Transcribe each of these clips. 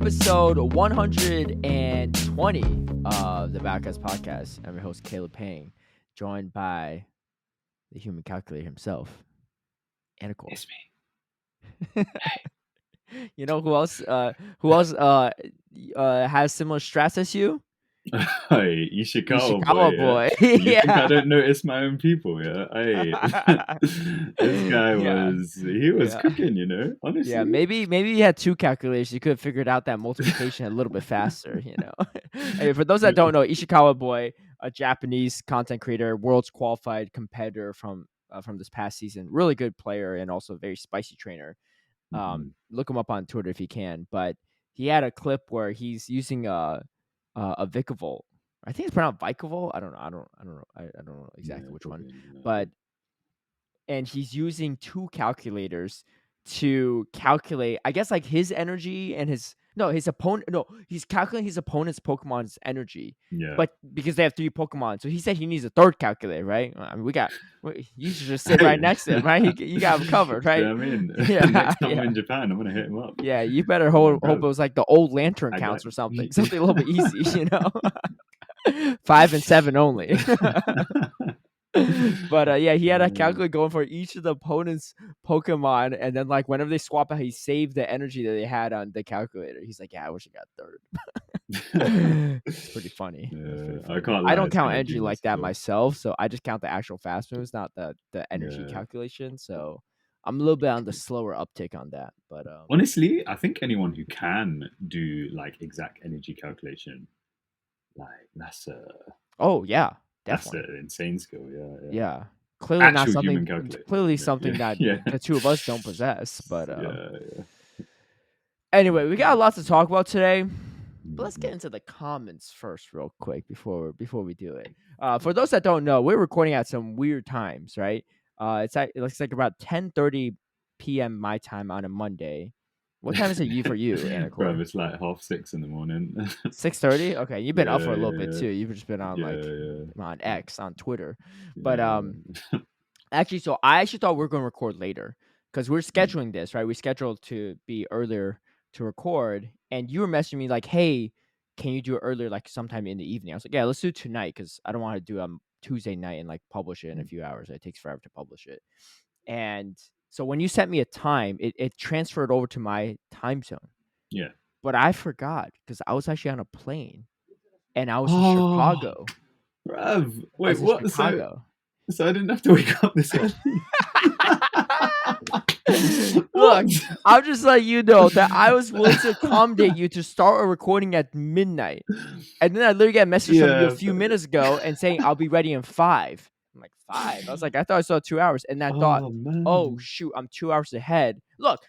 episode 120 of the Backcast Podcast. I'm your host, Caleb Peng, joined by the human calculator himself, Anicor. It's me. You know who else? Has similar stress as you? Hey, Ishikawa boy. You think I Yeah. don't notice my own people, yeah? Hey, this guy Yeah. was cooking, you know, honestly. Yeah, maybe he had two calculators. You could have figured out that multiplication a little bit faster, you know. Hey, for those that don't know, Ishikawa boy, a Japanese content creator, world's qualified competitor from this past season, really good player and also a very spicy trainer. Look him up on Twitter if you can. But he had a clip where he's using a Vicavolt. I think it's pronounced Vicavolt. I don't know. I don't know exactly which one. But and he's using two calculators to calculate, I guess, like his energy and his opponent. No, he's calculating his opponent's Pokemon's energy. Yeah. But because they have three Pokemon, so he said he needs a third calculator, right? I mean, you should just sit right next to him, right? You got him covered, right? Yeah, I mean, Yeah, next time I'm in Japan, I'm gonna hit him up. Yeah, you better hope it was like the old lantern counts or something a little bit easy, you know. 5 and 7 only. But yeah, he had a calculator going for each of the opponent's Pokemon, and then like whenever they swap out, he saved the energy that they had on the calculator. He's like, "Yeah, I wish I got third." It's pretty funny. Yeah, funny. I can't lie, I don't it's count kinda energy like genius, that though. myself, so I just count the actual fast moves, not the energy Yeah. calculation. So I'm a little bit on the slower uptick on that. But Honestly, I think anyone who can do like exact energy calculation, like that's oh yeah, that's definitely. an insane skill. Yeah. Yeah. Clearly not Actual human something. calculator. Clearly Yeah, something that yeah. the two of us don't possess. But Yeah. anyway, we got a lot to talk about today. But let's Mhm. get into the comments first, real quick, before we do it. For those that don't know, we're recording at some weird times, right? It looks like about 10:30 p.m. my time on a Monday. What time is it for you, Bro, Anicor? it's like 6:30 in the morning. 6:30. Okay, you've been up for a little bit Yeah. too. You've just been on Yeah. on X, on Twitter. But Yeah. actually, so I actually thought we were going to record later because we're scheduling this, right? We scheduled to be earlier to record, and you were messaging me like, "Hey, can you do it earlier, like sometime in the evening?" I was like, "Yeah, let's do it tonight because I don't want to do Tuesday night and like publish it in a few hours. It takes forever to publish it." And so when you sent me a time, it transferred over to my time zone. Yeah. But I forgot because I was actually on a plane, and I was in Oh, Chicago. bruv. I Wait, was in what? Chicago. So I didn't have to wake up this early? Look, I'll just let you know that I was willing to accommodate you to start a recording at midnight. And then I literally got a message from you a few minutes ago and saying I'll be ready in 5. I'm like, 5? I was like, I thought I saw 2 hours. And I thought, man. oh, shoot, I'm 2 hours ahead. Look,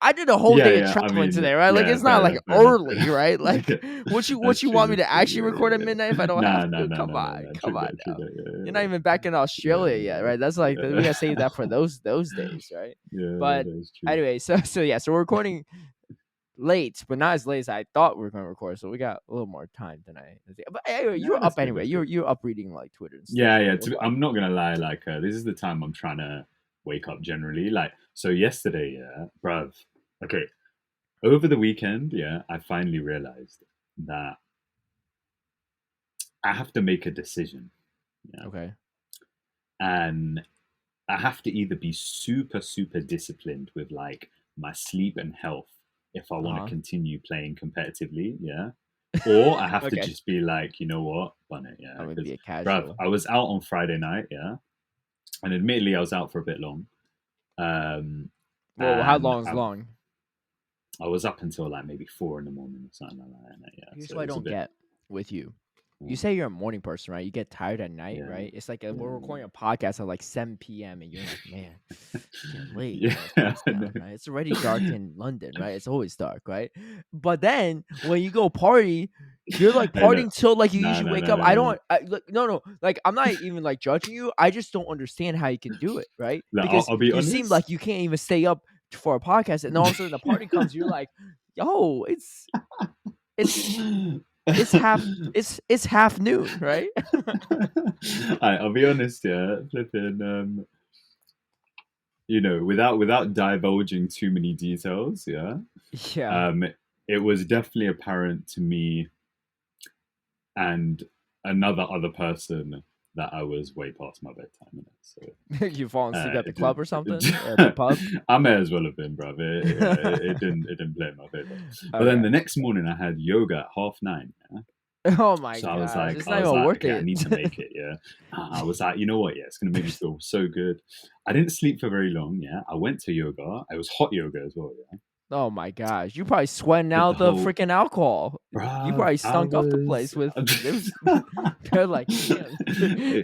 I did a whole day of traveling today, right? Like, it's not like early, right? Like, what you want me to actually record at midnight if I don't have to? Come on now. You're not even back in Australia yet, right? That's like we gotta save that for those days, right? Yeah, But anyway, so we're recording late, but not as late as I thought we were going to record. So we got a little more time tonight. But anyway, you were up anyway. You're up reading like Twitter and stuff. Yeah. I'm not gonna lie. Like, this is the time I'm trying to wake up generally. Like, so yesterday, bruv. Okay, over the weekend, I finally realized that I have to make a decision. Yeah. Okay. And I have to either be super, super disciplined with like my sleep and health if I want to continue playing competitively, or I have to just be like, you know what, bun it, I'm gonna be a bruv, casual. I was out on Friday night, and admittedly I was out for a bit long. Well, how long is long? I was up until like maybe 4 a.m. or something like that. Yeah. Here's what I don't get with you. You say you're a morning person, right? You get tired at night, right? It's like we're recording a podcast at like 7 p.m. and you're like, man, it's getting late. Right? It's already dark in London, right? It's always dark, right? But then when you go party, you're like partying till like you usually wake up. No. Like, I'm not even like judging you. I just don't understand how you can do it, right? Because I'll be honest. You seem like you can't even stay up for a podcast, and all of a sudden the party comes, you're like, yo, it's half noon, right? I'll be honest, flipping, without divulging too many details, Yeah. it was definitely apparent to me and another other person that I was way past my bedtime. You know? So You falling asleep at the it club or something? At the didn't. pub? I may as well have been, bruv. It didn't play in my favor. But then Okay. the next morning, I had yoga at 9:30. Yeah? Oh my So I was gosh, like, it's not even worth okay, I it. need to make it. Yeah. I was like, you know what? Yeah, it's gonna make me feel so good. I didn't sleep for very long. Yeah. I went to yoga. It was hot yoga as well. Yeah. Oh my gosh, you probably sweating Did the out the whole, freaking alcohol. You bruv. probably I stunk off the was. place with it was they're like, "Damn,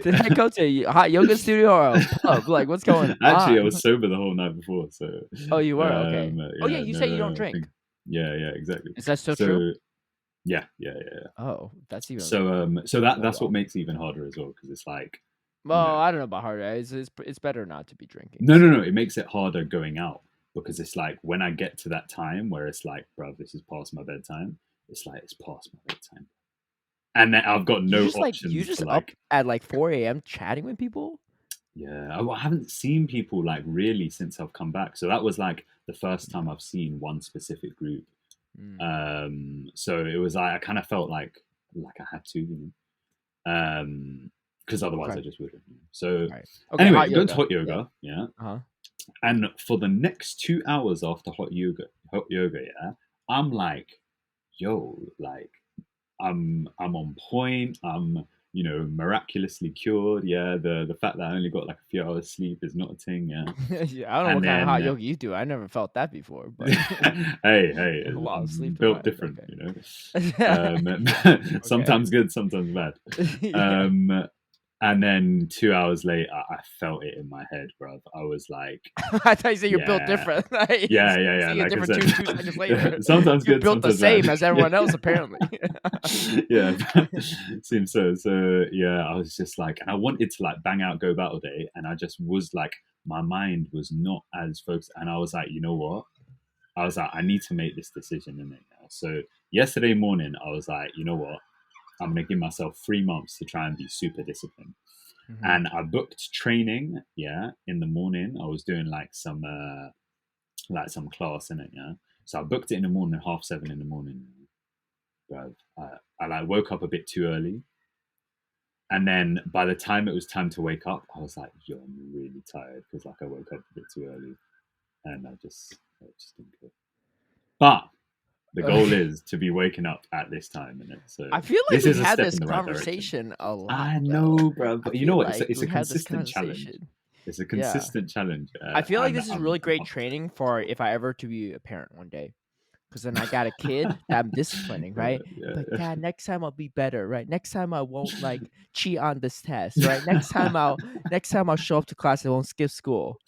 did I go to a hot yoga studio or a pub? Like, what's going Actually, I on?" was sober the whole night before. So, Oh, you were? Okay. Oh, yeah, yeah, you say you don't no, I drink. think, yeah, exactly. Is that still true? So, yeah. Oh, that's even So more that's what wrong. makes it even harder as well because it's like, you Well, know, I don't know about harder. It's better not to be drinking, no, so it makes it harder going out because it's like when I get to that time where it's like, bro, this is past my bedtime. It's like it's past my bedtime, and then I've got you no just, like you options to just up like. at, like, 4 a.m. chatting with people? Yeah, I haven't seen people like really since I've come back. So that was like the first time Mm, I've seen one specific group. mm, So it was like I kind of felt like I had to, because otherwise okay, I just wouldn't. So right. Okay, anyway, hot go to yoga. hot Yeah. yoga, yeah, Uh-huh. and for the next 2 hours after hot yoga, yeah, I'm like, yo, like I'm on point. I'm miraculously cured. Yeah, the fact that I only got like a few hours sleep is not a thing. Yeah, Yeah, I don't know what and kind of hot then yoga you do. I never felt that before, but hey, a lot of I'm sleep built deprived. different. Okay. Okay. Sometimes good, sometimes bad. Yeah. Um, and then 2 hours later, I felt it in my head, bruv. I was like, I thought you said you're built yeah, different. Like, yeah. see a Like I difference said, 2 seconds later. sometimes You're good, built the sometimes bad. same as Yeah, everyone else, apparently. yeah. Seems so. So yeah, I was just like, and I wanted to like bang out Go Battle Day, and I just was like, my mind was not as focused, and I was like, you know what? I was like, I need to make this decision in it now. So yesterday morning, I was like, you know what? I'm gonna give myself 3 months to try and be super disciplined. Mhm. And I booked training, yeah, in the morning. I was doing like some class in it, yeah. So I booked it in the morning, 7:30 in the morning, bro. I like woke up a bit too early, and then by the time it was time to wake up, I was like, yo, I'm really tired because like I woke up a bit too early, and I just didn't go. But the goal is to be waking up at this time in it. So I feel like this we is a had step this in the right direction. conversation a lot, I though. know, bro, I but you know feel what? like It's we a had this consistent challenge. conversation. It's a Yeah. consistent challenge, I feel like and this is really I'm great up to it. training for if I ever to be a parent one day. Because then I got a kid that I'm disciplining, right? I'm like, Yeah, Dad, next time I'll be better, right? Next time I won't like cheat on this test, right? Next time I'll show up to class, I won't skip school.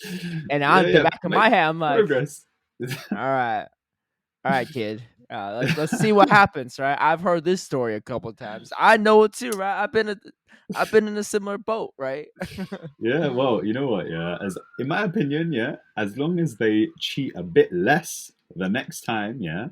And on the yeah. back of Make my head, I'm like, progress. all right, all right, kid. Let's see what happens, right? I've heard this story a couple times. I know it too, right? I've been in a similar boat, right? Yeah, well, you know what? Yeah, as in my opinion, yeah, as long as they cheat a bit less the next time, yeah,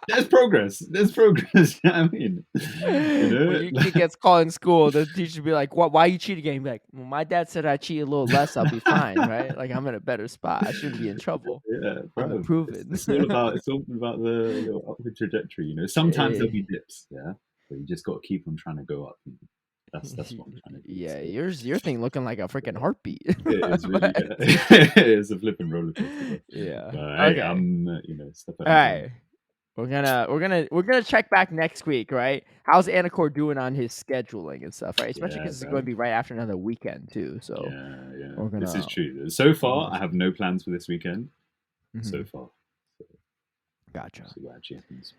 there's progress. There's progress. You know what I mean, When your kid gets caught in school, the teacher be like, "What? Why you cheat again?" Be like, "Well, my dad said I cheat a little less, I'll be fine, right? Like I'm in a better spot. I shouldn't be in trouble. yeah, I'm bro. improving." It's all about the little upward trajectory. Sometimes there'll Eh, be dips, yeah, but you just got to keep on trying to go up. That's what I'm trying to do. yeah, So your thing looking like a freaking heartbeat. it is really, But it is a flipping roller coaster. yeah, But hey, okay, I'm step at all a time. right. We're gonna check back next week, right? How's Anicor doing on his scheduling and stuff, right? Especially Yeah, because it's going to bro. be right after another weekend too. So Yeah. we're This is gonna true. So we're far, gonna I have no plans for this weekend. So mhm, far, so we'll gotcha. see what actually happens.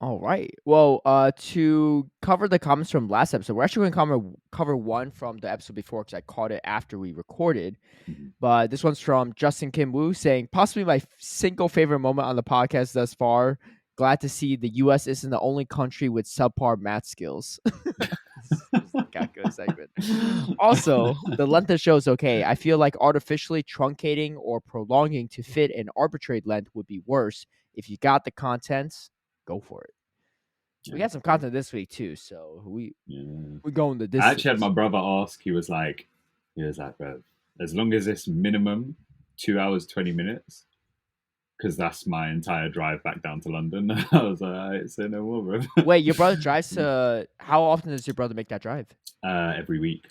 All right. Well, to cover the comments from last episode, we're actually going to cover one from the episode before because I caught it after we recorded. Mhm. But this one's from Justin Kim Woo saying, possibly my single favorite moment on the podcast thus far. Glad to see the U.S. isn't the only country with subpar math skills. This is the calculus segment. Also, the length of the show is okay. I feel like artificially truncating or prolonging to fit an arbitrary length would be worse. If you got the content, go for it. We Yeah, got some bro. content this week too, so Yeah. we going the I actually had my distance. brother ask. He was like, bro, as long as it's minimum 2 hours 20 minutes, because that's my entire drive back down to London. I was like, all right, say no more, bro. Wait, your brother drives to? How often does your brother make that drive? Every week.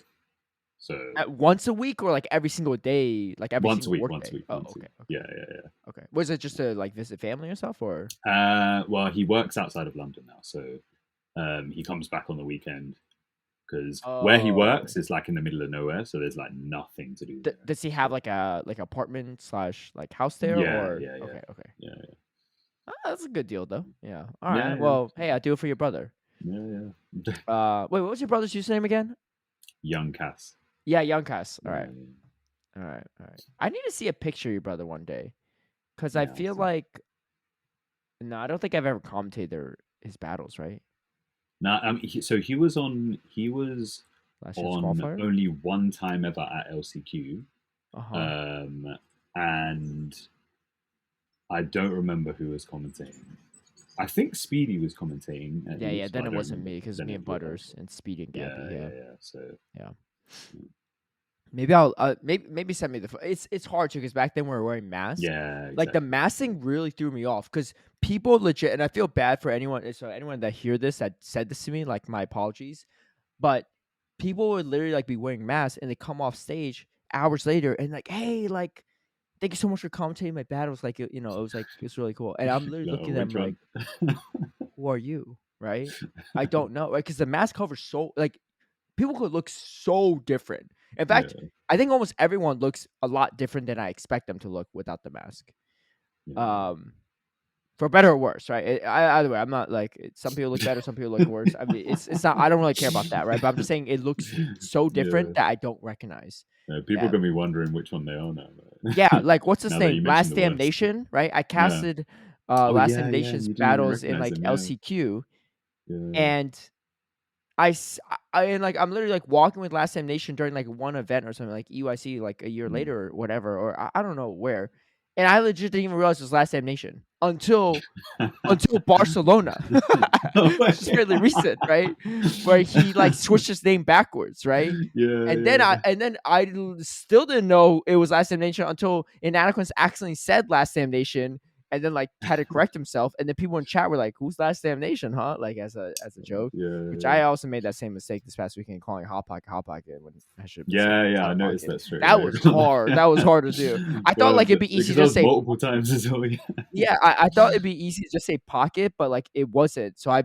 So Once a week or like every single day, like every once a single week, work once a day? week, Oh, once a okay, week. okay, Yeah, yeah, okay. Was it just to like visit family or stuff, or? yeah. Well, he works outside of London now, so he comes back on the weekend because where he Oh, works is like in the middle of nowhere, so there's like nothing to do there. does he So have like a like apartment slash like house there, yeah, or? yeah, yeah, Okay, okay. yeah, That's a good deal though. Yeah. All yeah, right. yeah, Well, hey, I do it for your brother. yeah, yeah. Wait, what was your brother's username again? Young Cass. Yeah, Young Cass. All right. Yeah, All right. All right. I need to see a picture of your brother one day, because I yeah. feel like no, I don't think I've ever commentated his battles. Right. Now, so he was Last year's on qualifier. only one time ever at LCQ, Uh huh. um, and I don't remember who was commentating. I think Speedy was commentating at Yeah, yeah. least, but Then I it don't wasn't remember. me because Then me it, and yeah, Butters and Speedy and Gabby. yeah, Yeah, yeah, yeah. So yeah. Maybe I'll maybe send me the. It's hard too because back then we were wearing masks. yeah, Like the exactly. mask thing really threw me off because people legit, and I feel bad for anyone. So anyone that hear this that said this to me, like my apologies. But people would literally like be wearing masks and they come off stage hours later and like, hey, like, thank you so much for commentating my battles. Like, it was like it's really cool. And I'm literally No, looking at them which like, one? who are you? Right? I don't know, right? Because the mask cover's so like people could look so different. In fact, Yeah, I think almost everyone looks a lot different than I expect them to look without the mask. yeah, Um, for better or worse, right? Either way, I'm not like some people look better, some people look worse. I mean, it's not. I don't really care about that, right? But I'm just saying it looks so yeah. different that I don't recognize People that. gonna be wondering which one they are now. Yeah, like what's his Now that name? you mentioned Last the Damn worst. Nation, right? I Yeah. casted Oh Last Damn yeah, yeah. Nation's You didn't even battles in recognize like him. Yeah, LCQ, yeah. and and like I'm literally like walking with Last Damn Nation during like one event or something like EYC like a year Mm. later or whatever, or I don't know where, and I legit didn't even realize it was Last Damn Nation until Barcelona, No way. which is fairly recent, right? Where he like switched his name backwards, right? Yeah, And then I still didn't know it was Last Damn Nation until Inadequance accidentally said Last Damn Nation, and then like had to correct himself, and then people in chat were like, "Who's Last Damn Nation, huh?" Like as a joke. Which yeah, I also made that same mistake this past weekend, calling Hot Pocket when I should have been saying yeah, yeah. Out I of noticed Pocket. that straight That away. was hard. That was hard to do. I thought Well, like it'd be easy because to that just was say multiple times as well. yeah, I thought it'd be easy to just say pocket, but like it wasn't. So I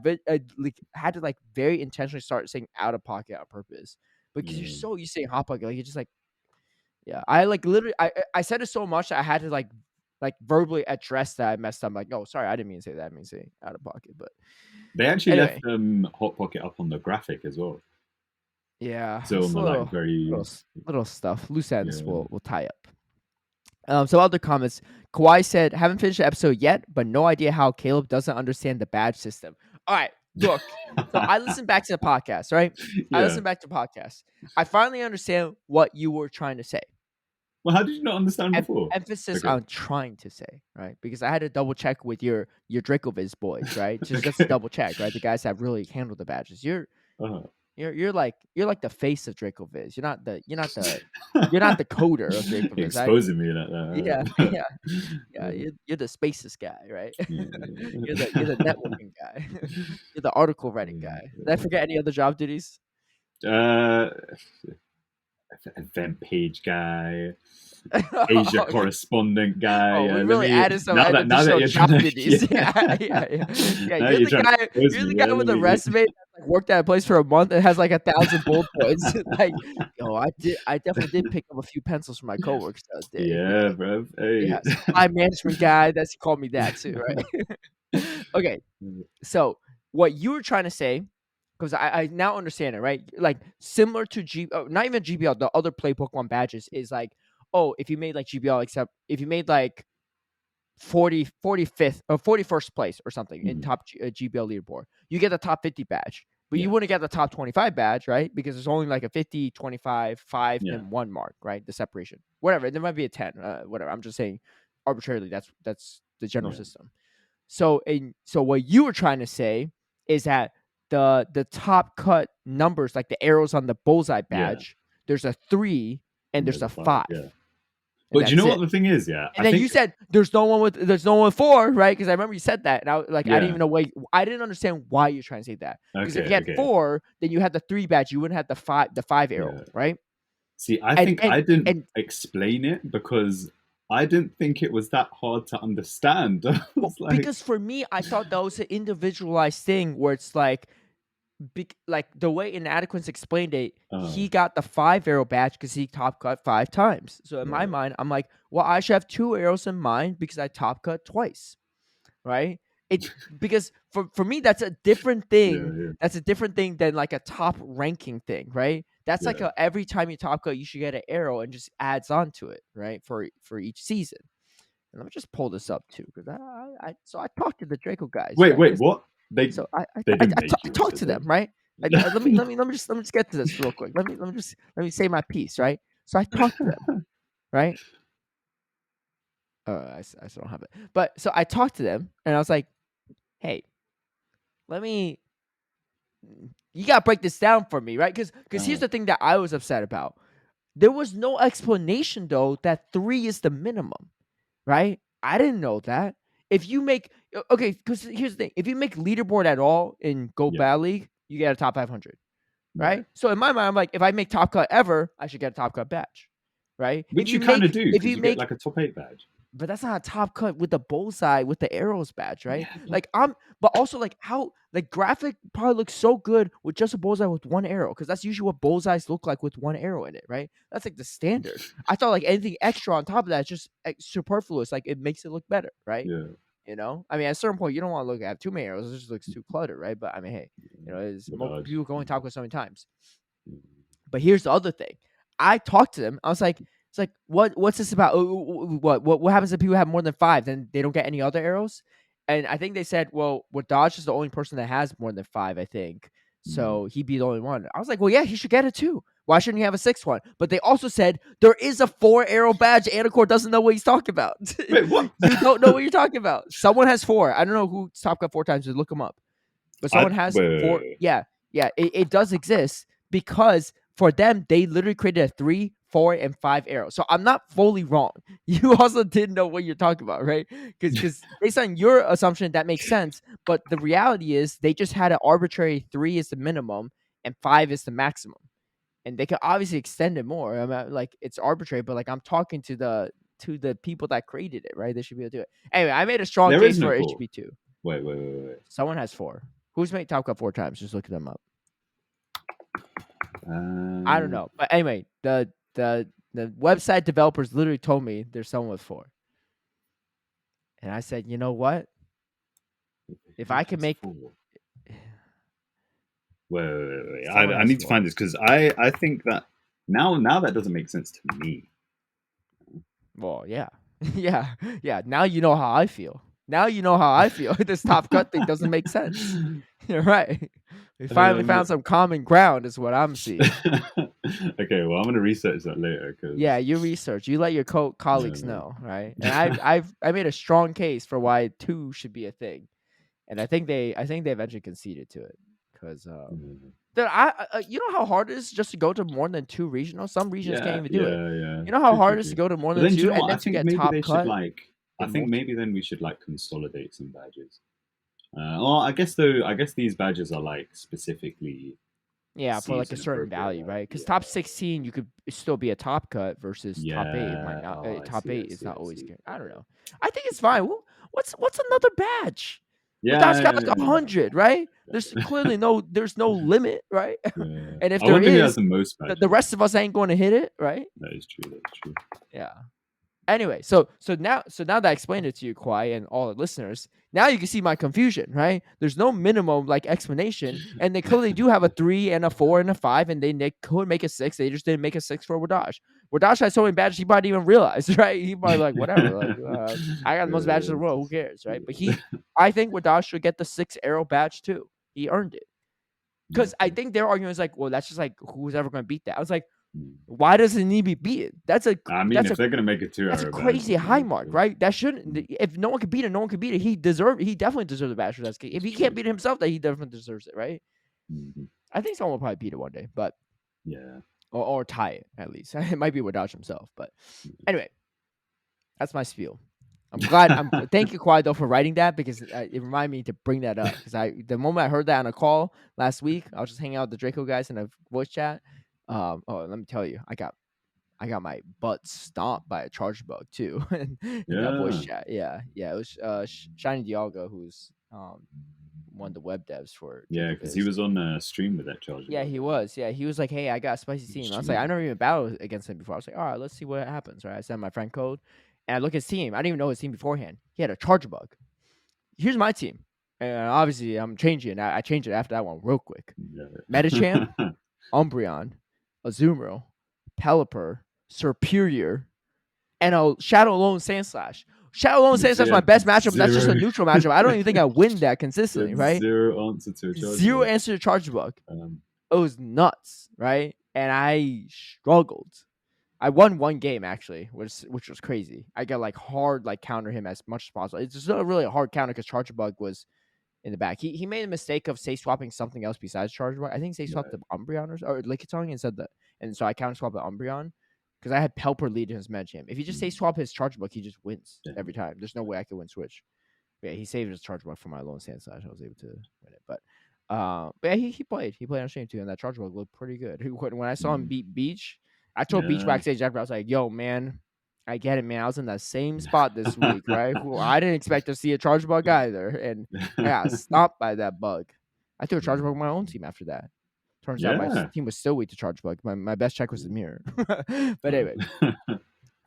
like had to like very intentionally start saying out of pocket on purpose because you're Yeah, so used to saying hot pocket, like you're just like yeah. I like literally I said it so much that I had to like verbally address that I messed up. I'm like, no, sorry, I didn't mean to say that. I mean to say out of pocket. But they actually left anyway, Hot Pocket up on the graphic as well. yeah, So on it's a the like little very little stuff. Loose ends yeah. will tie up. So other comments. Kawhi said, "Haven't finished the episode yet, but no idea how Caleb doesn't understand the badge system." All right, look. So I listened back to the podcast, right? I Yeah. listened back to the podcast. I finally understand what you were trying to say. Well, how did you not understand before? Emphasis Okay. on trying to say, right? Because I had to double check with your Dracoviz boys, right? Just to Okay. double check, right? The guys that really handle the badges. Uh-huh. You're like the face of Dracoviz. You're not the coder of Dracoviz. Exposing me like Yeah, that. yeah. Yeah, Yeah. you're the spaces guy, right? You're the Yeah. networking guy. You're the article writing guy. Did I forget any other job duties? uh, event page guy, Asia Oh, correspondent guy. we Let really me added some now that additional you're job trying to duties. Yeah, yeah, yeah. Yeah, now you're you're the trying to guy. expose You're me. the Yeah, guy with a resume that like worked at a place for a month and has like 1,000 bullet points. Like, yo, I definitely did pick up a few pencils from my coworkers the other day. yeah, bro. Yeah, Hey. supply management guy. That's he called me that too, right? Okay, so what you were trying to say, because I now understand it, right? Like similar to not even GBL, the other playbook one badges is like, oh, if you made like GBL, except if you made like 45th or 41st place or something in Mhm. top GBL leaderboard, you get the top 50 badge, but you Yeah, wouldn't get the top 25 badge, right? Because there's only like a 50, 25, 5, yeah, and 1 mark, right? The separation, whatever. There might be a 10, whatever. I'm just saying arbitrarily. That's the general yeah, system. So what you were trying to say is that the top cut numbers, like the arrows on the bullseye yeah. badge, there's a 3 and And there's there's a a five. 5. Yeah. and But do you that's know what it. the thing is? Yeah, And I then you think said there's no one with 4, right? Because I remember you said that, and I like I didn't yeah. even know why. I didn't understand why you're trying to say that. Because if Okay, you had okay, 4, then you had the 3 badge. You wouldn't have the five arrow, yeah. right? See, I And think and I didn't and explain it because I didn't think it was that hard to understand. I well, was like, because for me, I thought that was an individualized thing where it's like the way Inadequates explained it, uh, he got the 5 arrow badge because he top cut 5 times. So in my right, mind, I'm like, well, I should have 2 arrows in mind because I top cut twice, right? It because for me that's a different yeah, thing. yeah, That's a different thing than like a top ranking thing, right? That's like yeah. a every time you top cut, you should get an arrow and just adds on to it, right? For each season. And let me just pull this up too, because so I talked to the Draco guys, Wait, right? wait, what? They So I I they I, didn't I, ta- make I you talked watch to it them, though. right? Let me just get to this real quick. Let me say my piece, right? So I talked to them, right? I still don't have it, but so I talked to them, and I was like, "Hey, let me. You gotta break this down for me, right? Because here's Uh, the thing that I was upset about. There was no explanation though that 3 is the minimum, right? I didn't know that. If you make okay, because here's the thing: if you make leaderboard at all in Go yeah, Battle League, you get a top 500. right. Right? So in my mind, I'm like, if I make top cut ever, I should get a top cut badge, right? Which you kind of do If because you you get make, like a top 8 badge. but that's not a top cut with the bullseye with the arrows badge, right? Yeah, Like but also like how like graphic probably looks so good with just a bullseye with one arrow because that's usually what bullseyes look like with one arrow in it, right? That's like the standard. I thought like anything extra on top of that is just superfluous, like it makes it look better, right? yeah. I mean, at a certain point, you don't want to look at too many arrows; it just looks too cluttered, right? But I mean, hey, it's Vodage. people going top cut so many times. Mm, But here's the other thing. I talked to them. I was like, it's like, what's this about? What happens if people have more than 5? Then they don't get any other arrows? And I think they said, well, Dodge is the only person that has more than 5, I think. mm. So he'd be the only one. I was like, well, yeah, he should get it too. Why shouldn't he have a 6th one? But they also said there is a 4 arrow badge. Anicor doesn't know what he's talking about. Wait, what? You don't know what you're talking about. Someone has 4. I don't know who top cut 4 times. Just look them up. But someone has Wait, wait, 4. wait. Yeah, yeah, it does exist because for them, they literally created a 3, 4, and 5 arrow. So I'm not fully wrong. You also didn't know what you're talking about, right? Because based on your assumption, that makes sense. But the reality is they just had an arbitrary 3 is the minimum and 5 is the maximum. And they could obviously extend it more. I mean, like it's arbitrary, but like I'm talking to the people that created it, right? They should be able to do it. Anyway, I made a strong There is case no for it 4. should be 2. Wait, wait, wait, wait. Someone has 4. Who's made Top Cut 4 times? Just looking them up. I don't Uh, know. But anyway, the website developers literally told me there's someone with 4. And I said, you know what? If who I can has make 4? Wait. someone I has need to 4. find this because I think that now that doesn't make sense to me. Well, yeah. Yeah. Yeah. Now you know how I feel. Now you know how I feel. This Top Cut thing doesn't make sense. You're right. We finally um, found some common ground, is what I'm seeing. okay, well, I'm gonna research that later Yeah, because you research. You let your colleagues know, right? And I made a strong case for why 2 should be a thing, and I think they eventually conceded to it because dude, you know how hard it is just to go to more than 2 regionals. Some regions can't even do it. yeah. You know how True, true, hard it is to true. go to more But than then, do you 2, know and what? then to get top cut I in think multi. maybe then we should like consolidate some badges. Well, I guess though, I guess these badges are like specifically Yeah, for like a season certain appropriate, value, right? right? Because Yeah, top 16, you could still be a top cut versus top 8. It might yeah. not. Oh, I Top see, 8 I is see, not I always. see. I don't know. I think it's fine. What's another badge? Well, Yeah, Dodge got like 100, right? There's yeah. clearly there's no limit, right? Yeah. And if I there wonder who has is, the most the badges. rest of us ain't going to hit it, right? That is true. That is true. Yeah. Anyway, so now that I explained it to you, Kwai, and all the listeners, now you can see my confusion, right? There's no minimum like explanation, and they clearly do have a 3 and a 4 and a 5, and they could make a 6. They just didn't make a 6 for Wadash. Wadash had so many badges he probably didn't even realize, right? He probably like whatever, like I got the most badges in the world. Who cares, right? But I think Wadash should get the 6 arrow badge too. He earned it because I Okay. think their argument is like, well, that's just like who's ever going to beat that. I was like, Hmm. why does it need to be beaten? I mean, That's if a they're gonna make a that's a two-arrow badge, crazy then high yeah, mark, sure. right? That shouldn't. Mm, If no one can beat it, no one can beat it. He definitely deserves the badge for that. If that's he can't true. beat it himself, then he definitely deserves it, right? Hmm. I think someone will probably beat it one day, but Yeah. or tie it at least. It might be Wadash himself, but anyway. That's my spiel. I'm glad. Thank you, Kawhi, though, for writing that because it reminded me to bring that up. Because the moment I heard that on a call last week, I was just hanging out with the Draco guys in a voice chat. Let me tell you, I got my butt stomped by a charge bug too in that voice Yeah, chat. Yeah, yeah. It was Shiny Dialga, who's one of the web devs for yeah, Draco because he Viz. was on a stream with that charger Yeah, bug. he was. Yeah, he was like, "Hey, I got a spicy team." I was like, "I've never even battled against him before." I was like, "All right, let's see what happens." Right? I sent my friend code, and I look at his team. I didn't even know his team beforehand. He had a charger bug. Here's my team, and obviously I'm changing. I changed it after that one real quick. Metachamp, Yeah. Umbreon, Azumarill, Pelipper, Superior, and a Shadow Lone Sandslash. Shadow Lone So Sandslash you my had best matchup. And that's just a zero, neutral matchup. I don't even think I win that you consistently, had right? zero answer to a charger Zero bug. answer to charge bug. Um, It was nuts, right? And I struggled. I won one game actually, which was crazy. I got like hard like counter him as much as possible. It's just not really a hard counter because Charger Bug was in the back. He made a mistake of say swapping something else besides Charger Bug. I think say swapped right. the Umbreon or Lickitung and said that, and so I counter swapped the Umbreon because I had Pelper lead in his match him. If he just say swap his Charger Bug, he just wins Yeah. every time. There's no way I could win switch. But yeah, he saved his charge bug for my lone sand slash. I was able to win it. But yeah, he played. He played on stream too, and that charge bug looked pretty good. When I saw him beat Beach, I told Beach Yeah. backstage after I was like, "Yo, man, I get it, man. I was in that same spot this week, right? Well, I didn't expect to see a charge bug either, and I got stopped by that bug. I threw a charge bug on my own team after that. Turns out my Yeah. team was still weak to charge bug. My best check was the mirror. But anyway,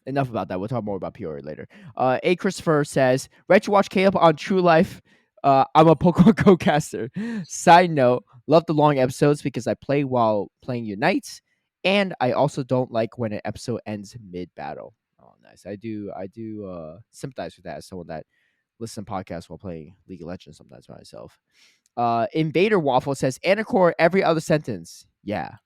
enough about that. We'll talk more about Peoria later. A Christopher says, "Ready to watch Caleb on True Life? I'm a Pokemon Go caster. Side note: love the long episodes because I play while playing Unite, and I also don't like when an episode ends mid battle. Oh, nice. I do sympathize with that as someone that listens to podcasts while playing League of Legends sometimes by myself. Invader Waffle says, Anicor every other sentence. Yeah.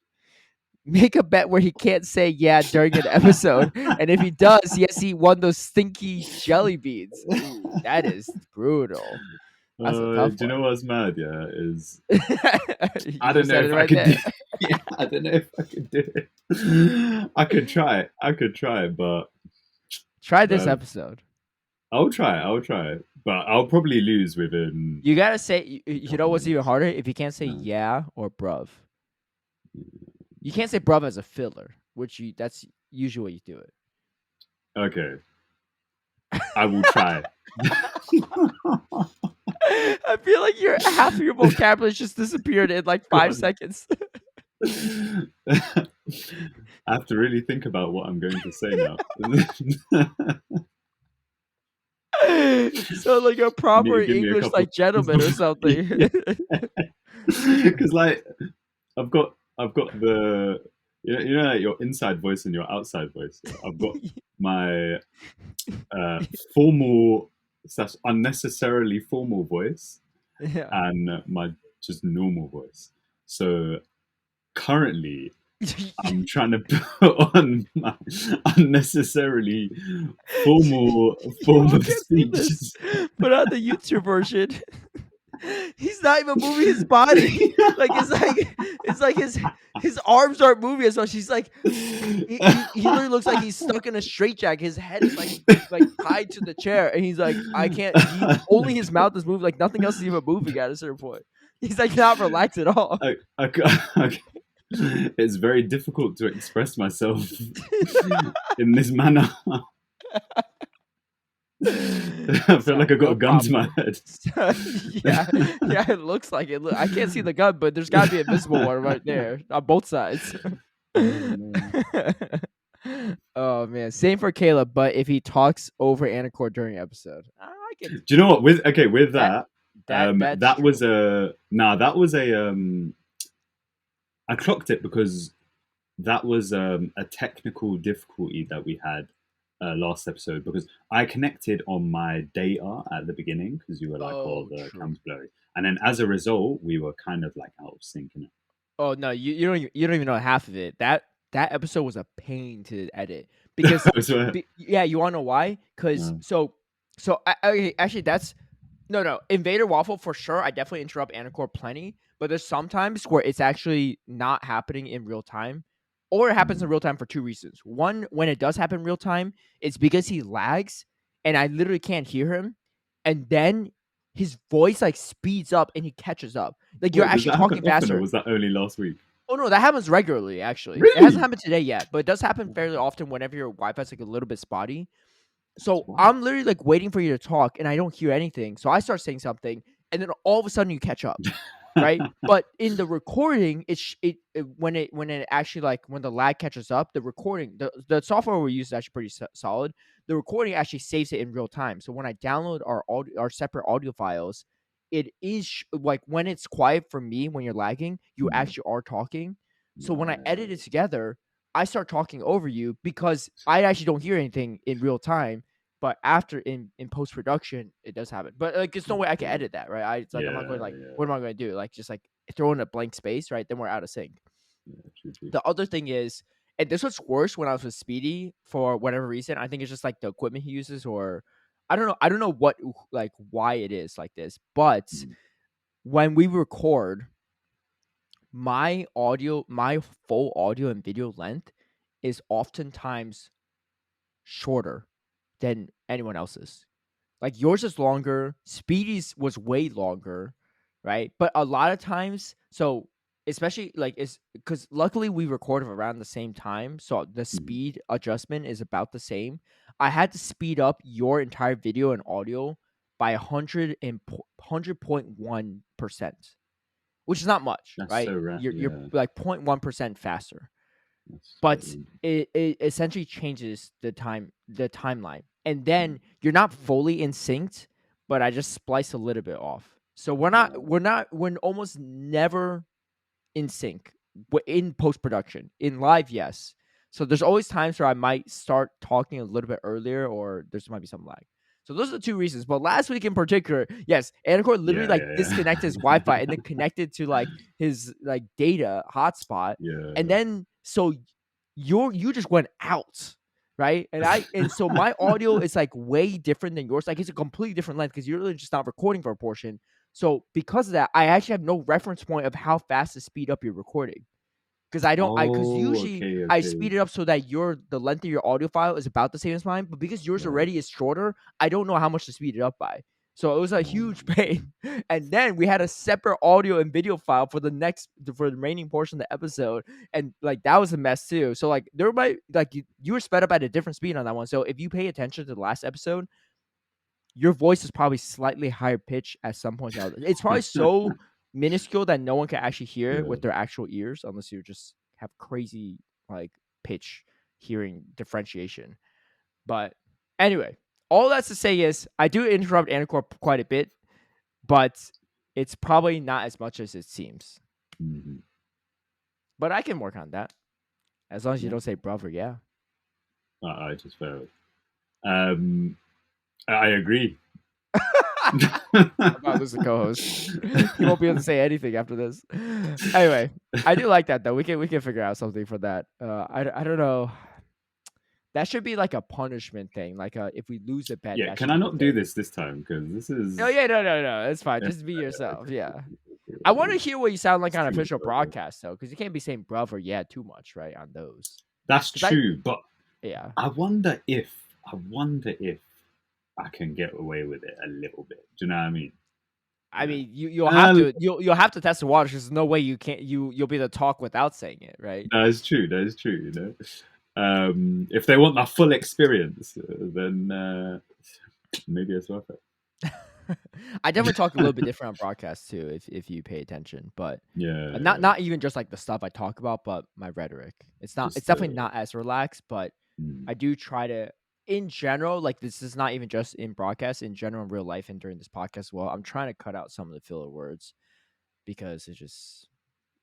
Make a bet where he can't say yeah during an episode, and if he does, he has to eat one of those stinky jelly beans. Ooh, that is brutal. That's a tough Do you know one. what's mad? Yeah, is You I don't just know said it if I right could do. there. Yeah, I don't know if I could do it. I could try it. I could try it, but Try this uh, episode. I'll try it. I'll try it, but I'll probably lose within You gotta say. a You know couple what's even minutes. harder? If you can't say Uh, yeah or bruv. You can't say bruv as a filler, that's usually what you do it. okay, I will try. I feel like half of your vocabulary just disappeared in like 5 seconds. I have to really think about what I'm going to say now. So like a You need proper to give me a English couple. like gentleman or something. Because like I've got the like your inside voice and your outside voice. Yeah? I've got my formal slash unnecessarily formal voice Yeah. and my just normal voice. So currently I'm trying to put on my unnecessarily Y'all formal can't see this, speeches. but on the YouTube version, he's not even moving his body. Like it's like his arms aren't moving as much. He's like he literally looks like he's stuck in a straitjacket. His head is like tied to the chair, and he's like, I can't. Only his mouth is moving. Like nothing else is even moving at a certain point. He's like not relaxed at all. It's very difficult to express myself in this manner. I feel like I got No a gun to my problem. head. Yeah, yeah, it looks like it. I can't see the gun, but there's got to be a visible one right there on both sides. Oh, no. Oh man, same for Caleb. But if he talks over Anacord during episode, I get Do you know what? With that. that, That's that was true. that was a I clocked it because that was a technical difficulty that we had last episode because I connected on my data at the beginning because you were like, "Oh, Oh, the true. cam's blurry," and then as a result, we were kind of like out of sync. Oh no, you don't even know half of it. That episode was a pain to edit because So, yeah, you want to know why? Because uh, actually that's no Invader Waffle for sure. I definitely interrupt Anacore plenty, but there's sometimes where it's actually not happening in real time. or it happens in real time for two reasons. One, when it does happen in real time, it's because he lags and I literally can't hear him. And then his voice like speeds up and he catches up. Like you're Wait, does actually that happen talking often, or faster. was that only last week? Oh no, that happens regularly. Actually, it hasn't Really? happened today yet, but it does happen fairly often whenever your Wi-Fi is like a little bit spotty. That's So wild. I'm literally like waiting for you to talk, and I don't hear anything. So I start saying something, and then all of a sudden you catch up, right? But in the recording, when it actually like when the lag catches up, the recording the software we use is actually pretty solid. The recording actually saves it in real time. So when I download our separate audio files, it is like when it's quiet for me when you're lagging, you Mm, actually are talking. So when I edit it right. together, I start talking over you because I actually don't hear anything in real time. But after in post production, it does happen. But like, there's no way I can Okay. edit that, right? It's like I'm not going Yeah, like, yeah, what am I going to do? Like just like throw in a blank space, right? Then we're out of sync. yeah. True, true. The other thing is, and this was worse when I was with Speedy for whatever reason. I think it's just like the equipment he uses, or I don't know. I don't know what like why it is like this. But Mm, when we record, my full audio and video length is oftentimes shorter than anyone else's. Like yours is longer, Speedy's was way longer, right? But a lot of times, so especially like it's because luckily we recorded around the same time, so the mm. speed adjustment is about the same. I had to speed up your entire video and audio by 100.1%, which is not much, That's right? so rare. You're Yeah, like 0.1% faster, that's but crazy. it essentially changes the timeline, and then you're not fully in sync, but I just splice a little bit off. So Wow. we're almost never in sync in post production. In live, yes. So there's always times where I might start talking a little bit earlier, or there's might be some lag. So those are the two reasons. But last week in particular, yes, Anicor literally Yeah, like yeah, disconnected his Wi-Fi and then connected to like his like data hotspot, and yeah. then so you just went out, right? And so my audio is like way different than yours. Like it's a completely different length because you're really just not recording for a portion. So because of that, I actually have no reference point of how fast to speed up your recording. Because I don't, I because Oh, usually okay, I okay. speed it up so that the length of your audio file is about the same as mine. But because yours Right. already is shorter, I don't know how much to speed it up by. So it was a huge Um, pain. And then we had a separate audio and video file for the remaining portion of the episode, and like that was a mess too. So like there might like you were sped up at a different speed on that one. So if you pay attention to the last episode, your voice is probably slightly higher pitch at some points. It's probably so minuscule that no one can actually hear it yeah. with their actual ears unless you just have crazy like pitch hearing differentiation. But anyway, all that's to say is I do interrupt Anicor quite a bit, but it's probably not as much as it seems. Hmm. But I can work on that as long as you Yeah. don't say brother. Yeah. I just failed. Um, I agree. I'm about to lose the co-host. He won't be able to say anything after this. Anyway, I do like that though. We can figure out something for that. I don't know. That should be like a punishment thing. Like if we lose a bet, Yeah, that can should I be the not do thing. this time? Because this Oh is. yeah, no. It's fine. Yeah, Just be yourself. okay, Yeah. okay, I want to hear what you sound like it's on too much official brother. broadcast though, because you can't be saying brother yeah too much, right? On those. That's Because I true, but yeah. I wonder if I can get away with it a little bit. Do you know what I mean? I Yeah. mean, you'll have Uh, to you'll have to test the waters. There's no way you can't you'll be able to talk without saying it, right? that is true. That is true. You know, if they want the full experience, then maybe it's worth it. I definitely talk a little bit different on broadcast too, if you pay attention. But Yeah, yeah. not even just like the stuff I talk about, but my rhetoric. It's Just definitely not as relaxed, but mm, I do try to in general, like this is not even just in broadcast, in general in real life and during this podcast as well. I'm trying to cut out some of the filler words because it's just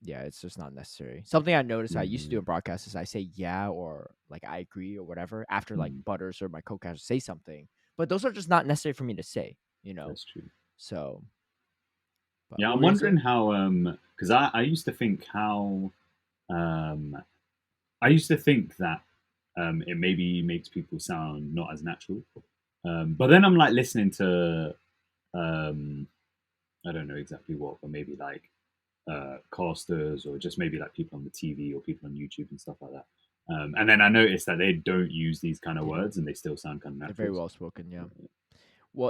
yeah, it's just not necessary. Something I noticed I used to do mm, in broadcasts is I say yeah or like I agree or whatever after like mm, Butters or my co-caster say something, but those are just not necessary for me to say, that's true. So, but Yeah, what I'm were you gonna say? wondering how because I used to think how um I used to think that it maybe makes people sound not as natural. But then I'm like listening to um I don't know exactly what, but maybe like casters or just maybe like people on the TV or people on YouTube and stuff like that. And then I noticed that they don't use these kind of words and they still sound kind of They're very natural. well spoken. Yeah. Well,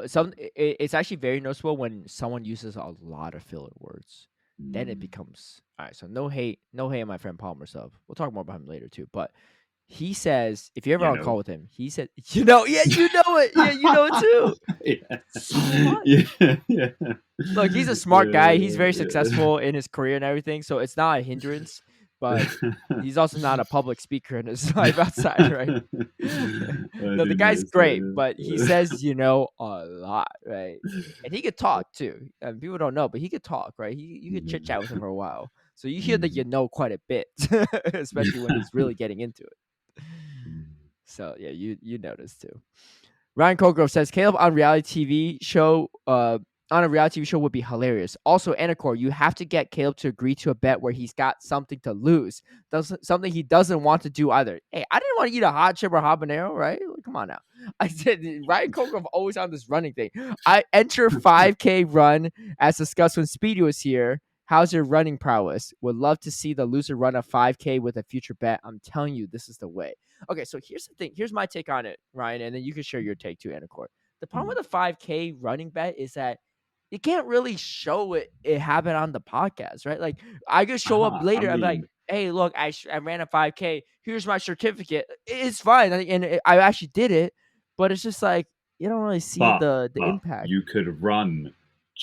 it's actually very noticeable when someone uses a lot of filler words. Then it becomes all right. So no hate on my friend Palmer Sub. We'll talk more about him later too. But he says if you're ever You on know. call with him, he said, you know it, yeah, you know it too. Yeah. So what? Yeah. Look, he's a smart guy. He's very successful in his career and everything, so it's not a hindrance. But he's also not a public speaker in his life outside, right? I No, the did guy's notice that, great, but he says a lot, right? And he could talk too. People don't know, but he could talk, right? You could chit chat with him for a while, so you hear that quite a bit, especially when he's really getting into it. So yeah, you notice too. Ryan Colgrove says Caleb on a reality TV show would be hilarious. Also, Anicor, you have to get Caleb to agree to a bet where he's got something to lose. Something he doesn't want to do either. Hey, I didn't want to eat a hot chip or habanero, right? Come on now. I said Ryan Colgrove always on this running thing. I enter 5K run as discussed when Speedy was here. How's your running prowess? Would love to see the loser run a 5K with a future bet. I'm telling you, this is the way. Okay, so here's the thing. Here's my take on it, Ryan, and then you can share your take too, Anacor. The problem with the 5K running bet is that you can't really show it happen on the podcast, right? Like I could show up I later. I'm like, mean, hey, look, I ran a 5K. Here's my certificate. It's fine, and I actually did it, but it's just like you don't really see but the but impact. you could run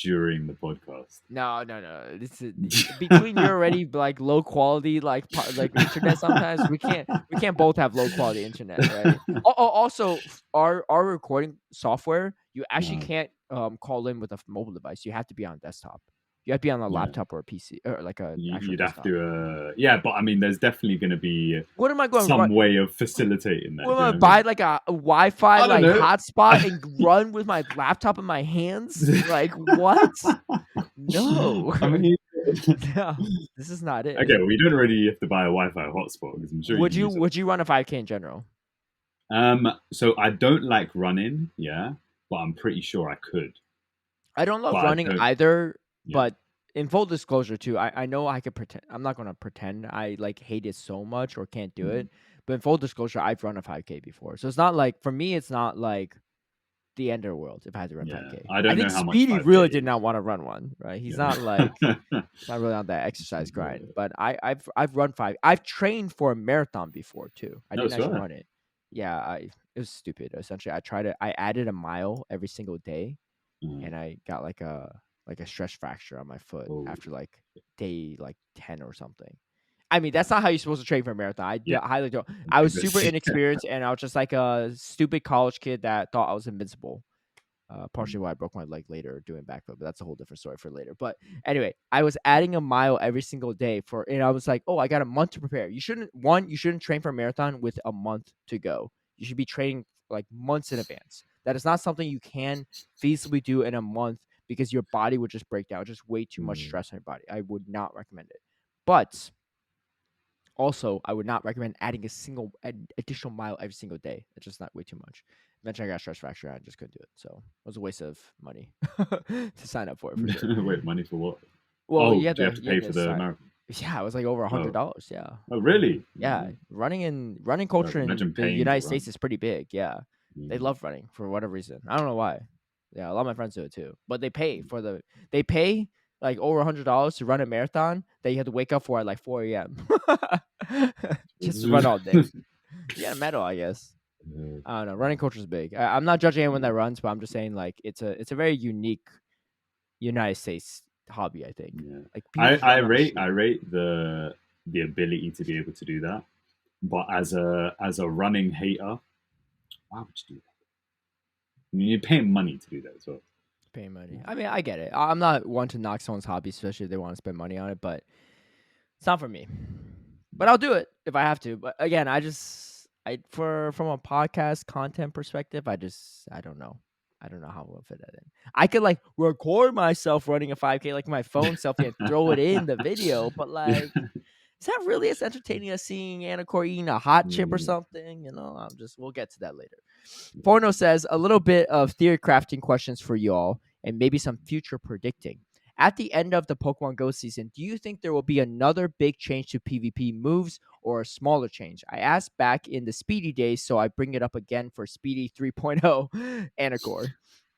during the podcast. No. This is between your already like low quality like internet. Sometimes we can't both have low quality internet, right? Also, our recording software, you actually can't call in with a mobile device. You have to be on desktop. You have to be on a Yeah. laptop or a PC or like a actual You'd have desktop. to, yeah, but I mean, there's definitely going to be What am I going to some run? way of facilitating that. What am Do I you know gonna what I buy mean? like a Wi-Fi I don't like know. hotspot and run with my laptop in my hands? Like what? No. I mean, No, this is not it. okay, well, you don't really have to buy a Wi-Fi hotspot because I'm sure you Would can you use it. run a 5K in general? So I don't like running, yeah, but I'm pretty sure I could. I don't But love I running don't, either, yeah. but in full disclosure too, I know I could pretend. I'm not gonna pretend I like hate it so much or can't do it. But in full disclosure, I've run a 5K before, so it's not like for me, it's not like the end of the world if I had to run Yeah, 5K. I I don't think know how much Speedy 5K really did not is. want to run one, right? He's Yeah. not like not really on that exercise grind. But I've run 5. I've trained for a marathon before too. I No, didn't actually swear. run it. Yeah, it was stupid. Essentially, I added a mile every single day, and I got like a stress fracture on my foot Oh, after like day like 10 or something. I mean, that's not how you're supposed to train for a marathon. yeah. Highly don't. I was super inexperienced, and I was just like a stupid college kid that thought I was invincible. Partially why I broke my leg later doing backflip, but that's a whole different story for later. But anyway, I was adding a mile every single day and I was like, oh, I got a month to prepare. You shouldn't train for a marathon with a month to go. You should be training like months in advance. That is not something you can feasibly do in a month because your body would just break down. Just way too much stress on your body. I would not recommend it. But also, I would not recommend adding a single additional mile every single day. It's just not way too much. Eventually, I got a stress fracture. And I just couldn't do it. So it was a waste of money to sign up for it for sure. Wait, money for what? Well, Oh, you do you have to pay for the sign. marathon? Yeah, it was like over $100. Yeah. Oh, really? Yeah, running culture in Imagine the paying to United run. States is pretty big. Yeah, they love running for whatever reason. I don't know why. Yeah, a lot of my friends do it too. But they pay like over $100 to run a marathon that you have to wake up for at like 4 a.m. just to run all day. You get a medal, I guess. I don't know. Running culture is big. I'm not judging anyone that runs, but I'm just saying like it's a very unique United States hobby. I think. Yeah. Like people just run on the street. I rate the ability to be able to do that, but as a running hater, why would you do that? I mean, you're paying money to do that as well. Paying money. I mean, I get it. I'm not one to knock someone's hobby, especially if they want to spend money on it, but it's not for me. But I'll do it if I have to. But again, from a podcast content perspective, I don't know. I don't know how we'll fit that in. I could like record myself running a 5K like my phone selfie and throw it in the video, but like is that really as entertaining as seeing Anicor eating a hot chip or something? We'll get to that later. Porno says a little bit of theory crafting questions for y'all and maybe some future predicting. At the end of the Pokemon Go season, do you think there will be another big change to PvP moves or a smaller change? I asked back in the Speedy days, so I bring it up again for Speedy 3.0 Anicor.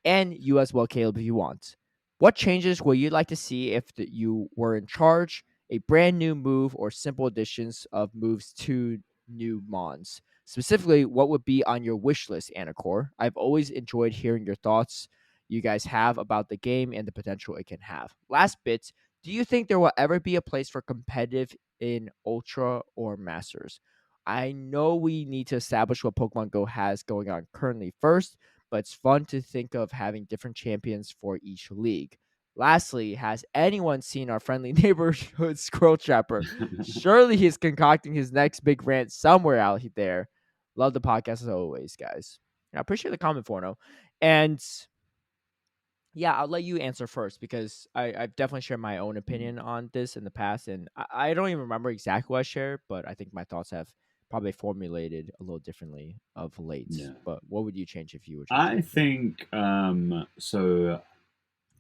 And you as well, Caleb, if you want. What changes would you like to see if you were in charge? A brand new move or simple additions of moves to new mons? Specifically, what would be on your wish list, Anicor? I've always enjoyed hearing your thoughts you guys have about the game and the potential it can have. Last bit, do you think there will ever be a place for competitive in Ultra or Masters? I know we need to establish what Pokemon Go has going on currently first, but it's fun to think of having different champions for each league. Lastly, has anyone seen our friendly neighborhood Squirrel Trapper? Surely he's concocting his next big rant somewhere out there. Love the podcast as always, guys. I appreciate the comment, Forno. And yeah, I'll let you answer first because I've definitely shared my own opinion on this in the past, and I don't even remember exactly what I shared, but I think my thoughts have probably formulated a little differently of late. Yeah. But what would you change if you were changing I anything? think so.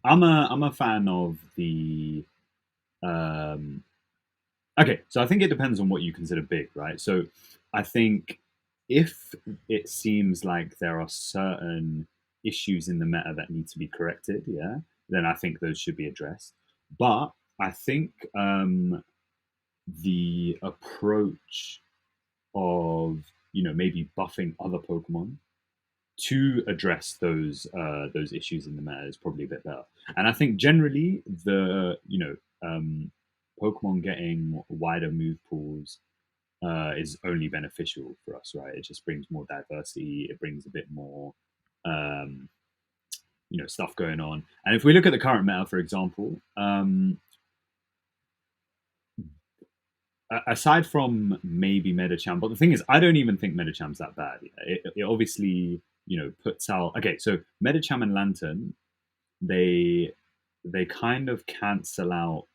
I'm a fan of the um, okay. So I think it depends on what you consider big, right? So I think if it seems like there are certain issues in the meta that need to be corrected, yeah, then I think those should be addressed. But I think the approach of maybe buffing other Pokemon to address those issues in the meta is probably a bit better. And I think generally the Pokemon getting wider move pools is only beneficial for us, right? It just brings more diversity. It brings a bit more um, stuff going on. And if we look at the current meta, for example, aside from maybe Medicham, but the thing is, I don't even think Medicham's that bad. It obviously puts out okay. So Medicham and Lantern, they kind of cancel out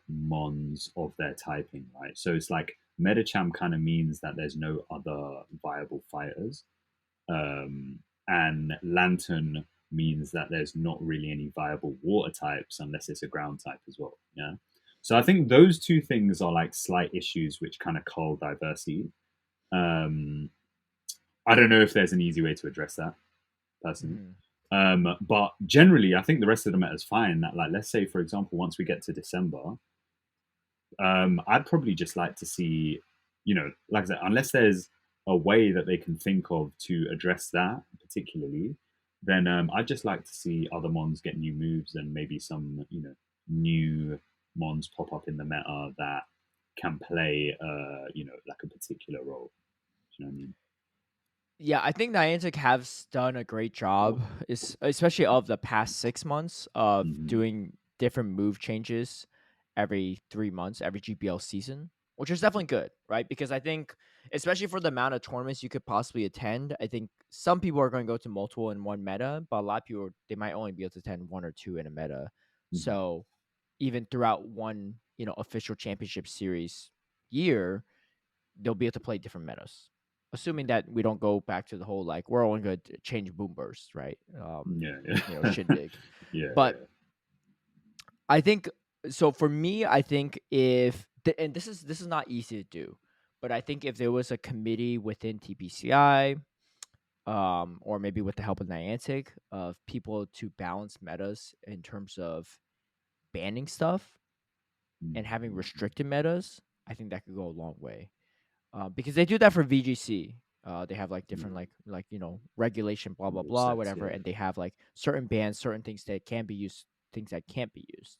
mons of their typing, right? So it's like Medicham kind of means that there's no other viable fighters, and Lantern means that there's not really any viable water types unless it's a ground type as well. Yeah. So I think those two things are like slight issues which kind of cull diversity. Um, I don't know if there's an easy way to address that personally. Mm-hmm. But generally, I think the rest of the meta is fine. That, like, let's say, for example, once we get to December, I'd probably just like to see, like I said, unless there's a way that they can think of to address that particularly, then I'd just like to see other mons get new moves and maybe some, new mons pop up in the meta that can play, like a particular role. Do you know what I mean? Yeah, I think Niantic has done a great job, especially of the past 6 months of Mm-hmm. doing different move changes every 3 months, every GPL season, which is definitely good, right? Because I think, especially for the amount of tournaments you could possibly attend, I think some people are going to go to multiple in one meta, but a lot of people they might only be able to attend one or two in a meta. Mm-hmm. So even throughout one, official championship series year, they'll be able to play different metas. Assuming that we don't go back to the whole like we're only going to change boom burst, right? Yeah, yeah, Shindig. yeah, But yeah. I think so for me, I think if and this is not easy to do, but I think if there was a committee within TPCI, or maybe with the help of Niantic, of people to balance metas in terms of banning stuff and having Mm-hmm. restricted metas, I think that could go a long way. Because they do that for VGC. They have like different Yeah, regulation, blah blah rule blah, sets. whatever, Yeah, and they have like certain bans, certain things that can be used, things that can't be used.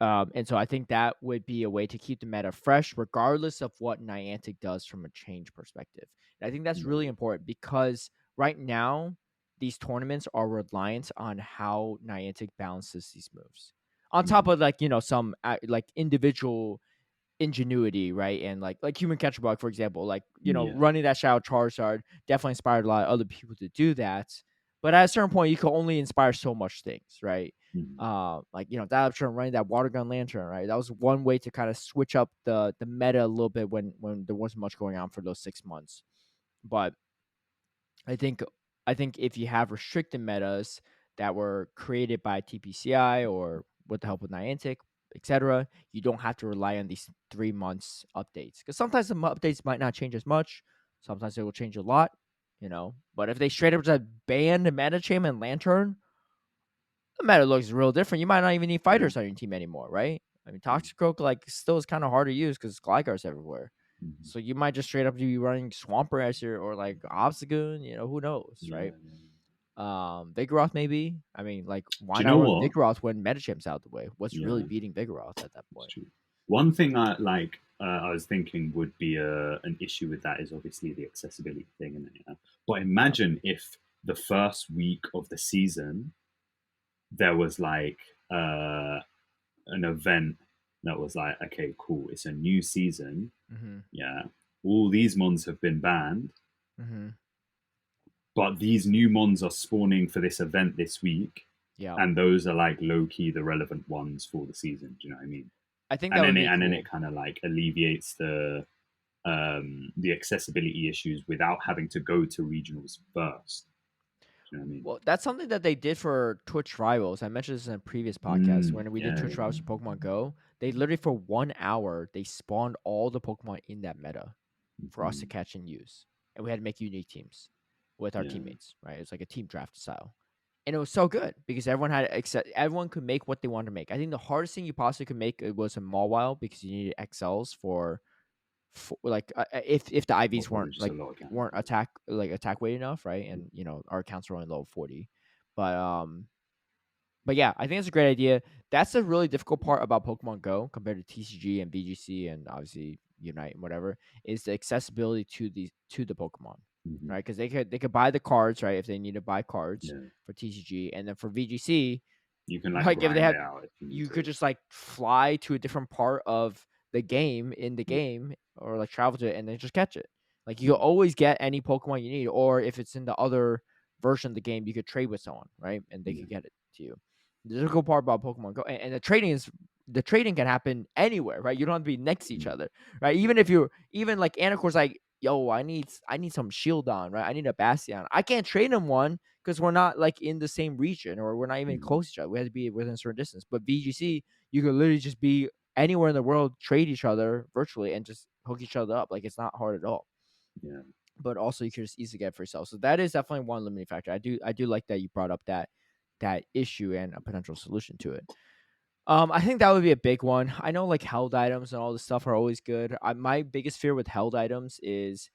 And so I think that would be a way to keep the meta fresh, regardless of what Niantic does from a change perspective. And I think that's yeah. really important because right now these tournaments are reliant on how Niantic balances these moves. On top Mm-hmm. of some like individual ingenuity, right? And like human catcher bug, for example, like Yeah. running that Shadow Charizard definitely inspired a lot of other people to do that. But at a certain point, you can only inspire so much things, right? Mm-hmm. Like that option running that water gun lantern, right? That was one way to kind of switch up the meta a little bit when there wasn't much going on for those 6 months. But I think I think if you have restricted metas, that were created by TPCI or with the help of Niantic, etc., you don't have to rely on these 3 months updates because sometimes the updates might not change as much. Sometimes they will change a lot, But if they straight up just banned Medicham and Lantern, the meta looks real different. You might not even need Yeah. fighters on your team anymore, right? I mean, Mm-hmm. Toxicroak still is kind of hard to use because Gligar's everywhere. Mm-hmm. So you might just straight up be running Swampert as your or like Obstagoon, who knows, Yeah, right? yeah. Vigoroth maybe. I mean, like, Do why you not know run what? Vigoroth when Medicham's out the way? What's really Yeah, beating Vigoroth at that it's point? true. One thing I like, I was thinking would be an issue with that is obviously the accessibility thing, and yeah. But Yeah. imagine if the first week of the season there was like an event that was like, okay, cool, it's a new season. Mm-hmm. Yeah, all these mons have been banned, Mm-hmm. but these new mons are spawning for this event this week, Yeah. and those are like low key the relevant ones for the season. Do you know what I mean? I think And that would then be it cool. kind of like alleviates the accessibility issues without having to go to regionals first. Do you know what I mean? Well, that's something that they did for Twitch Rivals. I mentioned this in a previous podcast Mm, when we did yeah, Twitch yeah. Rivals for Pokemon Go. They literally for 1 hour they spawned all the Pokemon in that meta for us to Mhm. catch and use, and we had to make unique teams with our Yeah. teammates. Right, it's like a team draft style, and it was so good because everyone could make what they wanted to make. I think the hardest thing you possibly could make it was a Mawile because you needed XLs for like if the Well, IVs probably weren't just a like lot of weren't counting. attack weight enough, right? And our accounts were only level 40, but yeah, I think it's a great idea. That's the really difficult part about Pokemon Go compared to TCG and VGC and obviously Unite and whatever is the accessibility to the Pokemon, Hmm. right? Because they could buy the cards, right? If they need to buy cards Yeah. for TCG, and then for VGC, You can like like if they grind have, it out if you need you could to. just like fly to a different part of the game in the Yeah. game, or like travel to it and then just catch it. Like you can Yeah. always get any Pokemon you need, or if it's in the other version of the game, you could trade with someone, right? And they Yeah. could get it to you. The difficult part about Pokemon Go and the trading can happen anywhere, right? You don't have to be next to each Mm. other, right? Even like Anicor's like, yo, I need some shield on, right? I need a Bastion. I can't trade him one because we're not like in the same region or we're not even Mm. close to each other. We had to be within a certain distance. But VGC, you could literally just be anywhere in the world, trade each other virtually, and just hook each other up. Like it's not hard at all. Yeah. But also you can just easily get it for yourself. So that is definitely one limiting factor. I do like that you brought up that issue and a potential solution to it. I think that would be a big one. I know like held items and all this stuff are always good. My biggest fear with held items is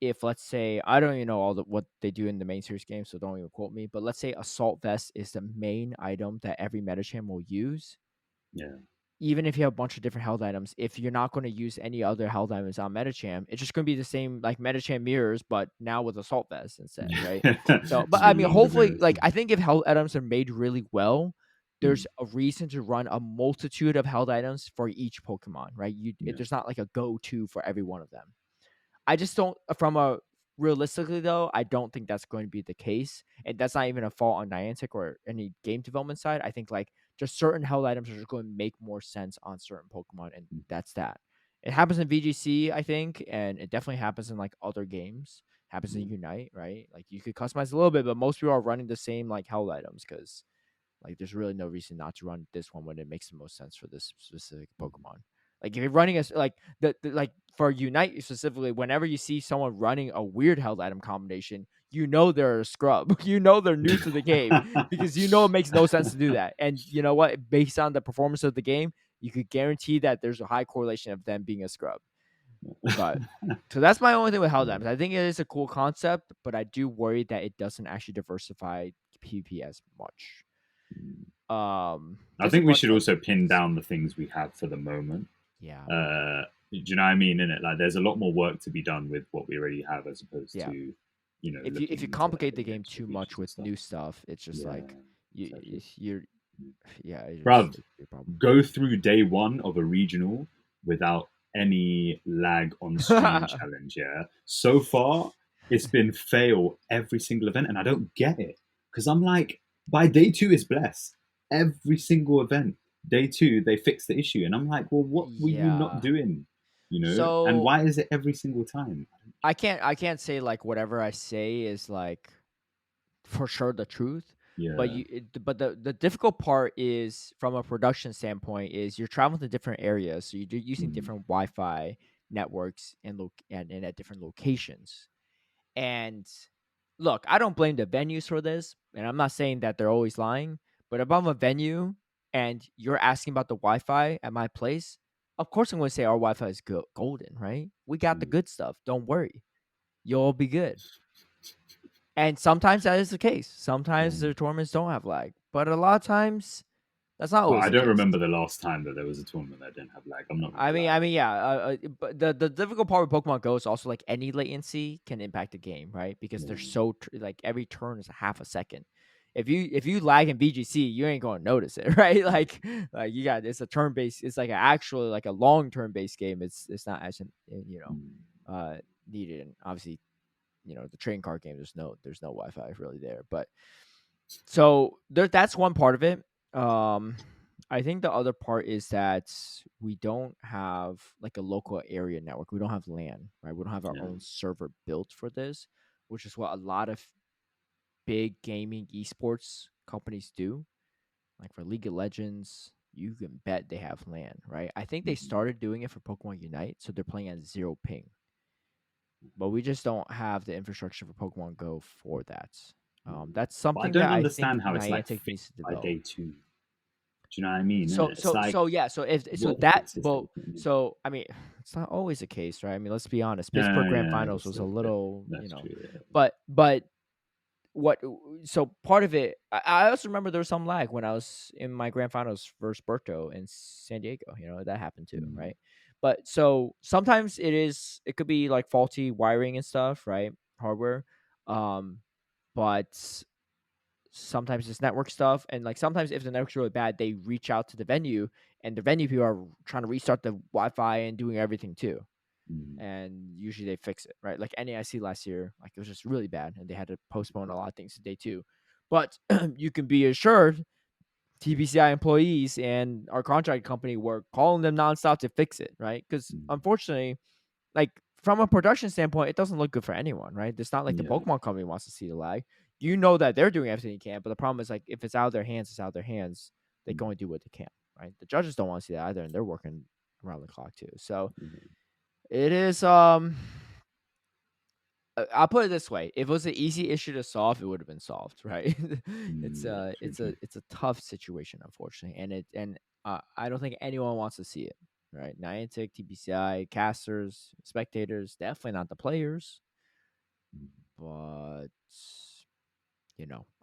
if let's say I don't even know what they do in the main series game, so don't even quote me. But let's say assault vest is the main item that every Metacham will use. Yeah. Even if you have a bunch of different held items, if you're not going to use any other held items on Metacham, it's just going to be the same like Metacham mirrors, but now with assault vest instead, right? So, but Just I with mean, longer hopefully, mirrors. like I think if held items are made really well, there's Mm. a reason to run a multitude of held items for each Pokemon, right? Yeah. There's not like a go-to for every one of them. I just don't from a realistically though, I don't think that's going to be the case. And that's not even a fault on Niantic or any game development side. I think like just certain held items are just going to make more sense on certain Pokemon, and Mm. that's that. It happens in VGC, I think, and it definitely happens in like other games. Happens in Yeah. Unite, right? Like you could customize a little bit, but most people are running the same like held items because like, there's really no reason not to run this one when it makes the most sense for this specific Mm. Pokemon. Like, if you're running like like for Unite specifically, whenever you see someone running a weird held item combination, they're a scrub. They're new to the game because it makes no sense to do that. And you know what? Based on the performance of the game, you could guarantee that there's a high correlation of them being a scrub. But so that's my only thing with held Yeah. items. I think it is a cool concept, but I do worry that it doesn't actually diversify PvP as much. Mm. I Just a think we bunch should of also pin things. down the things we have for the moment. Yeah, Do you know what I mean? In it, like, there's a lot more work to be done with what we already have, as opposed yeah. to, If you looking into like complicate the getting game extra too much features and with stuff. new stuff, it's just Yeah, like you exactly. you're yeah, Bruv, it's a problem. go through day one of a regional without any lag on stream challenge. Yeah, so far it's been fail every single event, and I don't get it because I'm like, by day two is blessed. Every single event, day two they fix the issue, and I'm like, well, what were you not Yeah. doing? And So why is it every single time? I don't I can't say like whatever I say is like for sure the truth. But Yeah. but the difficult part is from a production standpoint is you're traveling to different areas, so you're using Mm, different Wi-Fi networks and at different locations. And look, I don't blame the venues for this, and I'm not saying that they're always lying, but if I'm a venue and you're asking about the Wi-Fi at my place, of course I'm going to say our Wi-Fi is golden, right? We got the mm, good stuff. Don't worry, you'll be good. And sometimes that is the case. Sometimes mm. the tournaments don't have lag, but a lot of times that's not But always I the don't case. remember the last time that there was a tournament that didn't have lag. I'm not gonna lie. Yeah. But the difficult part with Pokemon Go is also like any latency can impact the game, right? Because they're Yeah. so like every turn is a half a second. If you lag in VGC, you ain't gonna notice it, right? Like you got it's a turn based. It's like actually like a long turn based game. It's not as Mm, needed. And obviously, the trading card game. There's no Wi-Fi really there, but so that's one part of it. Um, I think the other part is that we don't have like a local area network. We don't have LAN, right? We don't have our yeah. own server built for this, which is what a lot of big gaming esports companies do. Like for League of Legends, you can bet they have LAN, right? I think they Mhm. started doing it for Pokemon Unite, so they're playing at zero ping. But we just don't have the infrastructure for Pokemon Go for that. That's But I something don't that I think understand how it's like Niantic fixed needs to by develop. day two. Do you know what I mean? So Innit? It's so like so yeah, so if so what that fixes but day two? so I mean it's not always the case, right? I mean, let's be honest. Pittsburgh Yeah, Grand yeah, Finals was that's a little, that's true. Yeah. but what so part of it I also remember there was some lag when I was in my Grand Finals versus Berto in San Diego. That happened too, Mm, right? But so sometimes it could be like faulty wiring and stuff, right? Hardware. Um but sometimes it's network stuff, and like sometimes if the network's really bad, they reach out to the venue, and the venue people are trying to restart the Wi-Fi and doing everything too, mm, and usually they fix it, right? Like NAIC last year, like it was just really bad and they had to postpone a lot of things to day two. But you can be assured TBCI employees and our contract company were calling them nonstop to fix it, right? Because mm. unfortunately, like from a production standpoint, it doesn't look good for anyone, right? It's not like the Yeah. Pokemon company wants to see the lag. You know that they're doing everything they can, but the problem is like if it's out of their hands, it's out of their hands. They Mm, can only do what they can, right? The judges don't want to see that either, and they're working around the clock too. So mm, it is I'll put it this way: if it was an easy issue to solve, it would have been solved, right? it's yeah, a true, it's true. a it's a tough situation, unfortunately, and I don't think anyone wants to see it, right? Niantic, TBCI, casters, spectators, definitely not the players, Mm. but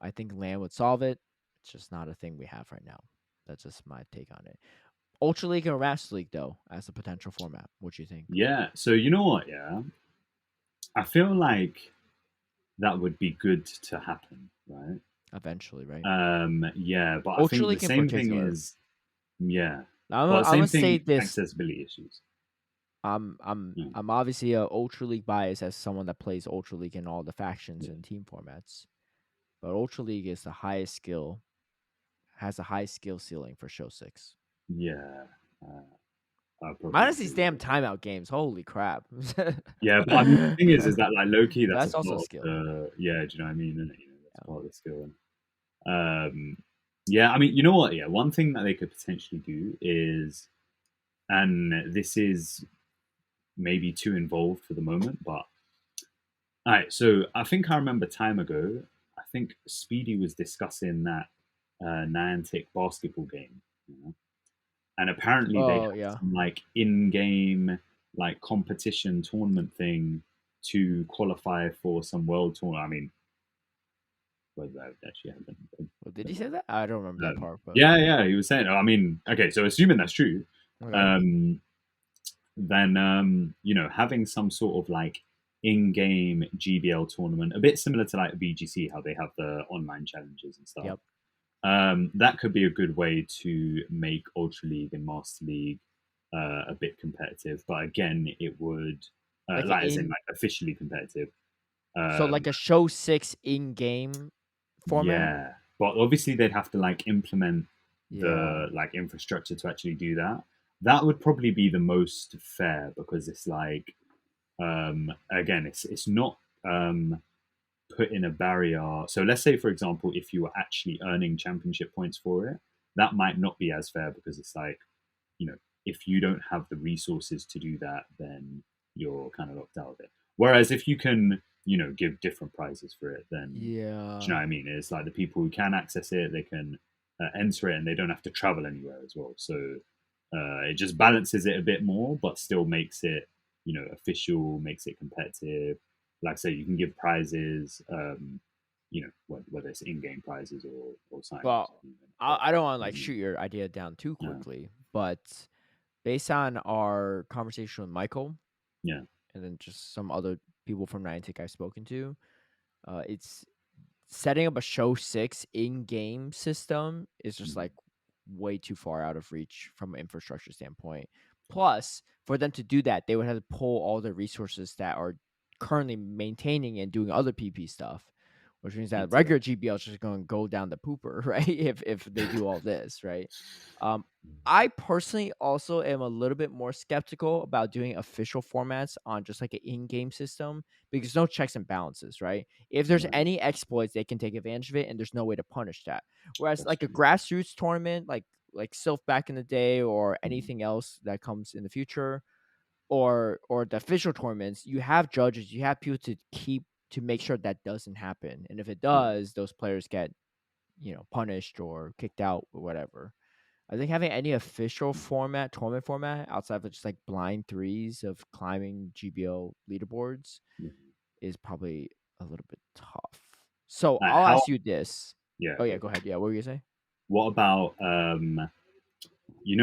I think LAN would solve it. It's just not a thing we have right now. That's just my take on it. Ultra League or Master League, though, as a potential format. What do you think? Yeah. So you know what? Yeah, I feel like that would be good to happen, right? Eventually, right? Yeah, but I Ultra think the League in same thing particular. is, yeah, I'm but gonna, the I'm same gonna say thing, this. accessibility issues. Mm, I'm obviously a Ultra League bias as someone that plays Ultra League in all the factions yeah, and team formats. But Ultra League is the highest skill, has a high skill ceiling for Show 6. yeah, uh, I probably Minus these agree with damn that. timeout games. Holy crap. Yeah, but I mean, the thing is that like low key, that's a That's also a part of skill. the yeah. Do you know what I mean? And that's Yeah. part of the skill. Um, yeah, I mean, you know what? Yeah, one thing that they could potentially do is, and this is maybe too involved for the moment, but all right. So I think I remember time ago. I think Speedy was discussing that Niantic basketball game, and apparently they Oh, have yeah. some like in-game like competition tournament thing to qualify for some world tour. I mean, whether that would actually happen, I Well, did he don't know. say that? I don't remember that part, but Yeah, yeah, he was saying. I mean, okay, so assuming that's true, okay. um, then having some sort of like in-game GBL tournament, a bit similar to like BGC, how they have the online challenges and stuff. Yep. That could be a good way to make Ultra League and Master League a bit competitive. But again, it would Like like as in in like officially competitive. so Um, like a Show 6 in game format? yeah, but obviously they'd have to like implement Yeah. the like infrastructure to actually do that. That would probably be the most fair because it's like again, it's not put in a barrier. So let's say, for example, if you were actually earning championship points for it, that might not be as fair because it's like, you know, if you don't have the resources to do that, then you're kind of locked out of it. Whereas if you can, give different prizes for it, then do you know Yeah. what I mean? It's like the people who can access it, they can enter it, and they don't have to travel anywhere as well. So it just balances it a bit more, but still makes it, official, makes it competitive. Like I say, you can give prizes, whether it's in-game prizes or something else. Well, I don't want to like Mhm. shoot your idea down too Yeah, quickly, but based on our conversation with Michael yeah, and then just some other people from Niantic I've spoken to, it's setting up a show 6 in-game system is just mm, like way too far out of reach from an infrastructure standpoint. Plus, for them to do that, they would have to pull all the resources that are currently maintaining and doing other PP stuff, which means that regular exactly. GBL is just going to go down the pooper, right? If they do all this, right? Um, Mm, I personally also am a little bit more skeptical about doing official formats on just like an in-game system because there's no checks and balances, right? If there's right, any exploits, they can take advantage of it, and there's no way to punish that. Whereas that's like a true. grassroots tournament, like Sylph back in the day, or Mm, anything else that comes in the future, or the official tournaments, you have judges, you have people to make sure that doesn't happen, and if it yeah, does, those players get punished or kicked out or whatever. I think having any official mm, tournament format outside of just like blind threes of climbing GBL leaderboards yeah. is probably a little bit tough. So Like I'll how? ask you this. Yeah, Oh yeah, go go go. ahead. Yeah, what were you gonna say? What about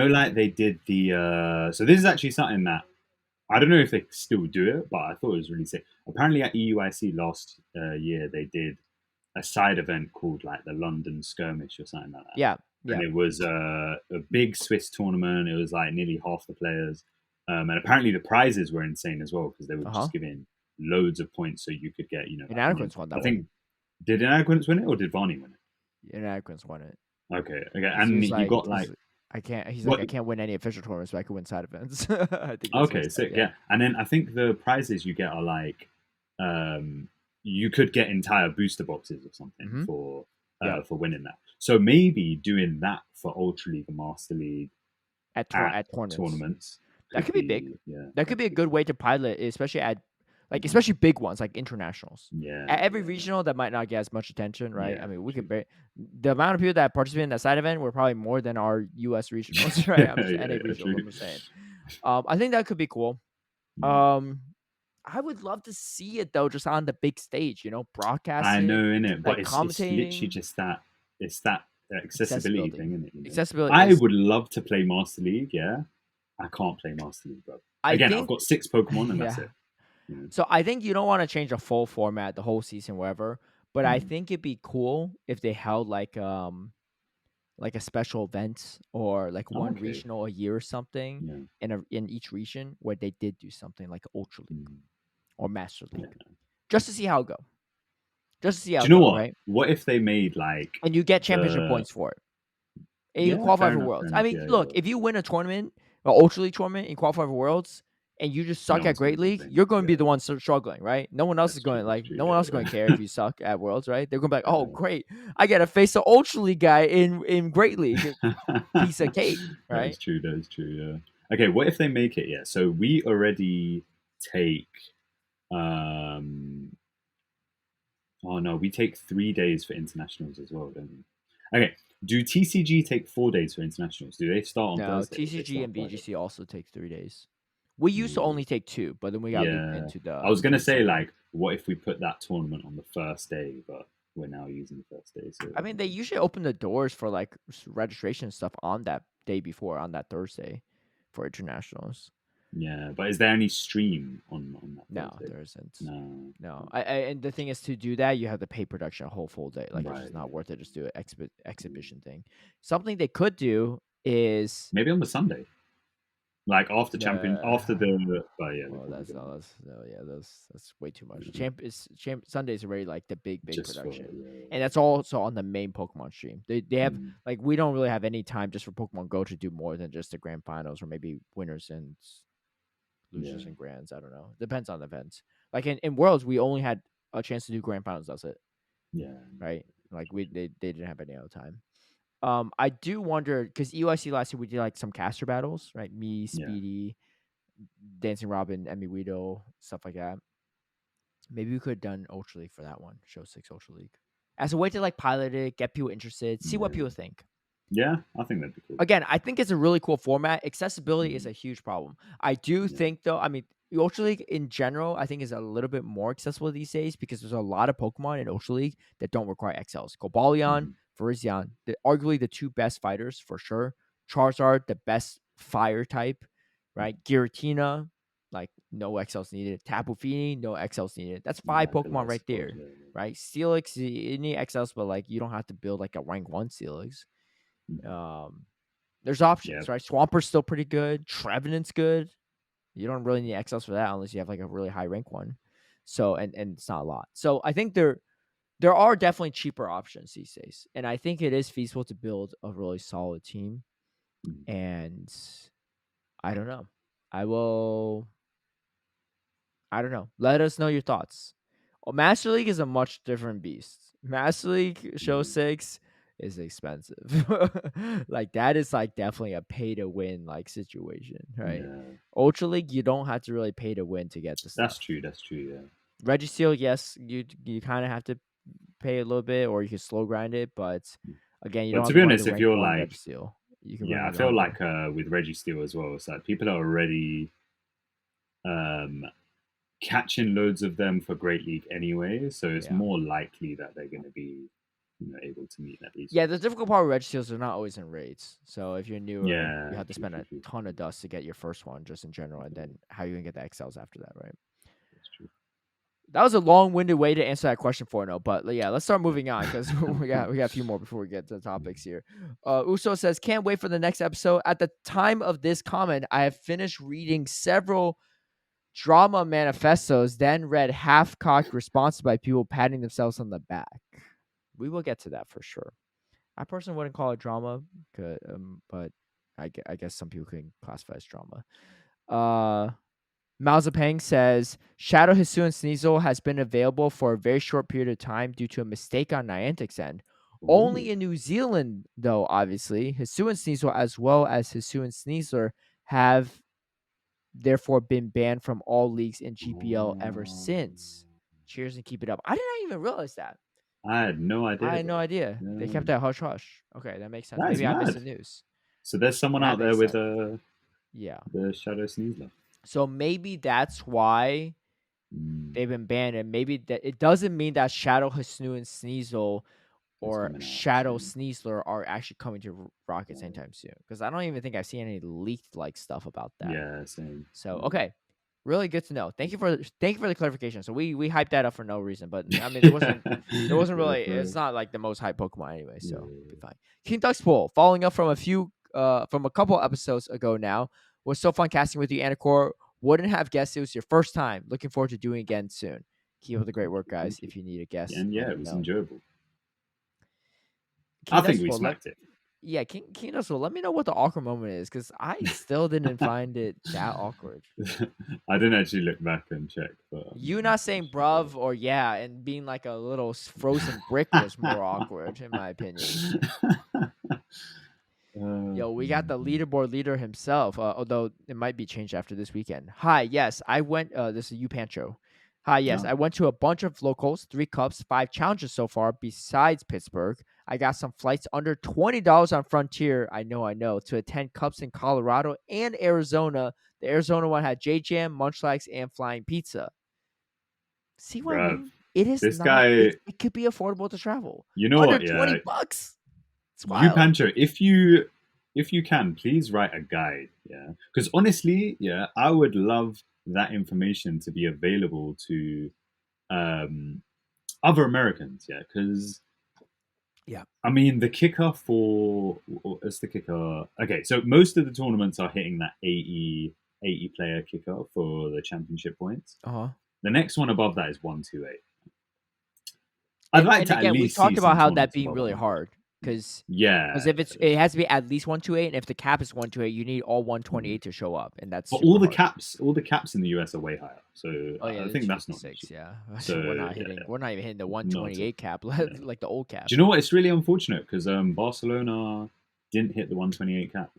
like they did the so this is actually something that I don't know if they still do it, but I thought it was really sick. Apparently at EUIC last year they did a side event called like the London Skirmish or something like that. Yeah, And yeah. it was a big Swiss tournament. It was like nearly half the players. And apparently the prizes were insane as well because they were Uh huh. just giving loads of points so you could get, like million Inadequates won points. that I one. think, did Inadequates win it or did Varney win Inadequates won it it? Okay. Okay. because he And was he like, got like, I can't. He's like, what? I can't win any official tournaments, but I can win side events. I think that's what he Okay, said. sick. Yeah. Yeah. And then I think the prizes you get are like, um, you could get entire booster boxes or something Mm-hmm. Yep. for winning that. So maybe doing that for Ultra League and Master League at At tournaments. tournaments That could could be big. be, yeah, That that could be could a be good sick. way to pilot, especially at Mhm. especially big ones like internationals. Yeah, At every yeah, yeah, regional, that might not get as much attention, right? I yeah, mean, we could true. the amount of people that participate in that side event were probably more than our U.S. regionals, right? Yeah, I'm just yeah, NA yeah, regionals. true. I'm just saying. I think that could be cool. Mm. Um, I would love to see it though, just on the big stage. I Broadcast it, know, in it, but like it's literally commentating, just that it's that accessibility accessibility. thing, isn't it? Accessibility I is. would love to play Master League. Yeah, I can't play Master League, bro. I Again, I've think, got 6 Pokemon and that's yeah. it. You know? So I think you don't want to change the full format, the whole season, wherever. But I Mm. think it'd be cool if they held like a special event or like Oh, one okay. regional a year or something Yeah. in each region where they did do something like Ultra League Mm. or Master Yeah. League, just to see how it go, just to see how Do it you know go, what? right? What if they made like And you get championship the points for it, and you yeah, qualify for fair Worlds. I enough. mean, Yeah, yeah. look, if you win a tournament, an Ultra League tournament, and qualify for Worlds, and you just No suck at one's gonna Great League, complain. you're going to be Yeah, the one struggling, right? No one else is that's true. going That's like true. no one else is going to care Yeah, if you suck at Worlds, right? They're going to be like, oh, yeah. great, I got to face the Ultra League guy in Great League, piece of cake, That is right? true. That is true. Yeah. Okay. What if they make it? Yeah. So we already take. Um. Oh no, we take 3 days for internationals as well, don't we? Okay. Do TCG take 4 days for internationals? Do they start on No, Thursday or do they TCG start on and Friday? BGC also take 3 days. We used to Ooh. only take two, but then we got looped Yeah. into I was to gonna the say second one. like, what if we put that tournament on the first day, but we're now using the first day, so I mean, they usually open the doors for like registration stuff on that day before, on that Thursday, for internationals. yeah. But is there any stream on that No, Thursday? there isn't. No. No, and the thing is, to do that, you have to pay production a whole full day. Like, it's Right. just not Yeah. worth it. Just do an Mm. exhibition thing. Something they could do is Maybe on the Sunday, like after champion, uh, after the. But yeah, they well, probably don't. that's no, yeah, that's way too much. Yeah. Sunday's already like the big Just for production, and yeah. that's also on the main Pokemon stream. They have Mm, like, we don't really have any time just for Pokemon Go to do more than just the grand finals or maybe winners and losers yeah. and grands. I don't know. Depends on the events. Like in Worlds, we only had a chance to do grand finals. That's it, Yeah. right? Like they didn't have any other time. I do wonder because EYC last year we did like some caster battles, right? Me, Yeah. Speedy, Dancing Robin, Emmy Weedle, stuff like that. Maybe we could have done Ultra League for that one, Show 6 Ultra League. As a way to like pilot it, get people interested, see what Yeah. people think. Yeah. I think that'd be cool. Again, I think it's a really cool format. Accessibility is Mm. a huge problem. I do Yeah. think though, I mean, Ultra League in general, I think is a little bit more accessible these days because there's a lot of Pokemon in Ultra League that don't require XLs. Cobalion, Mhm. Virizion, arguably the two best fighters for sure. Charizard, the best fire type, right? Giratina, like no XLs needed. Tapu Fini, no XLs needed. That's Yeah. 5 Pokemon right Galasport, there, yeah. right? Steelix, you need XLs, but like you don't have to build like a rank 1 Steelix. Mhm. There's Yeah. options, right? Swamper's still pretty good. Trevenant's good. You don't really need XLs for that unless you have like a really high rank one. So and it's not a lot. So I think there are definitely cheaper options these days, and I think it is feasible to build a really solid team. Mhm. And I don't know. I will. I don't know. Let us know your thoughts. Well, Master League is a much different beast. Master League Show Mhm. 6 is expensive. Like that is like definitely a pay to win like situation, right? Yeah. Ultra League, you don't have to really pay to win to get the That's stuff. true. That's true. Yeah. Registeel, yes, you kind of have to pay a little bit, or you can slow grind it. But again, you But don't to have be to run the honest, if rank you're 1 like, Registeel. You can run yeah, I the feel normal. like with Reggie Steele as well, it's like people are already um, catching loads of them for Great League anyway, so it's Yeah. more likely that they're going to be, able to meet at least Yeah, the once. difficult part with Registeel is they're not always in raids. So if you're newer, you Yeah, have to true, spend true, a true. ton of dust to get your first one, just in general, and then how you can get the XLs after that, right? That's true. That was a long-winded way to answer that question for no, but yeah, let's start moving on because we got a few more before we get to the topics here. Uso says, "Can't wait for the next episode." At the time of this comment, I have finished reading several drama manifestos, then read half-cocked responses by people patting themselves on the back. We will get to that for sure. I personally wouldn't call it drama, but I guess some people can classify as drama. Mao Zedong says Shadow Hisuian Sneasel has been available for a very short period of time due to a mistake on Niantic's end. Ooh, Only in New Zealand, though, obviously, Hisuian Sneasel as well as Hisuian Sneasler have therefore been banned from all leagues in GPL ever oh, since. Cheers and keep it up. I did not even realize that. I had no I idea, had no bro. idea. They Yeah, kept that hush hush. Okay, that makes sense. that is Maybe I missed the mad. news. So there's someone That out there makes with sense. Yeah. the Shadow Sneasler. So maybe that's why Mm, they've been banned, and maybe that it doesn't mean that Shadow Hasnu and Sneasel it's or coming out Shadow soon. Sneasler are actually coming to Rockets Yeah, anytime soon. Because I don't even think I've seen any leaked like stuff about that. yeah, same. So Yeah. okay, really good to know. Thank you for the clarification. So we hyped that up for no reason, but I mean there wasn't Yeah, really, for it's not like the most hyped Pokemon anyway, yeah, so it'll be fine. King Duck's Pool, following up from a couple episodes ago now, was so fun casting with you, Anicor. Wouldn't have guessed it was your first time. Looking forward to doing it again soon. Keep up the great work, guys. thank you. If you need a guest, And let yeah, me it was know. enjoyable. I King think Duck's we Pool, smacked it. yeah, King Duck's Pool, let me know what the awkward moment is, because I still didn't find it that awkward. I didn't actually look back and check, but You not I'm saying sure there bruv or yeah and being like a little frozen brick was more awkward, in my opinion. Yo, we got the leaderboard leader himself, although it might be changed after this weekend. Hi, yes, I went, this is you, Pancho. Hi, yes, no, I went to a bunch of locals, 3 cups, 5 challenges so far, besides Pittsburgh. I got some flights under $20 on Frontier, I know, to attend cups in Colorado and Arizona. The Arizona one had J-Jam, Munchlax, and Flying Pizza. See what I bruv. mean? It is This not. It, guy, it could be affordable to travel you know under what? Yeah, $20. It's you wild. Pancho, if you can, please write a guide. Yeah, because honestly, yeah, I would love that information to be available to um, other Americans. Yeah, because Yeah. I mean, the kicker for what's the kicker? Okay, so most of the tournaments are hitting that 80 player kicker for the championship points. Uh huh. The next one above that is 128. I'd And like and to at again, we least see talked about some how that tournaments being above really 100. hard. because Yeah, if yeah, it has to be at least 128, and if the cap is 128, you need all 128 to show up, and that's but super hard. all the caps in the US are way higher, so Oh yeah, I it's think that's not an issue. 56. Yeah, we're So not hitting. We're not even hitting the not at all. 128 cap Yeah. like the old cap. Do you know what? It's really unfortunate because Barcelona didn't hit the 128 cap,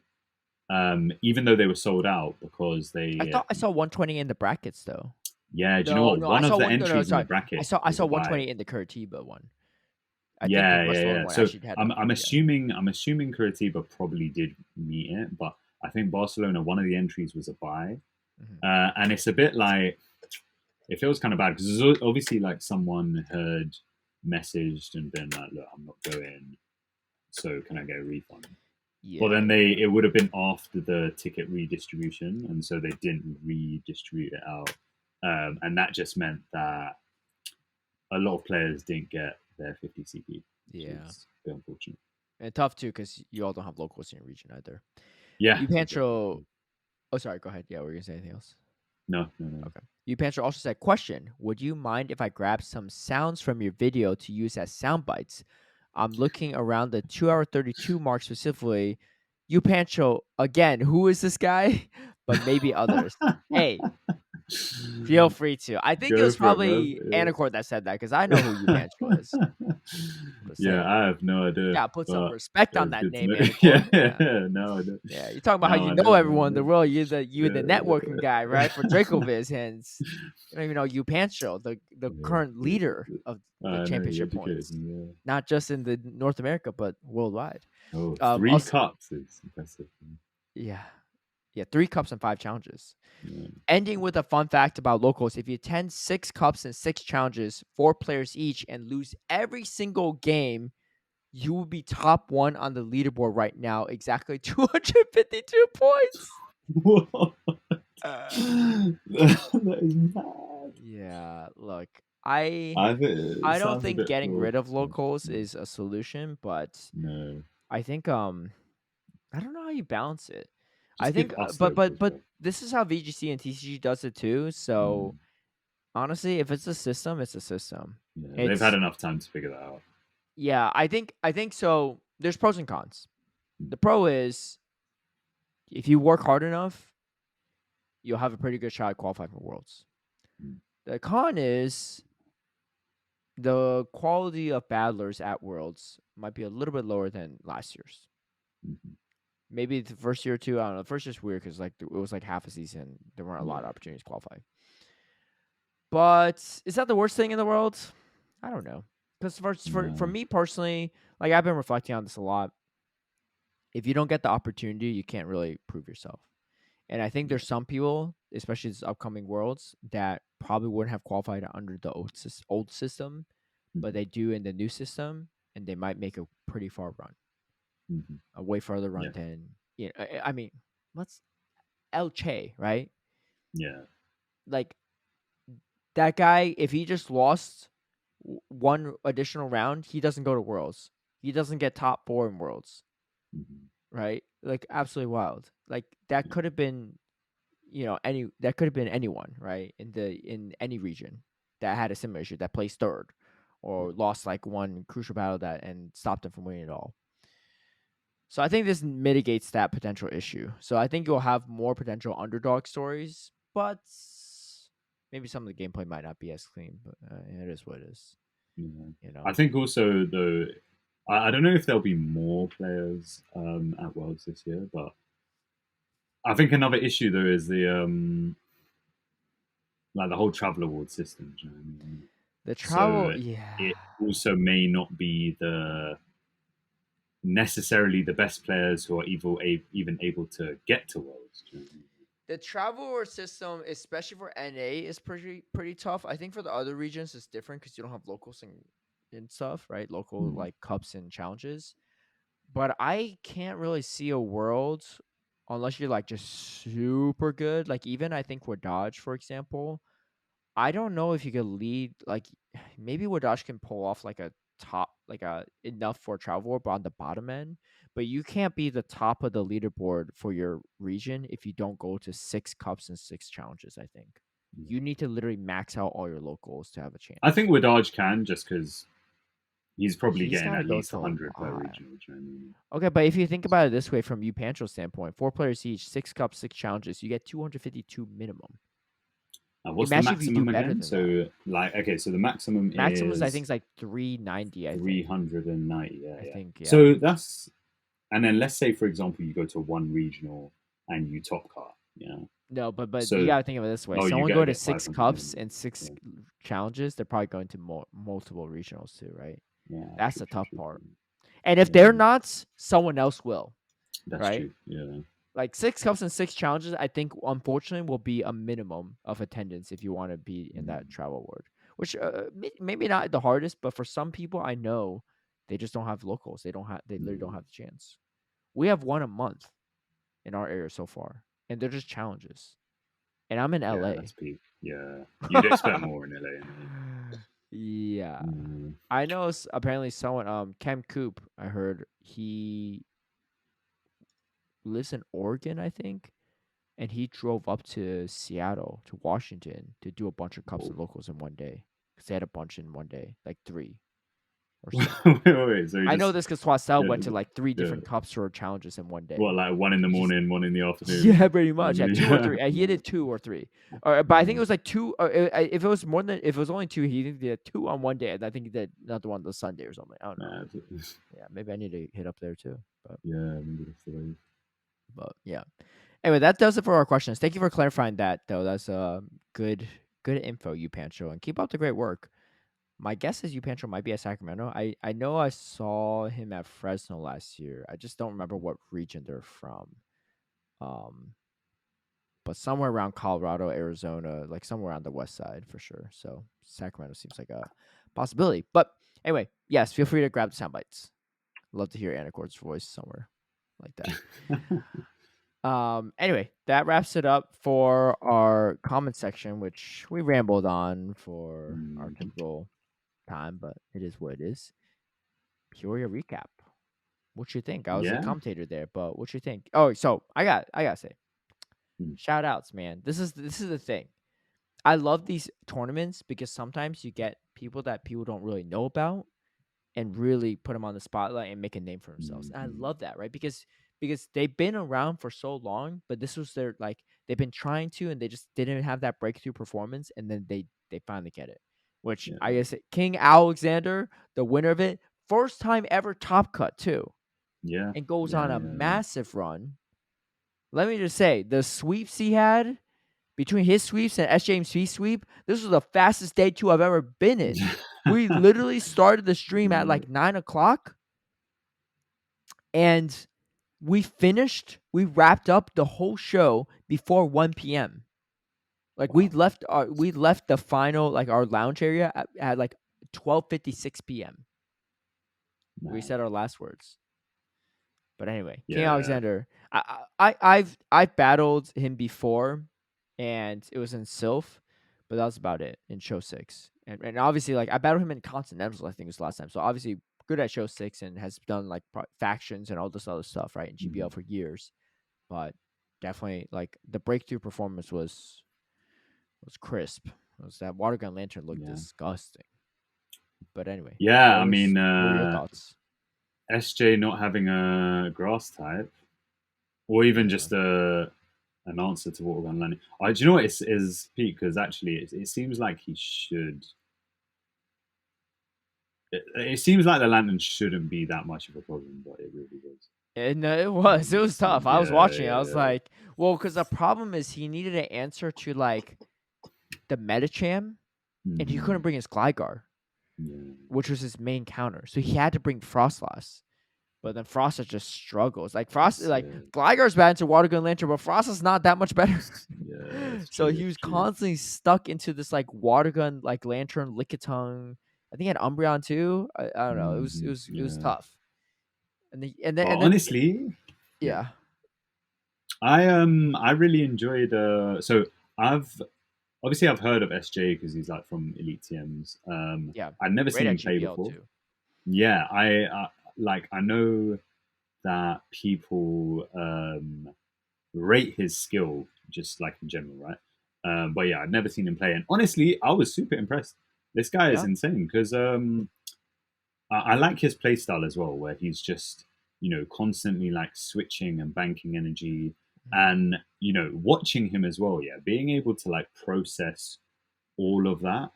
even though they were sold out because I they. thought I saw 120 in the brackets though. Yeah, do you know No, what? no, I One of saw the one. No, no, entries in the sorry. bracket I was saw a buy. 120 in the Curitiba one. I think the Yeah, yeah, Barcelona yeah. one So actually had I'm a I'm yeah. assuming I'm assuming Curitiba probably did meet it, but I think Barcelona one of the entries was a buy, Mhm. and it's a bit like it feels kind of bad because obviously like someone had messaged and been like, "Look, I'm not going, so can I get a refund?" But Yeah, then yeah. it would have been after the ticket redistribution, and so they didn't redistribute it out, and that just meant that a lot of players didn't get their 50 CP, which Yeah. is a bit unfortunate. And tough too because you all don't have locals in your region either. Yeah, You exactly. Pancho. Oh, sorry. Go ahead. Yeah, were you gonna say anything else? No, no, no. Okay. You Pancho also said, "Question: Would you mind if I grab some sounds from your video to use as sound bites? I'm looking around the 2 hour 32 mark specifically. You Pancho again. Who is this guy? But maybe others. Hey, feel free to. I think it Go was for it, bro. probably Anicor that said that because I know who you Pancho is. Just Yeah, saying. I have no idea, Yeah, put some but respect it on was that good to name, know. Anicor. Yeah, Yeah. no, I don't. Yeah, you're talking about how Now you I know know. Now everyone I in the know. world. You're the networking Yeah, guy, right? For DracoViz, hence you don't even know you Pancho, the yeah, current leader of the I know. You championship educated points, me. Yeah. not just in the North America but worldwide. Oh, three Also, cups is impressive. yeah, yeah, 3 cups and 5 challenges. Yeah. Ending with a fun fact about locals: if you attend 6 cups and 6 challenges, 4 players each, and lose every single game, you will be top one on the leaderboard right now, exactly 252 points. What? Uh, That is mad. Yeah, look, I I think it I don't sounds a think bit getting fraud. rid of locals is a solution, but No, I think I don't know how you balance it. I just give think us but locals, bro. this is how VGC and TCG does it too. So Mm, honestly, if it's a system, it's a system. yeah, they've had It's enough time to figure that out. yeah, I think so. There's pros and cons. Mm, The pro is if you work hard enough, you'll have a pretty good shot at qualifying for Worlds. mm, The con is the quality of battlers at Worlds might be a little bit lower than last year's. mhm. Maybe the first year or two. I don't know. The first year's weird because like it was like half a season. There weren't a lot of Yeah. opportunities to qualify. But is that the worst thing in the world? I don't know. Because for No. me personally, like I've been reflecting on this a lot. If you don't get the opportunity, you can't really prove yourself. And I think Yeah. there's some people, especially this upcoming Worlds, that probably wouldn't have qualified under the old system, but Mhm, they do in the new system, and they might make a pretty far run, mhm. a way farther run Yeah. than I mean, what's El Che, right? Yeah. Like that guy, if he just lost one additional round, he doesn't go to Worlds. He doesn't get top 4 in Worlds, Mhm. right? Like absolutely wild. Like that Yeah. could have been any that could have been anyone, right? In any region that had a similar issue that placed third or Yeah. lost like one crucial battle that and stopped them from winning it all. So I think this mitigates that potential issue. So I think you'll have more potential underdog stories, but maybe some of the gameplay might not be as clean. But it is what it is. Yeah. You I know, think also though, I don't know if there'll be more players at Worlds this year, but I think another issue though is the like the whole travel award system. Do you know what I mean? the travel, So yeah. it also may not be the necessarily the best players who are even able to get to Worlds. Do you know what I mean? The travel system, especially for NA, is pretty tough. I think for the other regions, it's different because you don't have locals and stuff, right? Local Mm, like cups and challenges. But I can't really see a world unless you're like just super good. Like even I think with Dodge, for example, I don't know if you could lead like maybe Wadash can pull off like a top like a enough for travel but on the bottom end, but you can't be the top of the leaderboard for your region if you don't go to 6 cups and 6 challenges, I think. yeah. You need to literally max out all your locals to have a I chance. think Wadaj can just because he's probably He's getting got to at go least to a 100 per lot. regional. Do you know what I mean? Okay, but if you think about it this way from you Pancho's standpoint, 4 players each, 6 cups, 6 challenges, you get 252 minimum. What's the Imagine if you do maximum better again? than that. So, like, okay, so the maximum Maximum is I think is is like 390, I think. 390. Yeah, I yeah. think, yeah. So that's, and then let's say, for example, you go to one regional and you top cut. Yeah. No, but you So, gotta think of it this way. oh, you Someone gotta going to get 6 500 cups minimum. and 6 Yeah. challenges, they're probably going to multiple regionals too, right? Yeah. That's True, the true, tough true, part. true. And if they're Yeah. not, someone else will, That's right? true. Yeah. Like 6 cups and 6 challenges, I think unfortunately will be a minimum of attendance if you want to be in that Mm, travel ward. Which maybe not the hardest, but for some people I know they just don't have locals. They literally don't mm. have the chance. We have one a month in our area so far, and they're just challenges. And I'm in Yeah, that's LA. peak. Yeah. You'd expect more in LA anyway. Yeah. Mm. I know apparently someone Cam Coop, I heard he lives in Oregon, I think, and he drove up to Seattle, to Washington to do a bunch of cups Whoa. and locals in one day. Cuz they had a bunch in one day, like 3 or so. Wait, so you I know just, this cuz Swasel yeah, went to like 3 yeah. different cups or challenges in one day. What, like one in the He's morning, one in the Yeah, afternoon? pretty much. Yeah, 2 or Yeah. 3. He No, did 2 or 3. Or but I think it no. was like 2 or if it was more than if it was only 2, he did 2 on one day and I think he did another one the Sunday or something. I don't know. Nah, Yeah, maybe I need to hit up there too. yeah, maybe that's the way. But yeah. Anyway, that does it for our questions. Thank you for clarifying that though. That's good info, you Pancho, and keep up the great work. My guess is you Pancho might be at Sacramento. I know I saw him at Fresno last year. I just don't remember what region they're from. Um but somewhere around Colorado, Arizona, like somewhere on the west side for sure. So Sacramento seems like a possibility. But anyway, yes, feel free to grab the sound bites. Love to hear Anicor's voice somewhere like that. Anyway, that wraps it up for our comment section, which we rambled on for our Mm, typical time, but it is what it is. Peoria recap. What you think? I was a yeah. commentator there, but what you think? Oh, so I gotta say, Mm, shout outs, man. This is the thing. I love these tournaments because sometimes you get people that people don't really know about and really put them on the spotlight and make a name for themselves. And I mm, love that, right? Because they've been around for so long, but this was their like they've been trying to and they just didn't have that breakthrough performance and then they finally get it. Which yeah. I guess King Alexander, the winner of it, first time ever top cut too, Yeah. and goes Yeah. on a Yeah. Yeah. massive run. Let me just say, the sweeps he had between his sweeps and SJMC sweep, this was the fastest day 2 I've ever been in. We literally started the stream at Yeah. like 9 o'clock and we wrapped up the whole show before 1 p.m. Like Wow. we left the final like our lounge area at like 12:56 p.m. We Man. said our last words. But anyway, King Yeah. Alexander, I've battled him before, and it was in Sylph, but that was about it in Show 6. And obviously, like I battled him in Continentals, I think was the last time. So obviously good at Show 6 and has done like factions and all this other stuff, right, in GBL Mm, for years. But definitely, like the breakthrough performance was crisp. It was that water gun lantern looked yeah. disgusting. But anyway, Yeah. I mean, what were your thoughts? SJ not having a grass type, or even Yeah. just an answer to what we're going to learn. Do you know what is Pete? Because actually, it seems like he should. It seems like the lantern shouldn't be that much of a problem, but it really was. And it was. It was tough. I was Yeah, watching it. I yeah, was yeah. like, well, because the problem is he needed an answer to like the Metacham, and he couldn't Mm-hmm. bring his Gligar, Yeah. which was his main counter. So he had to bring Frostlass. But then Frostless just struggles. Like Frost, That's like Gligar's bad into Water Gun Lantern, but Frostlass not that much better. yeah, it's So true. he It's was true. constantly stuck into this like Water Gun, like Lantern, Lickitung. I think he had Umbreon too. I don't know. It was Yeah. tough. But And then honestly, yeah, yeah, I really enjoyed. So I've obviously I've heard of SJ because he's like from Elite TMs. yeah, I'd never great seen at him play GBL before. too. Yeah, I like I know that people rate his skill just like in general, right? But yeah, I'd never seen him play, and honestly, I was super impressed. This guy is Yeah. insane because I like his playstyle as well, where he's just constantly like switching and banking energy, Mhm. and watching him as well. Yeah, being able to like process all of that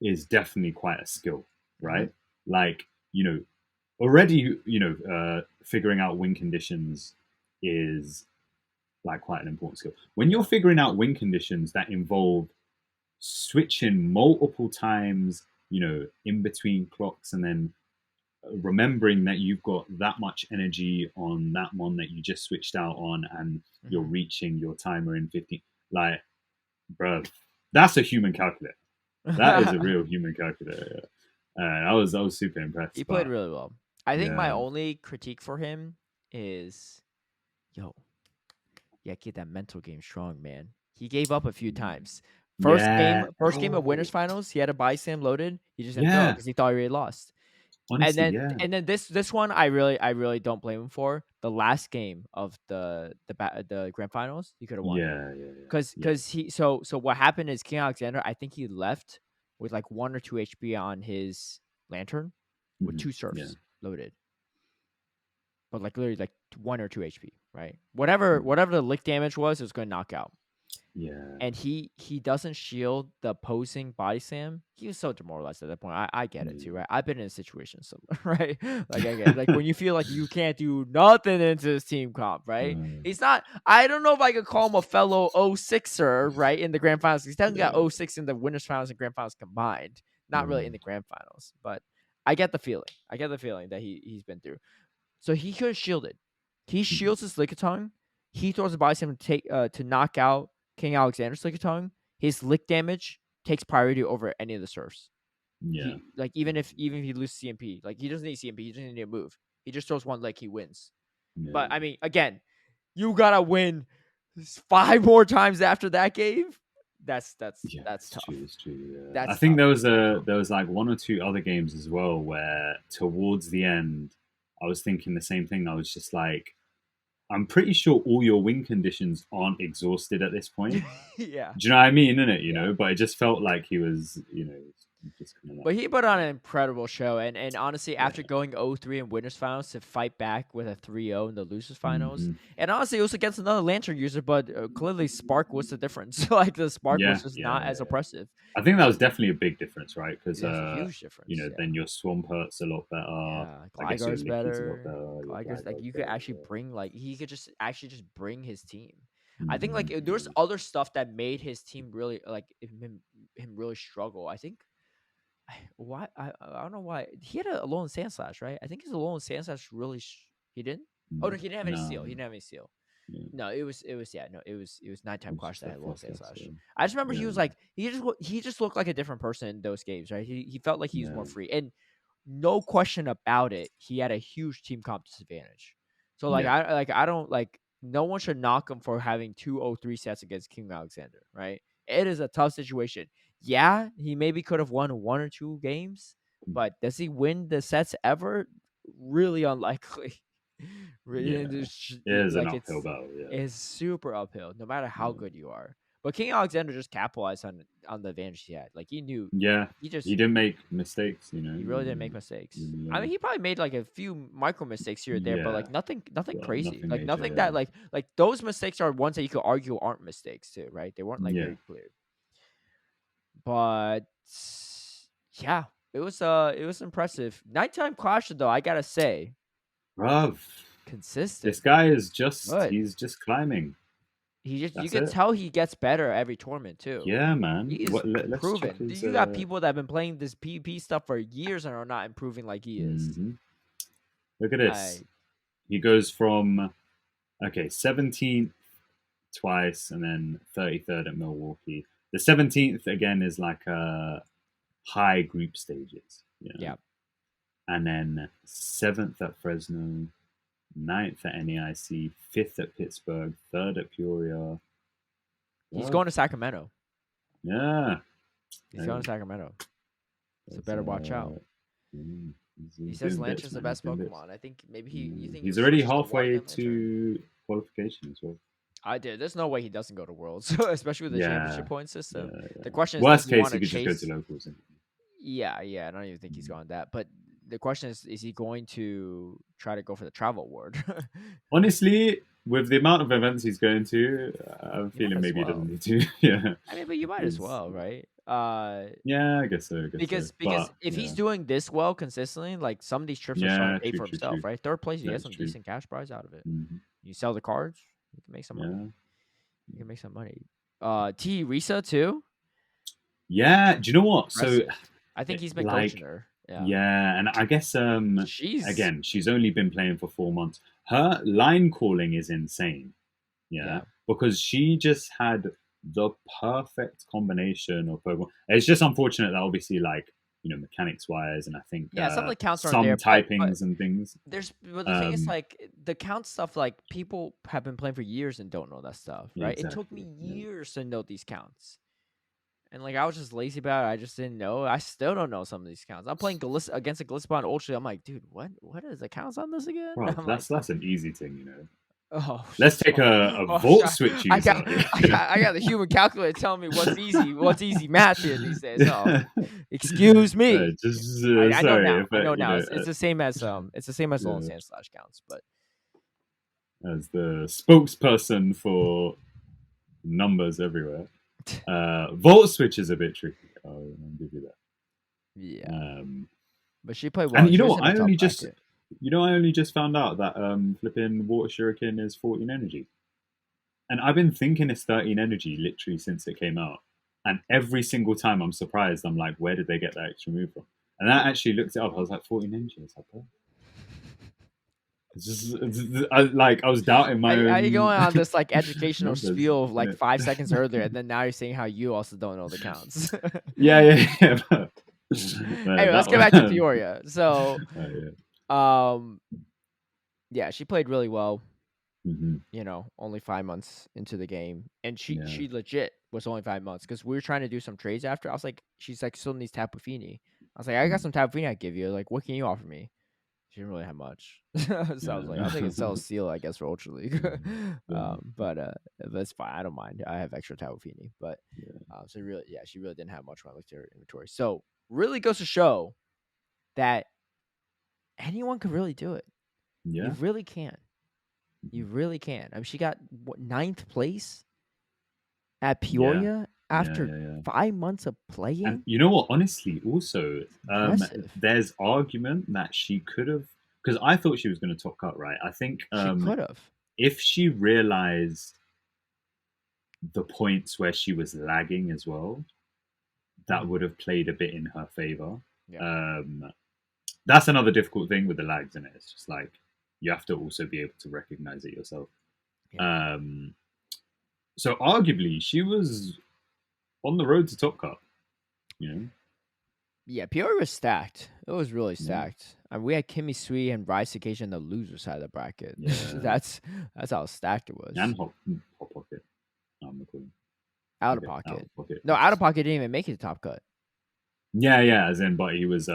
is definitely quite a skill, Mhm. right? Like already figuring out win conditions is like quite an important skill. When you're Yeah. figuring out win conditions that involve switching multiple times, in between clocks, and then remembering that you've got that much energy on that one that you just switched out on, and you're Mhm. reaching your timer in 50, like, bro, that's a human calculator. That is a real human calculator. I was super He impressed, played but really well. I think my yeah, only critique for him is, yo, yeah, get that mental game strong, man. He gave up a few times. yeah, First game of winners bro, finals, he had a buy Sam loaded. He just didn't throw it yeah. because he thought he already lost. Honestly, yeah, And then this one, I really don't blame him for. The last game of the grand finals, he could have won yeah, yeah, yeah, yeah. because he so what happened is King Alexander, I think he left with like 1 or 2 HP on his lantern with Hmm. 2 Yeah, surfs loaded, but like literally like 1 or 2 HP, right? mhm. Whatever the lick damage was, it was going to knock out. Yeah, And he doesn't shield the opposing body slam. He was so demoralized at that point. I get it too, yeah. right? I've been in a situation similar, right? Like I get it. Like when you feel like you can't do nothing into this team comp, right? Uh, He's not. I don't know if I could call him a fellow 06er, right? In the grand finals, he's definitely got yeah. 06 in the winners finals and grand finals combined. Not really in Mm, the grand finals, but I get the feeling. I get the feeling that he's been through. So he could have shielded. He mhm. shields his Lickitung. He throws a body slam to knock out King Alexander's Lickitung. His lick damage takes priority over any of the surfs. Yeah, He like even if he loses CMP, like he doesn't need CMP, he doesn't need a move. He just throws one lick, he wins. But yeah, I mean, again, you gotta win 5 more times after that game. yeah. That's It's true. tough. It's true. Yeah. I That's think tough. there was like one or two other games as well where towards the end, I was thinking the same thing. I was just like, I'm pretty sure all your win conditions aren't exhausted at this point. Yeah. Do you know what I mean? In it, Yeah. but it just felt like he was, just kind of But like, he put on an incredible show, and honestly, yeah. after going 0-3 in winners finals to fight back with a 3-0 in the losers finals, Hmm. and honestly, it was against another lantern user, but clearly Spark was the difference. Like the Spark was Yeah, just yeah, not yeah, as yeah. oppressive. I think that was definitely a big difference, right? Because That's a huge difference. Yeah, then your swamp hurts a lot better. yeah. I guess your Gligar's licky's a lot better. better. Your Gligar's like Gligar's you could better. actually bring like he could just actually just bring his team. I think Hmm. like there's other stuff that made his team really like him really struggle. I think why I don't know why he had a Alolan Sand Slash, right? I think his Alolan Sand Slash really he didn't. Oh no, he didn't have any No, seal. He didn't have any seal. yeah, No, it was yeah no it was nighttime it's clash just that that had Alolan first Sand guess. Slash. I just remember he Yeah, was like he just looked like a different person in those games, right? He felt like he was yeah, more free, and no question about it, he had a huge team comp disadvantage. So yeah, I don't like no one should knock him for having 2-0-3 sets against King Alexander, right? It is a tough situation. Yeah, he maybe could have won 1 or 2 games, but does he win the sets ever? Really unlikely. yeah. It is an Like uphill battle. Yeah, it's super uphill, no matter how yeah, good you are. But King Alexander just capitalized on the advantage he had. Like he knew yeah. he just He didn't make mistakes. he really didn't make mistakes. I Yeah, mean, he probably made like a few micro mistakes here or there, but yeah, like nothing but crazy. nothing Like major. nothing that like those mistakes are ones that you could argue aren't mistakes too, right? They weren't like Yeah, very clear. But yeah, it was impressive. Nighttime Clash though, I gotta say, bruv. This consistent, guy is just good. he's just climbing. He just you That's could it. tell he gets better every tournament too. Yeah, man. He's Let's check improving. his. You got people that have been playing this PvP stuff for years and are not improving like he is. Mhm. Look at this. I He goes from 17th twice and then 33rd at Milwaukee. The 17th again is like a high group stages, yeah. and then 7th at Fresno, ninth at NAIC, 5th at Pittsburgh, 3rd at Peoria. He's Well, going to Sacramento. yeah, He's going hey, to Sacramento. So that's, better watch out. mm, He he's says doing bits, Lantern's the man. He's best doing bits. Pokemon. I think maybe he you think he'll He's already switch to water halfway type Lantern? to qualification as well. I did. There's no way he doesn't go to Worlds, especially with the Yeah, championship point yeah, system. yeah. The question is, does Worst he case, want he to could just go to chase? locals. Yeah, yeah. I don't even think he's gone that. But the question is he going to try to go for the travel award? Honestly, with the amount of events he's going to, I'm You might feeling as maybe he doesn't well. need to. Yeah. I mean, but you might as well, right? Yeah, I guess so. I guess so. Because But if he's yeah, doing this well consistently, like some of these trips are starting yeah, to pay true, for true, himself, true. right? Third place, you That get is some true. decent cash prize out of it. Hmm. You sell the cards, you can make some money. Yeah. You can make some money. T Risa too. Yeah. Do you know what? So, Impressive. I think he's been coaching like, her. Yeah. yeah, and I guess She's again, she's only been playing for 4 months. Her line calling is insane. Yeah, yeah. because she just had the perfect combination of Pokemon. It's just unfortunate that obviously, like, mechanics wise, and I think Yeah, some of the counts aren't some there, but typings and things. but the thing is Um, like the count stuff like people have been playing for years and don't know that stuff, right? It took me exactly. Yeah. years to know these counts. And like I was just lazy about it. I just didn't know. I still don't know some of these counts. I'm playing against a Gliscon Ultra. I'm like, dude, what is the counts on this again? Bro, I'm like, that's an easy thing. oh, Let's take a oh, Volt Switch I user. got, I got the human calculator telling me what's easy math here these days. Oh, excuse me. Just I know sorry now. if I know now. It's the same as Alolan yeah, Sand Slash counts, but as the spokesperson for numbers everywhere. Volt Switch is a bit tricky. I'll give you that. yeah. Um, But she played well. and you She know was what? in a tough bracket. I only just found out that flipping Water Shuriken is 14 energy, and I've been thinking it's 13 energy literally since it came out. And every single time I'm surprised, I'm like, where did they get that extra move from? And I actually looked it up. I was like, 14 energy. I was like, oh. I was doubting my Are you own going on this like educational numbers. spiel of like 5 seconds earlier, and then now you're saying how you also don't know the counts? Yeah, yeah, yeah. Anyway, let's That get back to one. Peoria. So, Yeah. um, yeah, she played really well. Hmm. Only 5 months into the game, and Yeah. she legit was only 5 months because we were trying to do some trades after. I was like, she's like still needs Tapu Fini. I was like, I got Mm. some Tapu Fini I give you. Like, what can you offer me? She didn't really have much, so I was like, Yeah. I'll take a sell seal, I guess, for Ultra League. Yeah. But it's fine. I don't mind. I have extra Tapu Fini, but Yeah. so really, yeah, she really didn't have much when I looked at her inventory. So really goes to show that anyone could really do it. You Yeah. really can. You really can. I mean, she got ninth place at Yeah. Peoria Yeah. after Yeah. Yeah. 5 months of And playing. you know what? Honestly, also, Impressive. there's argument that she could have, because I thought she was going to top cut, right? I think She could have. if she realized the points where she was lagging as well, that would have played a bit in her favor. Yeah. That's another difficult thing with the lags in it. It's just like you have to also be able to recognize it yourself. Yeah. So arguably, she was on the road to top cut. You know, Yeah, Peoria was stacked. It was really yeah, stacked. I mean, we had Kimmy Sui and Rise Occasion on the loser side of the bracket. yeah, that's how stacked it was. and hot pocket. I'm recording. Out of Okay, out pocket. of pocket. No, out of pocket didn't even make it to top cut. Yeah, as in, but he was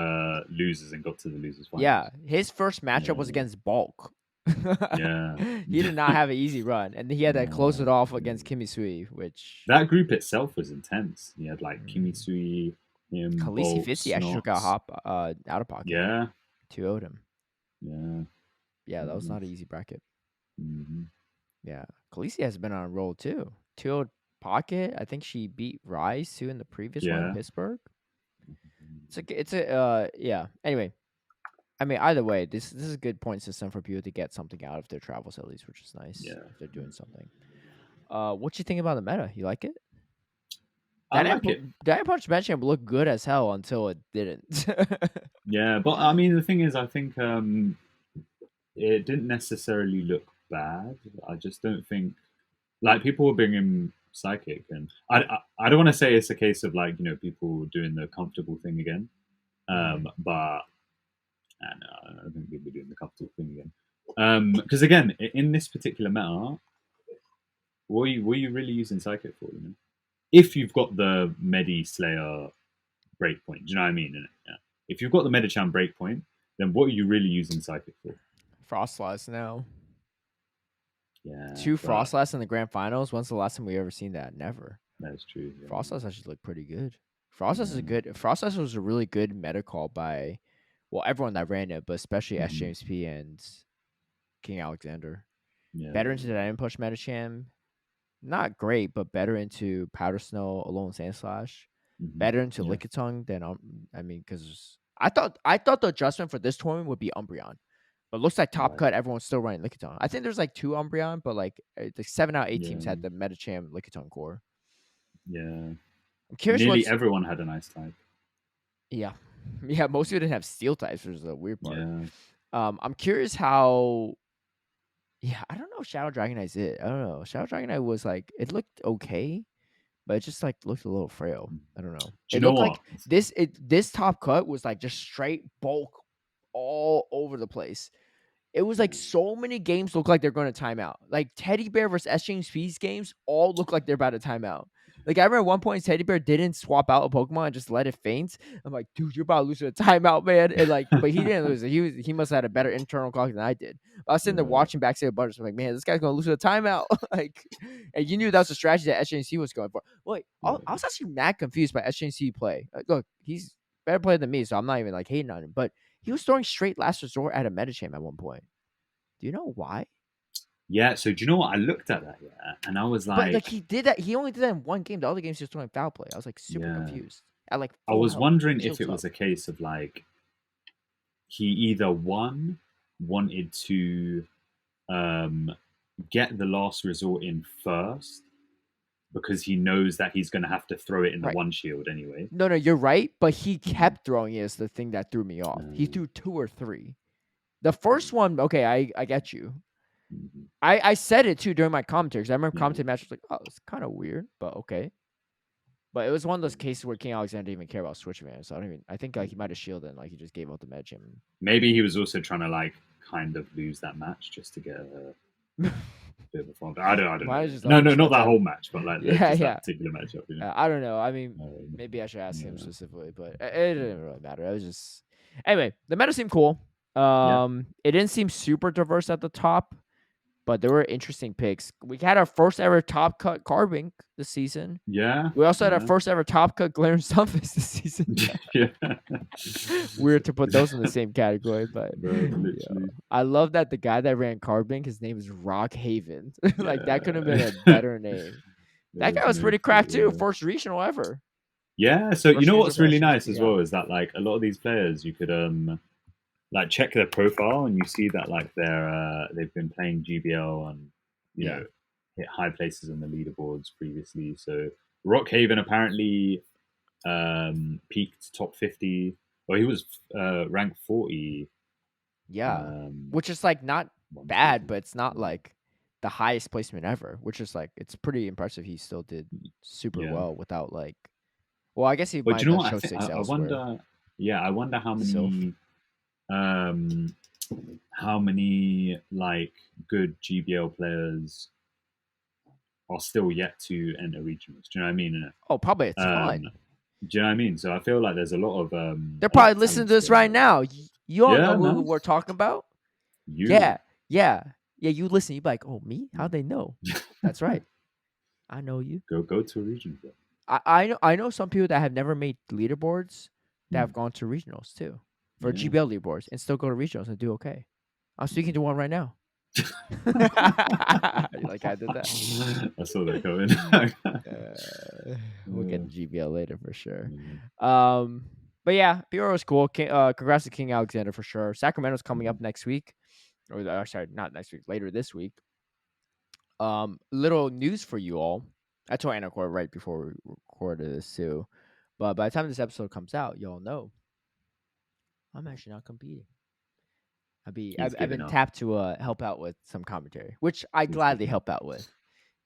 losers and got to the losers finals. Yeah, his first matchup was against Bulk. Yeah, He did not have an easy run, and he had to close it off against Kimmy Sui, which that group itself was intense. He had like Kimisui, him, Khaleesi Bolt, Fitzy actually took a Snots. hop out of pocket. Yeah, 2-0'd him. yeah, Yeah, that was not an easy bracket. Mm-hmm. Yeah, Khaleesi has been on a roll too. 2-0'd pocket. I think she beat Rise too in the previous one in Pittsburgh. Yeah. Anyway, I mean, either way, this is a good point system for people to get something out of their travels at least, which is nice. Yeah, if they're doing something. What you think about the meta? You like it? I like it. Diamond Punch Matchup looked good as hell until it didn't. Yeah, but I mean, the thing is, I think it didn't necessarily look bad. I just don't think like people were bringing psychic, and I don't want to say it's a case of like people doing the comfortable thing again, but I don't think people are doing the comfortable thing again. Because again, in this particular meta, what are you really using psychic for? If you've got the Medi Slayer breakpoint, do you know what I mean? Yeah. If you've got the Medicham breakpoint, then what are you really using psychic for? Frostlass now. Yeah. 2 Frostlass in the grand finals. When's the last time we ever seen that? Never. That's true. Yeah. Frostlass actually looked pretty good. Frostlass was a really good meta call by well, everyone that ran it, but especially S Hmm. James P and King Alexander. Yeah, Better into the Diamond Push Metacham. Not great, but better into Powder Snow, Alolan Sandslash. hmm, Better into yeah, Lickitung than I mean, because I thought the adjustment for this tournament would be Umbreon, but looks like Top right, Cut everyone's still running Lickitung. I think there's like two Umbreon, but like the 7 out of 8 teams yeah, had the Metacham Lickitung core. yeah. I'm curious Nearly what's everyone had a nice type. yeah. Yeah, most people didn't have steel types, which is the weird part. Yeah. I'm curious how yeah, I don't know if Shadow Dragonite is it. I don't know. Shadow Dragonite was like it looked okay, but it just like looked a little frail. Do I don't know. you It know looked what? like this top cut was like just straight bulk all over the place. It was like so many games look like they're going to time out. Like Teddy Bear versus S James Speed's games all look like they're about to time out. Like I remember at one point Teddy Bear didn't swap out a Pokemon and just let it faint. I'm like, dude, you're about to lose to a timeout, man. And like, but he didn't lose it. He must have had a better internal clock than I did. I was sitting there Right, watching backstage of Butters. I'm like, man, this guy's gonna lose to a timeout. Like, and you knew that was the strategy that SJC was going for. Wait, I right. was actually mad confused by SJC play. Look, he's better player than me, so I'm not even like hating on him. But he was throwing straight last resort at a Metacham at one point. Do you know why? Yeah. So do you know what? I looked at that, yeah, and I was But like like, he did that. He only did that in one game. The other games he was throwing foul play. I was like super yeah. confused. At like I full was health, wondering if shields it was up. a case of like he either wanted to um, get the last resort in first because he knows that he's going to have to throw it in the Right. one shield anyway. No, no, you're right. But he Mhm. kept throwing it is the thing that threw me off. He Um, threw two or three. The first one, okay, I get you. mhm. I said it too during my commentary because I remember Yeah, commentating match was like, oh, it's kind of weird, but okay. But it was one of those cases where King Alexander didn't even care about switch man. So I don't even. I think like he might have shielded and like he just gave out the med gym. maybe he was also trying to like kind of lose that match just to get a bit of a fun. I don't Why know. is just No, no, not uppercut that that? whole match, but like Yeah, just that yeah. particular matchup. I don't know. I mean, Um, maybe I should ask him yeah, specifically, but it didn't really matter. It was just anyway. The meta seemed cool. yeah, It didn't seem super diverse at the top, but there were interesting picks. We had our first ever top cut Carbink this season. yeah, We also had our yeah, first ever top cut Glaring Sunface this season. yeah. Weird to put those in the same category, but Bro, yeah. literally, I love that the guy that ran Carbink, his name is Rock Haven. Like that could have been yeah. a better name. That guy There's was no pretty fit, cracked too. yeah. First regional ever. Yeah, so you First know regional what's for really nice SHP, as yeah. well is that like a lot of these players you could like check their profile and you see that like they've been playing GBL and you Yeah. know hit high places on the leaderboards previously. So Rockhaven apparently peaked top 50. Well, he was ranked 40 Yeah. um, Which is like not one bad, season. but it's not Yeah, like the highest placement ever, which is like it's pretty impressive he still did super yeah. well without like well, I guess he But might you have know done what? show six I elsewhere. wonder. Yeah, I wonder Sylph. um, how many like good GBL players are still yet to enter regionals. Do you know what I mean? Oh, probably a Um, ton. do you know what I mean? So I feel like there's They're a lot probably of listening talent to this still right there. now. You all know Yeah, who man. we're talking about? You Yeah. Yeah. Yeah, you listen, you be like, oh me? How'd they know? That's right. I know you. go to a region, bro. I know some people that have never made leaderboards that have Hmm. gone to regionals too. For Yeah. GBL leaderboards and still go to regionals and do okay. I'm speaking to one right now. You like I did that? I saw that coming. We'll get Uh, to GBL later for sure. yeah. But yeah, Peoria was cool. Congrats to King Alexander for sure. Sacramento's coming Mhm. up next week, or sorry, not next week, later this week. Little news for you all. I told Anicor right before we recorded this too, but by the time this episode comes out, y'all know I'm actually not competing. He's I've given been up. tapped to help out with some commentary, which I He's gladly given up. help out with.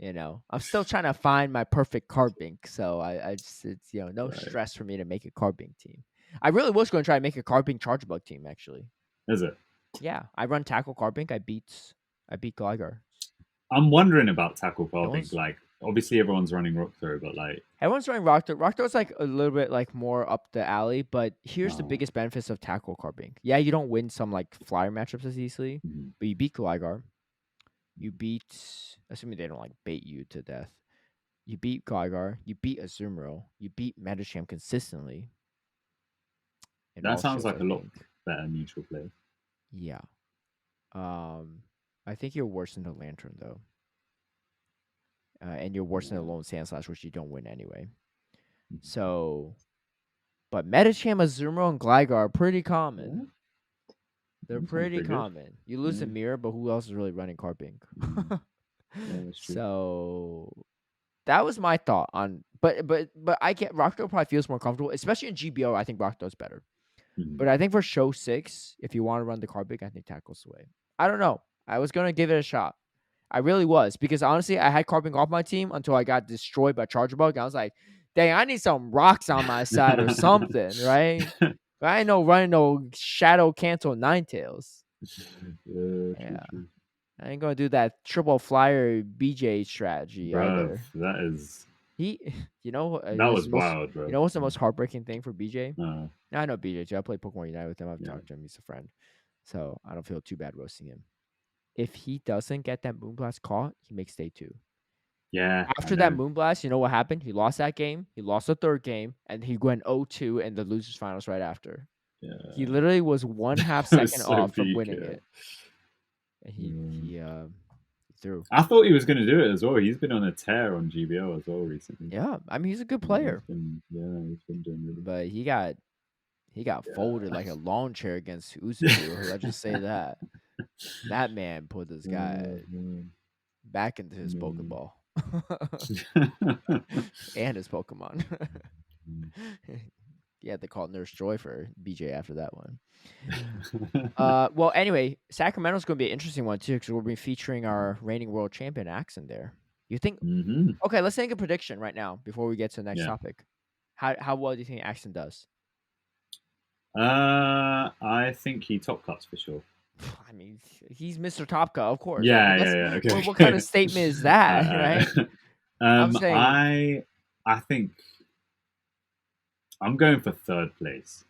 I'm still trying to find my perfect card bank, so I just it's no Right. stress for me to make a card bank team. I really was going to try and make a card bank charge bug team actually. Is it? Yeah, I run tackle card bank. I beat Gligar. I'm wondering about tackle carving. Everyone's Like, obviously everyone's running rock throw, but like, everyone's running Rock Throw. Rock Throw's like a little bit like more up the alley, but here's the oh, biggest benefits of tackle card bank. Yeah, you don't win some like flyer matchups as easily, mhm. but you beat Gligar. You beat, assuming they don't like bait you to death. You beat Gligar. You beat Azumarill. You beat Metacham consistently in That all sounds shows, like I a lot. think. better neutral play. Yeah. I think you're worse than the Lantern though, and you're worse than the Lone Sandslash, which you don't win anyway. So, but Metacham, Azumarill, and Gligar are pretty common. Yeah. They're That sounds pretty pretty good. common. You lose Yeah. a Mirror, but who else is really running Carbink? Yeah, that's true. So that was my thought on. But I get Rockdale probably feels more comfortable, especially in GBO. I think Rockdale's better. Mhm. But I think for show 6, if you want to run the Carbink, I think Tackle's the way. I don't know. I was gonna give it a shot. I really was, because honestly, I had Carbink off my team until I got destroyed by Charger Bug. I was like, dang, I need some rocks on my side or something, right? But I ain't no running no Shadow Cancel Ninetales. True, Yeah. true. I ain't gonna do that triple flyer BJ strategy Bruv, either. that is He, you know, that his was most, wild, bro. you know what's the most heartbreaking thing for BJ? Uh, I know BJ too. I play Pokemon Unite with him. I've yeah. talked to him. He's a friend, so I don't feel too bad roasting him. If he doesn't get that Moonblast caught, he makes day 2. Yeah, I After that know. Moonblast, you know what happened? He lost that game. He lost the 3rd game, and he went 0-2 in the losers finals right after. Yeah. He literally was 1/2 That was second so off from peak, winning yeah. it. And he threw. I thought he was gonna do it as well. He's been on a tear on GBO as well recently. Yeah, I mean, he's a good Yeah, player, he's been doing really but he got folded yeah. like a lawn chair against Uzufu. Let's just say that. That man put this guy Man. back into his Man. Pokeball and his Pokemon. He had to call Nurse Joy for BJ after that one. Well, anyway, Sacramento's going to be an interesting one too, because we'll be featuring our reigning world champion Axon there. You think? Mm-hmm. Okay, let's make a prediction right now before we get to the next Yeah. topic. How well do you think Axon does? I think he top cuts for sure. I mean, he's Mr. Topka, of course. Yeah, I mean, yeah, yeah. Okay. what kind of statement is that, right? I'm saying I think I'm going for 3rd place.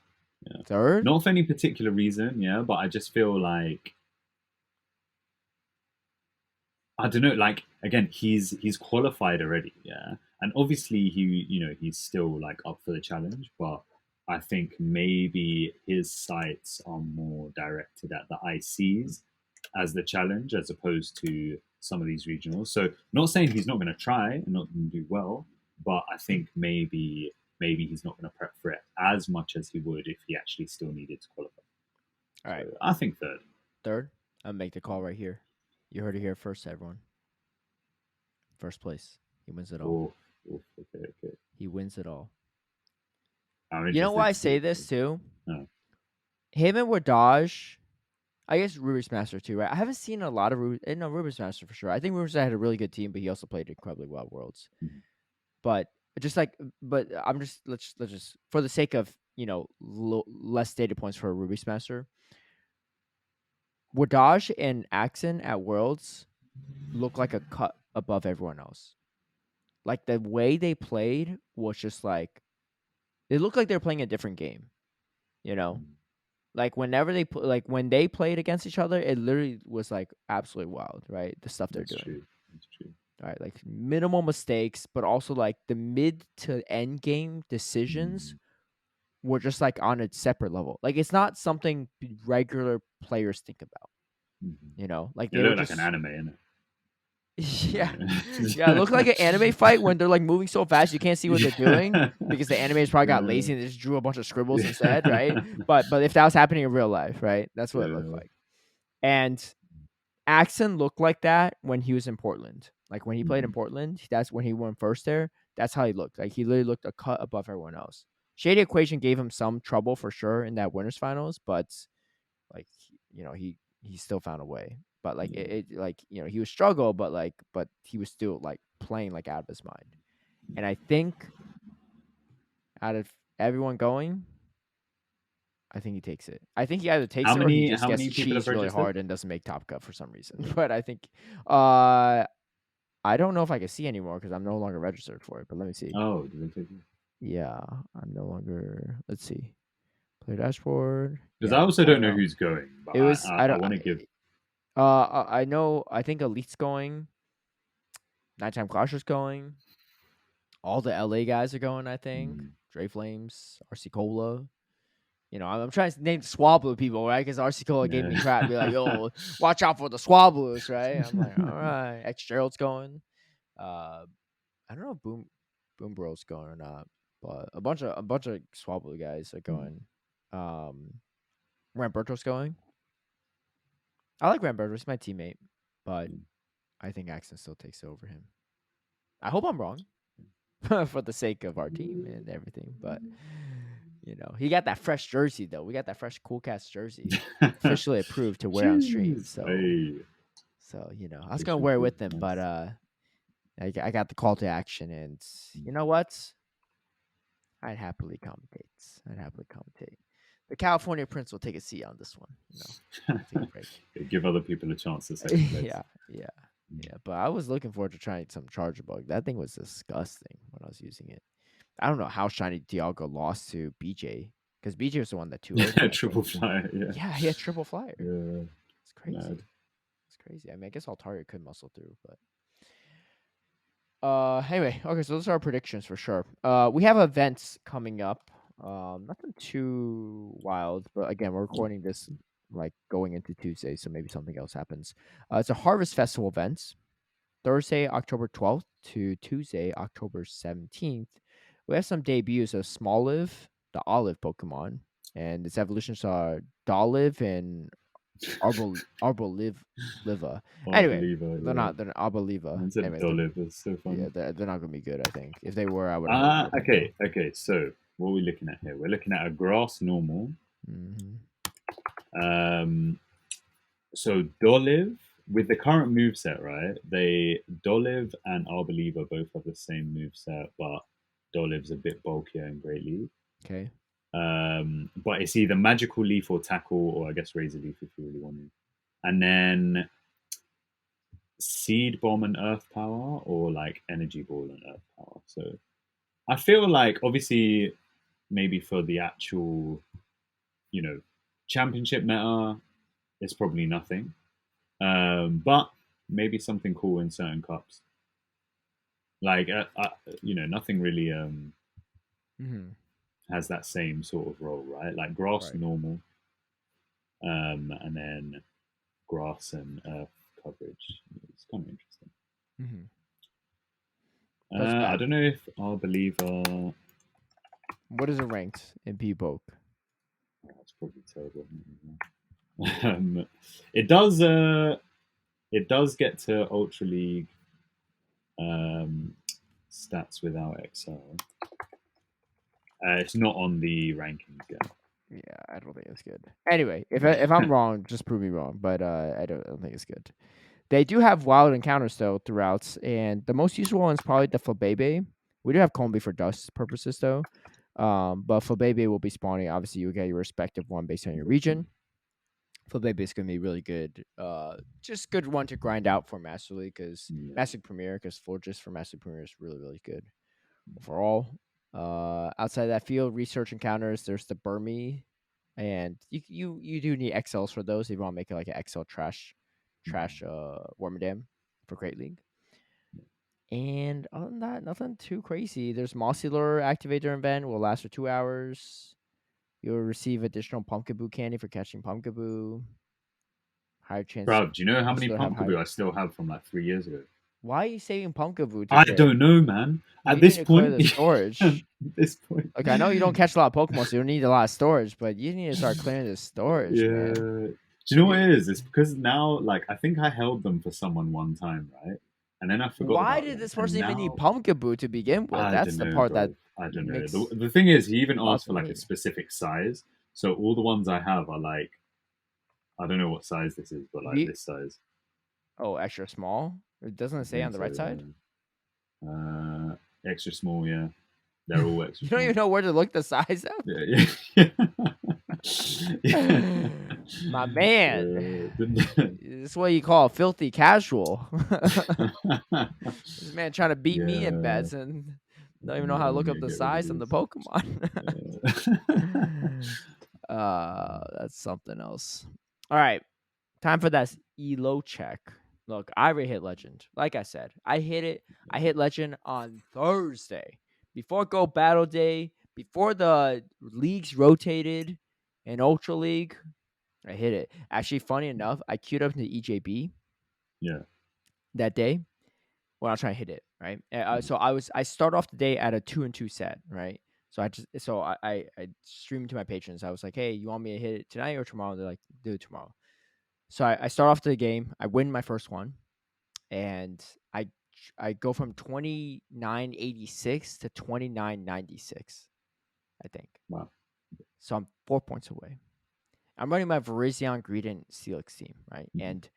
Yeah. 3rd. Not for any particular reason, yeah, but I just feel like I don't know, like again, he's qualified already, yeah. And obviously he's still like up for the challenge, but I think maybe his sights are more directed at the ICs as the challenge as opposed to some of these regionals. So not saying he's not gonna try and not gonna do well, but I think maybe he's not gonna prep for it as much as he would if he actually still needed to qualify. All right, So I think 3rd. 3rd. I'll make the call right here. You heard it here first, everyone. 1st place. He wins it all. Okay. He wins it all. I'm You know why I interested to say see. this too? Oh. Him and Wardaj, I guess Ruby's Master too, right? I haven't seen a lot of Ruby's Master for sure. I think Ruby's had a really good team, but he also played incredibly well at Worlds. Mhm. But I'm just let's just for the sake of less data points for a Ruby's Master. Wardaj and Axon at Worlds look like a cut above everyone else. Like the way they played was just like they looked like they were playing a different game. You know, like whenever when they played against each other, it literally was like absolutely wild, right? The stuff they're doing. That's true. Right, like minimal mistakes, but also like the mid to end game decisions were just like on a separate level. Like it's not something regular players think about. Like It they were looked like an just anime, innit? yeah, yeah. It looked like an anime fight when they're like moving so fast you can't see what they're doing because the animators probably got lazy and they just drew a bunch of scribbles instead, right? But if that was happening in real life, right, that's what it looked like. And Axon looked like that when he was in Portland. Like when he played in Portland, that's when he went first there. That's how he looked. Like he literally looked a cut above everyone else. Shady Equation gave him some trouble for sure in that winners finals, but like he still found a way. But like he was struggle, but he was still like playing like out of his mind. And I think out of everyone going, I think he takes it. I think he either takes it or he just gets people have cheesed really registered? hard and doesn't make Top Cut for some reason. But I think I don't know if I can see anymore because I'm no longer registered for it. But let me see. Oh, did they take it? Yeah, I'm no longer. Let's see. Play dashboard. Because Yeah, I also I don't don't know know. who's going, but It was. I I don't. want to give. I know. I think Elite's going. Nighttime Clasher's going. All the LA guys are going. I think Dre Flames, RC Cola. You know, I'm trying to name Swablu people, right? Because RC Cola gave Yeah. me crap. Be like, yo, watch out for the Swablus, right? I'm like, all right. X Gerald's going. Uh, I don't know if Boom Bro's going or not, but a bunch of Swablu guys are going. Ramberto's going. I like Ramberto. He's my teammate, but I think Axon still takes over him. I hope I'm wrong for the sake of our team and everything, but he got that fresh jersey though. We got that fresh Cool Cats jersey, officially approved to wear on stream. Jeez. So, Hey. I was gonna Official wear it proof. with him, Nice. but I got the call to action, and you know what? I'd happily commentate. The California Prince will take a seat on this one. Take a break. Give other people a chance to second place. Yeah. But I was looking forward to trying some Charger Bug. That thing was disgusting when I was using it. I don't know how Shiny Dialga lost to BJ, because BJ was the one that 2-0'd him. Triple flyer. Yeah, he had triple flyer. Yeah. It's crazy. Mad. It's crazy. I mean, I guess Altaria could muscle through, but anyway, okay, so those are our predictions for sure. We have events coming up. Nothing too wild, but again, we're recording this like going into Tuesday, so maybe something else happens. It's a Harvest Festival event, Thursday, October 12th to Tuesday, October 17th. We have some debuts of Smoliv, the olive Pokemon, and its evolutions are Dolive and Arboliva. Anyway, Believer, they're yeah. not. They're Arboliva. Man said Anyways, Dolive is so funny. yeah, they're not gonna be good. I think if they were, I would have heard more. Okay. So what are we looking at here? We're looking at a grass normal. So Dolive with the current moveset, right? Dolive and Arboliva both have the same moveset, but Dolive's a bit bulkier in Great League. Okay. But it's either Magical Leaf or Tackle, or I guess Razor Leaf if you really wanted. And then Seed Bomb and Earth Power, or like Energy Ball and Earth Power. So I feel like obviously maybe for the actual, championship meta, it's probably nothing. But maybe something cool in certain cups. Like nothing really has that same sort of role, right? Like grass Right. normal, and then grass and earth coverage. It's kind of interesting. That's bad. I don't know if Arboliva. What is it ranked in P-Poke? That's probably terrible. It does. It does get to Ultra League stats without XL. It's not on the rankings yet. Yeah, I don't think it's good. Anyway, if I'm wrong, just prove me wrong. But I don't think it's good. They do have wild encounters though throughout, and the most useful one is probably the Flabebe. We do have Combi for dust purposes though. But Flabebe will be spawning. Obviously, you get your respective one based on your region. Flabebe is gonna be really good. Just good one to grind out for Master League because Master Premier, because Fortress for Master Premier is really really good overall. Outside that field, research encounters. There's the Burmy, and you do need XLs for those if you want to make it like an XL trash Wormadam for Great League. And other than that, nothing too crazy. There's Mossy Lure Activator event will last for 2 hours. You'll receive additional Pumpkaboo candy for catching Pumpkaboo. Higher chance. Bro, do you know how many Mossy Lure Pumpkaboo I still have from like 3 years ago? Why are you saving Pumpkaboo? I don't know, man. At this need to clear point, the storage. at this point, Like I know you don't catch a lot of Pokemon, so you don't need a lot of storage, but you need to start clearing the storage, man. Do you know what it is? It's because now, like, I think I held them for someone one time, right? And then I forgot. Why about did them. this person And even need now, Pumpkaboo to begin with? I That's don't the know, part bro. that I don't know. makes The thing is, he even asked for like me. a specific size. So all the ones I have are like, I don't know what size this is, but like this size. Oh, extra small? It doesn't say on the right side? Extra small, yeah. They're all extra You don't small. even know where to look the size up? Yeah. My man. This is what you call a filthy casual. This man trying to beat me in bets and don't even know how to look up the size of the Pokemon. That's something else. All right. Time for that ELO check. Look, I already hit Legend. Like I said, I hit it. I hit Legend on Thursday. Before Go Battle Day, before the leagues rotated, In Ultra League, I hit it. Actually, funny enough, I queued up into EJB Yeah. that day when I was trying to hit it, right? So I start off the day at a 2-2 set, right? So I streamed to my patrons. I was like, hey, you want me to hit it tonight or tomorrow? They're like, do it tomorrow. So I start off the game. I win my first one, and I go from 29.86 to 29.96, I think. Wow. So I'm 4 points away. I'm running my Virizion Greedent Steelix team, right? Mhm. And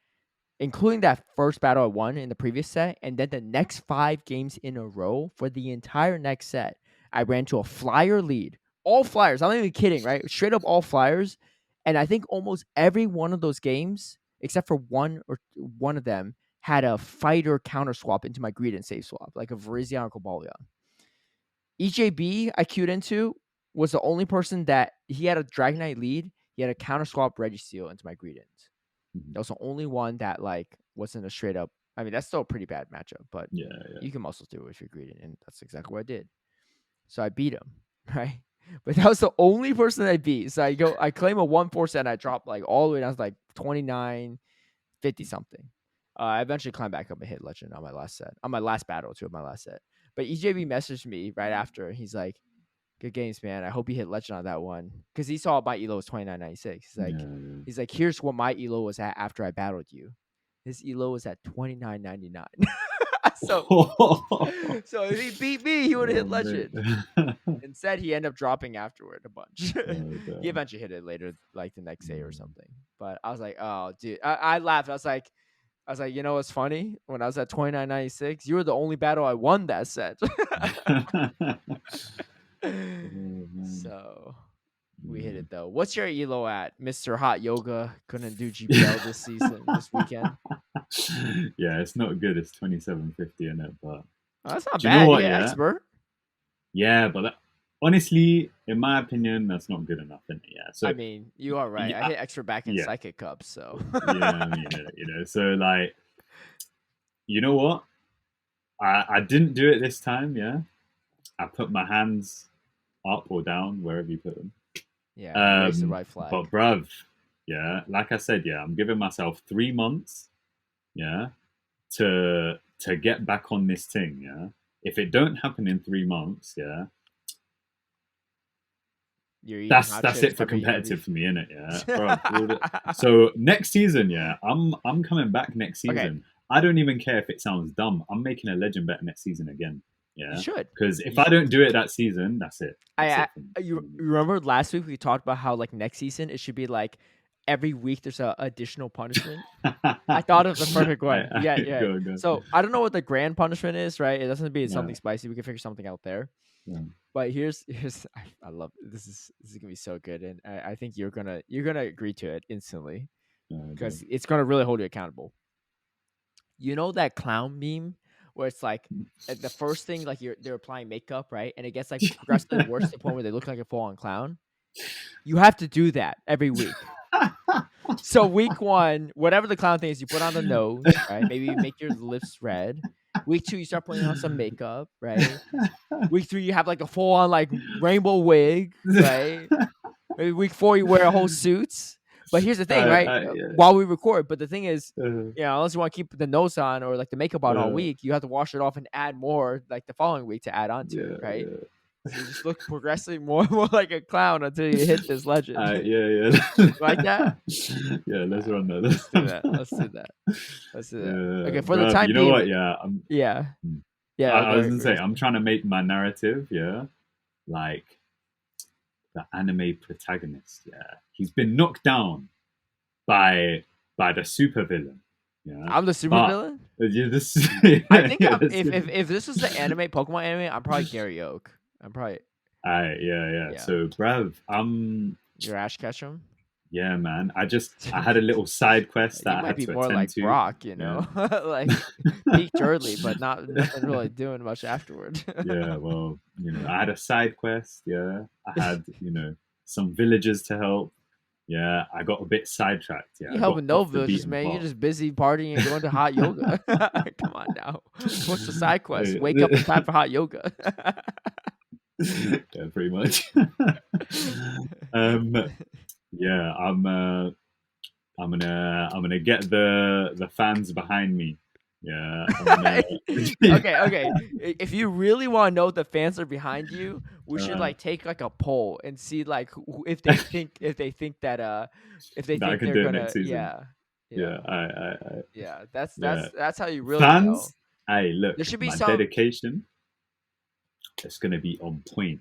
including that first battle I won in the previous set, and then the next 5 games in a row for the entire next set, I ran to a flyer lead. All flyers. I'm not even kidding, right? Straight up all flyers. And I think almost every one of those games, except for one of them, had a fighter counter swap into my Greedent save swap, like a Virizion or Cobalion. EJB I queued into was the only person that he had a Dragonite lead. He had a counter swap Registeel into my Greedent. Mhm. That was the only one that like wasn't a straight up. I mean, that's still a pretty bad matchup, but Yeah. you can muscle through it if you're Greedent, and that's exactly what I did. So I beat him, right? But that was the only person I beat. So I claim a 1-4 set, and I dropped like all the way down to like 29, 50 something. I eventually climbed back up and hit Legend on my last set, on my last battle too, of my last set. But EJB messaged me right after. He's like, "Good games, man. I hope you hit Legend on that one," because he saw my elo was 29.96. He's like, "Here's what my elo was at after I battled you. His elo was at 29.99." so so if he beat me, he would have hit Legend. Instead, he ended up dropping afterward a bunch. He eventually hit it later, like the next day or something. But I was like, "Oh, dude!" I laughed. I was like, you know what's funny? When I was at 29.96, you were the only battle I won that set. So we hit it though. What's your elo at, Mr. Hot Yoga? Couldn't do GPL this season, this weekend. Yeah, it's not good. It's 2750 in it, but Oh, that's not do you know bad. what? Yeah, Yeah, expert. yeah, but honestly, in my opinion, that's not good enough in it. Yeah, so I mean, you are right. I yeah, hit expert back in yeah, Psychic Cup, so yeah. I mean, so like, you know what? I didn't do it this time. Yeah, I put my hands up or down wherever you put them. yeah, you raised the right But flag. bruv, yeah, like I said, yeah, I'm giving myself 3 months, yeah, to get back on this thing, yeah. If it don't happen in 3 months, yeah, You're eating that's hot that's chips it for every. competitive for me, innit? Yeah, bro. So next season, yeah, I'm coming back next Okay, season. I don't even care if it sounds dumb. I'm making a legend bet next season again. you Yeah, should. because if You I should. don't do it that season, that's it. That's I it for me. you remember last week we talked about how like next season it should be like every week there's a additional punishment. I thought of the perfect one. Yeah, yeah. Go. So I don't know what the grand punishment is, right? It doesn't be Yeah, something spicy. We can figure something out there. yeah, But here's I love this is gonna be so good, and I think you're gonna agree to it instantly yeah. because it's gonna really hold you accountable. You know that clown meme where it's like the first thing like they're applying makeup, right? And it gets like progressively worse to the point where they look like a full on clown. You have to do that every week. So week 1, whatever the clown thing is, you put on the nose, right? Maybe you make your lips red. Week 2, you start putting on some makeup, right? Week 3, you have like a full on like rainbow wig, right? Maybe week 4, you wear a whole suit. But here's the thing, right? Yeah. While we record, but the thing is, Uh, unless you want to keep the nose on or like the makeup on all uh, week, you have to wash it off and add more like the following week to add on to it, yeah, right? yeah. So you just look progressively more and more like a clown until you hit this legend. Yeah. Like that? Yeah, let's run that. Let's do that. Let's do that. Let's do that. Yeah, Okay, for the bro. time You know being, what? Yeah, yeah, I was Okay, gonna say I'm trying to make my narrative. Yeah, like the anime protagonist. Yeah, he's been knocked down by the supervillain. Yeah, I'm the but supervillain. yeah, this. I think Yeah, this, if this was the anime Pokemon anime, I'm probably Gary Oak. I'm probably yeah. yeah. So, bruv, You're Ash Ketchum. yeah, man. I had a little side quest You that I might had be to more attend like to. Brock, Yeah. like peaked early, but nothing really doing much afterward. Yeah, well, I had a side quest. Yeah, I had some villagers to help. Yeah, I got a bit sidetracked. Yeah, You I got helping no off the villages, beaten man. You're path. just busy partying and going to hot yoga. Come on now. What's the side quest? Wake up in Yeah, time for hot yoga. pretty much. um, Yeah, I'm gonna get the fans behind me. Yeah, I'm gonna. Okay, okay. If you really want to know if the fans are behind you, we should uh, like take like a poll and see like if they think that if they that I think can they're do it next gonna season. yeah Yeah, yeah I yeah. yeah. That's how you really know. Fans, hey, There look, should be my some. dedication is gonna be on point.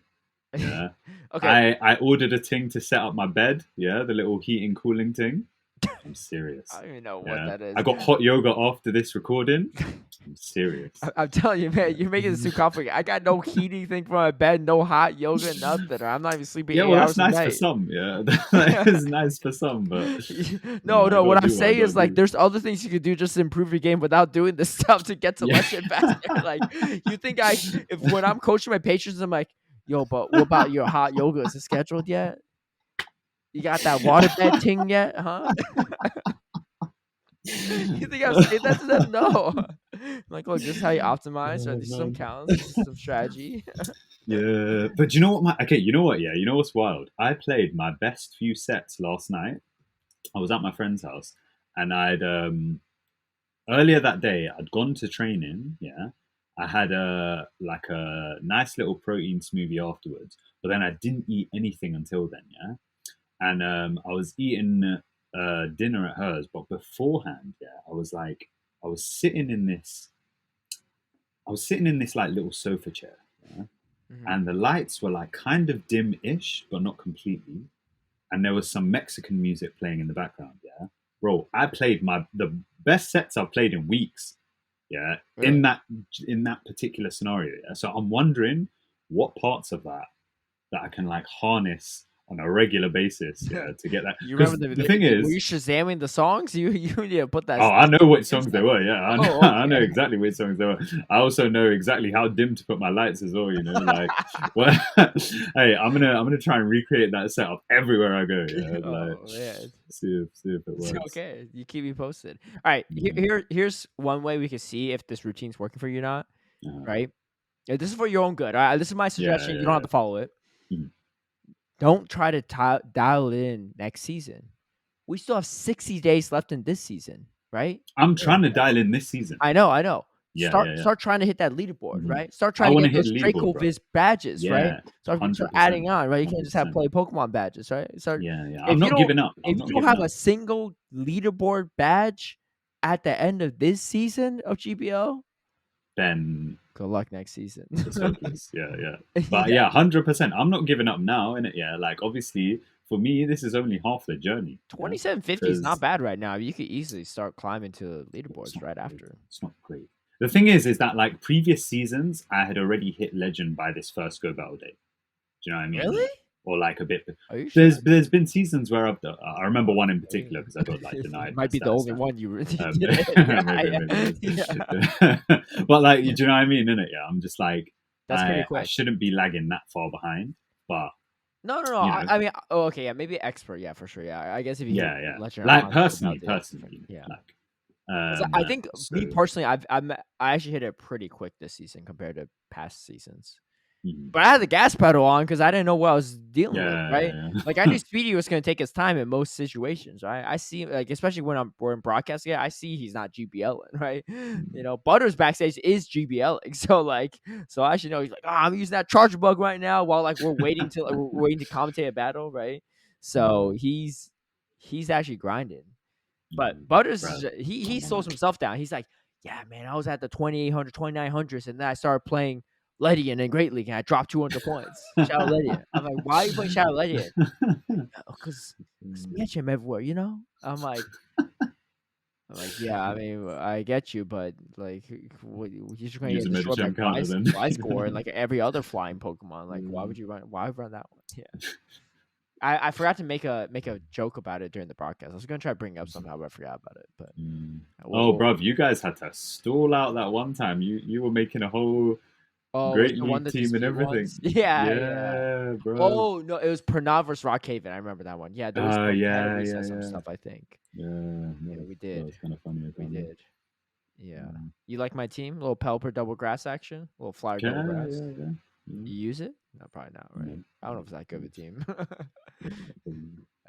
Yeah, Okay, I ordered a thing to set up my bed. Yeah, the little heating cooling thing. I'm I serious. don't even know what Yeah, that I is. got hot yoga after this recording. I'm serious. I'm telling you, man, you're making this too complicated. I got no heating thing for my bed, no hot yoga, nothing. Or I'm not even sleeping Yeah, eight well, that's hours a nice for night. some. Yeah, that is nice for some, but No, I no. gotta What I'm do what I saying gotta is like, do. there's other things you could do just to improve your game without doing this stuff to get to Yeah. legend faster. Like, you think if when I'm coaching my patients, I'm like, yo, but what about your hot yoga? Is it scheduled yet? You got that water bed ting yet? Huh? You think I'm saying that to them? No. I'm like, look, this is how you optimize. Right? Oh These are some man. counts. This is some strategy. Yeah, but you know what? Okay, you know what? Yeah, you know what's wild? I played my best few sets last night. I was at my friend's house, and I'd earlier that day I'd gone to training. Yeah, I had a nice little protein smoothie afterwards, but then I didn't eat anything until then. Yeah, and I was eating dinner at hers, but beforehand, yeah, I was sitting in this, I was sitting in this like little sofa chair, yeah, Mhm. and the lights were like kind of dim-ish, but not completely, and there was some Mexican music playing in the background. Yeah, bro, I played the best sets I've played in weeks. Yeah, Really? in that particular scenario. Yeah, so I'm wondering what parts of that I can like harness on a regular basis. Yeah, to get that You because remember the thing were is, you shazamming the songs? You need to put oh, that I know what dim songs they stuff. were. Yeah, Oh, I know okay. exactly which songs they were. I also know exactly how dim to put my lights as well. You know, like, well, hey, I'm gonna try and recreate that setup everywhere I go. Yeah, like, Oh man. see if it It's works. okay. You keep me posted. All right. Yeah. Here's one way we can see if this routine's working for you or not. Uh, Right. This is for your own good. All right. This is my yeah, suggestion. You don't have yeah, to follow it. yeah. Mhm. Don't try to dial it in next season. We still have 60 days left in this season, right? I'm Yeah. trying to dial in this season. I know, I know. Yeah, yeah, yeah. Start trying to hit that leaderboard, Mhm. right? Start I trying to want to get hit those the leaderboard, Draco bro. Viz badges, right? Yeah, Start 100%, adding on, right? You can't just have 100%. play Pokemon badges, right? Start Yeah, yeah. I'm if you not don't giving up. I'm if not you don't giving have up. a single leaderboard badge at the end of this season of GBL, Then good luck next season. it's hopeless. Yeah, yeah. But Yeah. yeah, 100%. I'm not giving up now, innit? Yeah, like obviously for me, this is only half the journey. Yeah, 2750 is not because bad right now. You could easily start climbing to it's leaderboards not right great. after. It's not great. The thing is that like previous seasons, I had already hit legend by this first go battle day. Do you know what I mean? Really? Like, or like a bit. Are you sure? There's been seasons where I remember one in Maybe. particular because I got like It denied my might be the status only time. one you really Um, did it. maybe, Yeah, maybe, yeah. maybe. But like, do you know what I mean? In it, yeah. I'm just like, That's pretty I quick. shouldn't be lagging that far behind, but No, no, no. you know, I mean, oh, okay, yeah, maybe expert, yeah, for sure. Yeah, I guess if you hit yeah, yeah. legend Like on go about personally, day, that's different. personally, Yeah, like, 'cause I think me so, personally, I actually hit it pretty quick this season compared to past seasons. mhm. But I had the gas pedal on because I didn't know what I was dealing with, Yeah, right? yeah, Like I knew Speedy was gonna take his time in most situations, right? I see, like especially when we're in broadcasting, I see he's not GBLing, right? You know, Butters backstage is GBLing, so like, so I should know he's like, oh, I'm using that charger bug right now while like we're waiting to commentate a battle, right? So mm, he's actually grinding. But mm, Butters, bro, he I'm on slows it. himself down. He's like, yeah, man, I was at the 2800, 2900s, and then I started playing Ledian in Great League, and I dropped 200 points. Shadow Ledian. I'm like, why are you playing Shadow Ledian? Because Mm, match him everywhere, you know? I'm like, yeah, I mean, I get you, but like, you're just gonna use get a destroyed by Medicham counter then. Fly Score and like every other flying Pokemon. Like, why would Mm. you run? Why run that one? Yeah, I forgot to make a joke about it during the broadcast. I was gonna try to bring it up somehow, but I forgot about it. But Mm. Oh, we'll bruv, you guys had to stall out that one time. You were making a whole Oh, was great the one league the team and dispute everything. ones? Yeah, yeah. Yeah, bruv. Oh no, it was Pranav versus Rockhaven. I remember that one. Yeah, there was we had to Yeah, yeah, reset some yeah. stuff. I think. Yeah, Yeah, that was kind of funny. I we can't lie. did. Yeah. Mm. You like my team? Little Pelipper double grass action, little flyer double Yeah, grass. yeah, yeah. Yeah, You use it? No, probably not. Right? no, I don't know if it's that good of a team.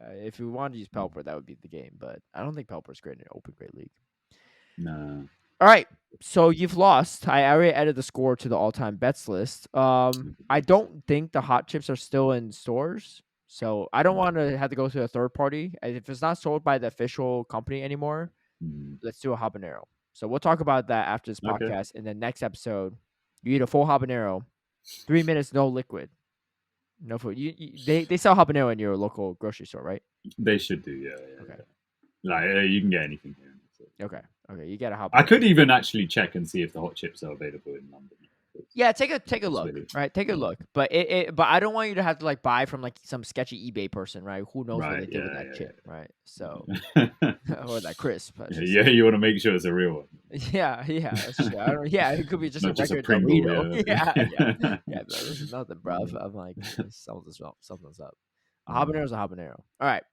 If we wanted to use Pelipper, that would be the game, but I don't think Pelipper is great in an open grade league. No. All right, so you've lost. I already added the score to the all-time bets list. I don't think the hot chips are still in stores, so I don't want to have to go to a third party. If it's not sold by the official company anymore, let's do a habanero. So we'll talk about that after this Okay. podcast. In the next episode, you eat a full habanero, 3 minutes, no liquid, no food. They sell habanero in your local grocery store, right? They should do, yeah. Okay. Like you can get anything here. So. Okay. You get a habanero. I could even actually check and see if the hot chips are available in London. Yeah, take a look, right? Take a look, but but I don't want you to have to like buy from like some sketchy eBay person, right? Who knows what they did with that chip, right? So or that crisp. Yeah, you want to make sure it's a real one. Yeah, that's true. It could be just Not a just a regular Pringle, Dorito. yeah. Bro, this is nothing, bro. I'm like something's up. A Mm. habanero's a habanero. All right,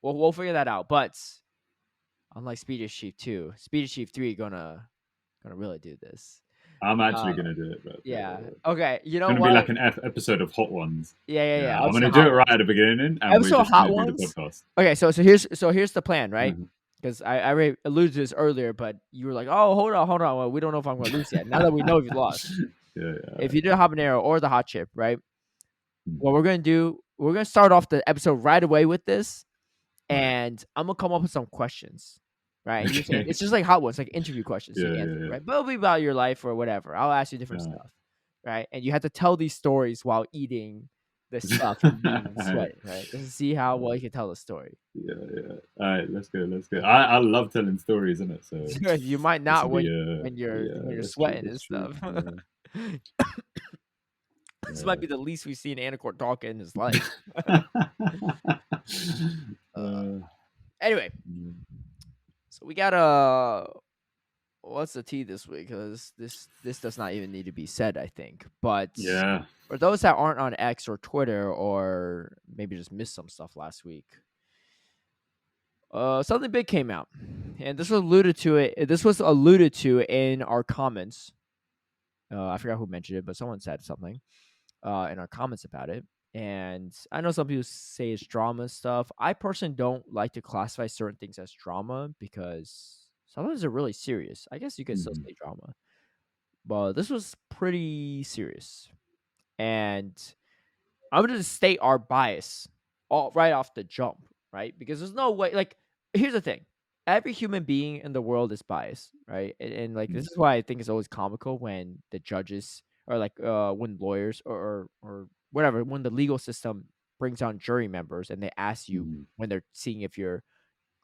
well we'll figure that out. But unlike Speed Chief 2, Speed Chief 3 gonna really do this. I'm actually gonna do it, bro. Yeah. Okay. You know It's gonna what? be like an episode of Hot Ones. Yeah. I'm gonna do it right at the beginning, and we're Episode just Hot gonna do Ones. the podcast. Okay, so here's the plan, right? Because I already alluded to this earlier, but you were like, "Oh, hold on. Well, we don't know if I'm going to lose yet." Now that we know if you lost, if you did a habanero or the hot chip, right? What we're gonna do, we're gonna start off the episode right away with this, and I'm gonna come up with some questions, right? And it's just like hot ones, like interview questions, you answer, right? But it'll be about your life or whatever. I'll ask you different stuff, right? And you have to tell these stories while eating the stuff and being sweat, right? Just to see how well you can tell the story. Yeah. All right, let's go. I love telling stories, isn't it? So you might not when you're sweating and stuff. This might be the least we've seen Anicor talk in his life. Anyway, so we got what's the tea this week? Because this does not even need to be said, I think. But for those that aren't on X or Twitter, or maybe just missed some stuff last week, something big came out, and this was alluded to in our comments. I forgot who mentioned it, but someone said something in our comments about it. And I know some people say it's drama stuff. I personally don't like to classify certain things as drama because sometimes they're really serious. I guess you could still say drama, but this was pretty serious. And I'm going to state our bias right off the jump, right? Because there's no way, like, here's the thing. Every human being in the world is biased, right? And like, this is why I think it's always comical when the judges or like when lawyers or whatever, when the legal system brings on jury members and they ask you when they're seeing if you're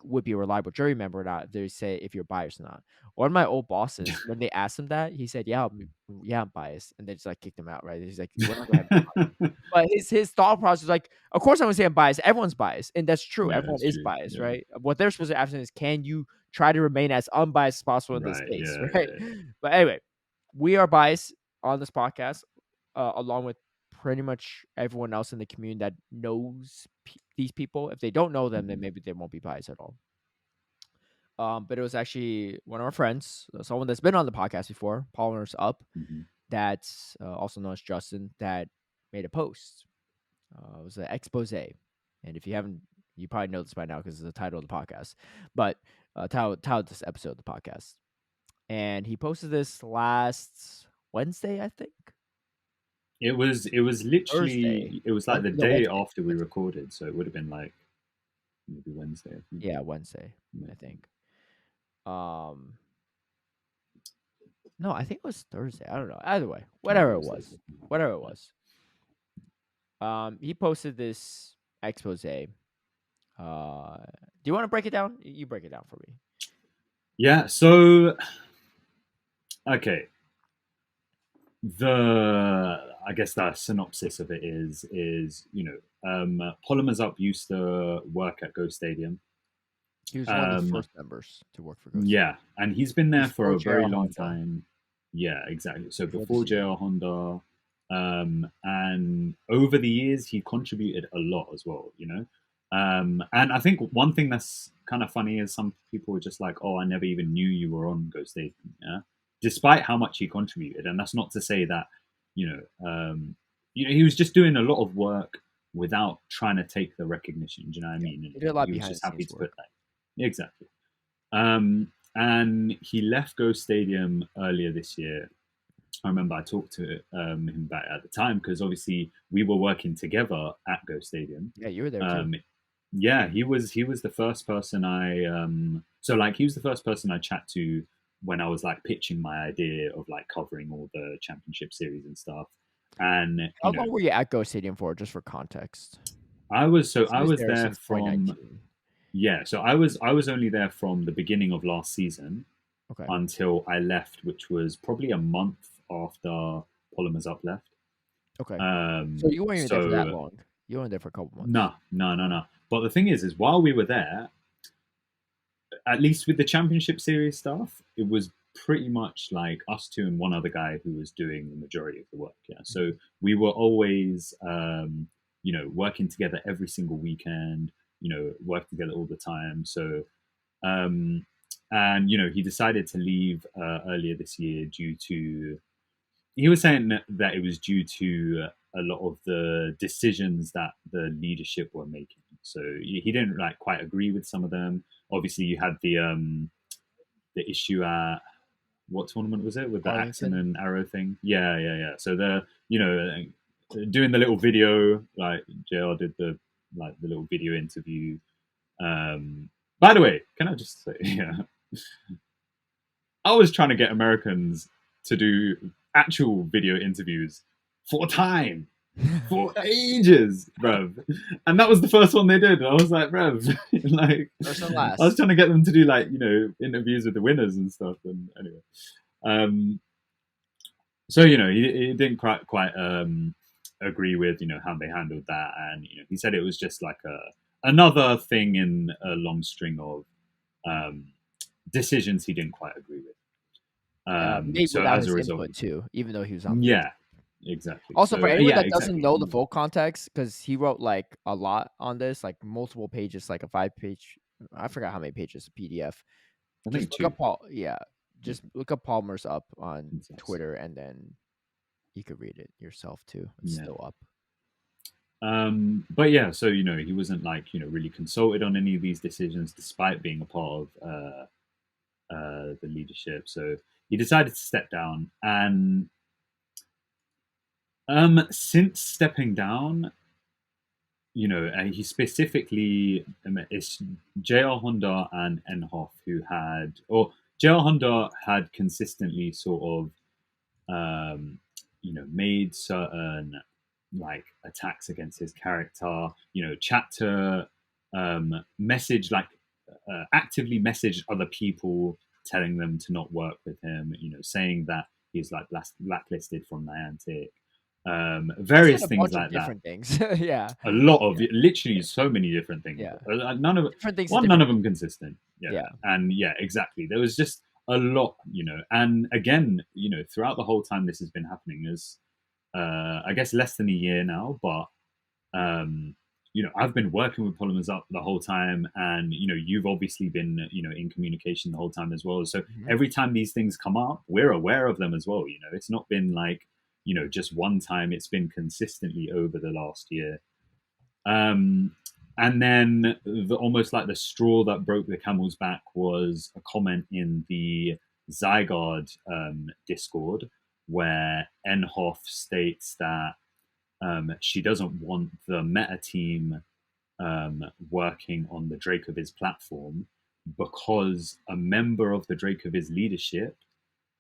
would be a reliable jury member or not, they say if you're biased or not. One of my old bosses, when they asked him that, he said, "Yeah, I'm biased," and they just like kicked him out. Right? He's like, "We're not gonna have." But his thought process was like, "Of course I'm gonna say I'm biased. Everyone's biased, and that's true. Everyone is biased, right? What they're supposed to ask him is, can you try to remain as unbiased as possible in this case, right?" But anyway, we are biased on this podcast, along with pretty much everyone else in the community that knows these people. If they don't know them, then maybe they won't be biased at all. But it was actually one of our friends, someone that's been on the podcast before, Polymers Up, that's also known as Justin, that made a post. It was an Exposé. And if you haven't, you probably know this by now because it's the title of the podcast. But title this episode of the podcast. And he posted this last Wednesday, I think. It was literally Thursday. It was like the day after we recorded, so it would have been like maybe Wednesday. I think. Yeah, Wednesday, I think. No, I think it was Thursday. I don't know. Either way, whatever it was. He posted this expose. Do you want to break it down? You break it down for me. Yeah. So, okay. I guess the synopsis of it is Polymers Up used to work at Go Stadium. He was one of the first members to work for Go Stadium. Yeah, and he's been there for a very long time. Yeah, exactly. So before JR Honda, and over the years he contributed a lot as well. And I think one thing that's kind of funny is some people were just like, "Oh, I never even knew you were on Go Stadium." Yeah, despite how much he contributed, and that's not to say that he was just doing a lot of work without trying to take the recognition. Do you know what I Yeah, mean? he did a And lot he was behind the just happy scenes to put work. that. Exactly. And he left Go Stadium earlier this year. I remember I talked to him about it at the time because obviously we were working together at Go Stadium. Yeah, you were there too. Um, yeah, he was the first person I so like he was the first person I chat to when I was like pitching my idea of like covering all the championship series and stuff. And How long were you at Go Stadium for, just for context? I He was was there there since from 2019. yeah, so I was only there from the beginning of last season Okay. until I left, which was probably a month after Polymers Up left. Okay. So you weren't even there for that So long. You were only there for a couple months. no, no, no, no. But the thing is while we were there, at least with the championship series stuff, it was pretty much like us two and one other guy who was doing the majority of the work. Yeah, so Mhm. we were always, working together every single weekend. Working together all the time. So, um, and he decided to leave earlier this year due to he was saying that it was due to a lot of the decisions that the leadership were making. So he didn't like quite agree with some of them. Obviously, you had the issue at what tournament was it with the Axon Arlington. and Arrow thing? Yeah, yeah, yeah. So doing the little video like JR did the little video interview. By the way, can I just say, yeah, I was trying to get Americans to do actual video interviews for time, for ages, bruv. And that was the first one they did. And I was like, bruv, like, First and I was last. trying to get them to do like, interviews with the winners and stuff. And anyway, um, so, he didn't quite agree with, how they handled that. And, he said it was just like another thing in a long string of um, decisions he didn't quite agree with. Made So without as a his result, input too, even though he was on the pitch. yeah, exactly. Also, for So anyone yeah, that doesn't exactly. know the full context, because he wrote like a lot on this, like multiple pages, like a 5-page. I forgot how many pages PDF. I Just think look up two. Paul. Yeah, Yeah, just look up Palmer's up on consensus. Twitter, and then you could read it yourself too. It's Yeah. still up. But yeah, so he wasn't like really consulted on any of these decisions, despite being a part of the leadership. So he decided to step down, and since stepping down, he specifically it's JR Honda and Enhoff who or JR Honda had consistently sort of made certain like attacks against his character. Chat to message like actively message other people, telling them to not work with him. Saying that he's like blacklisted from Niantic. He said Various a things bunch of like that. different things. Yeah, A lot of yeah, literally so many different things. yeah. Different things to None different of them people. consistent. Yeah, Yeah, and yeah, exactly. There was just a lot, and again, throughout the whole time this has been happening is, I guess less than a year now, but um, I've been working with Polymers Up the whole time, and you've obviously been, in communication the whole time as well. So hmm, every time these things come up, we're aware of them as well. It's not been like just one time; it's been consistently over the last year. Um, and then almost like the straw that broke the camel's back was a comment in the Zygarde Discord where Enhoff states that she doesn't want the meta team working on the Dracoviz platform because a member of the Dracoviz leadership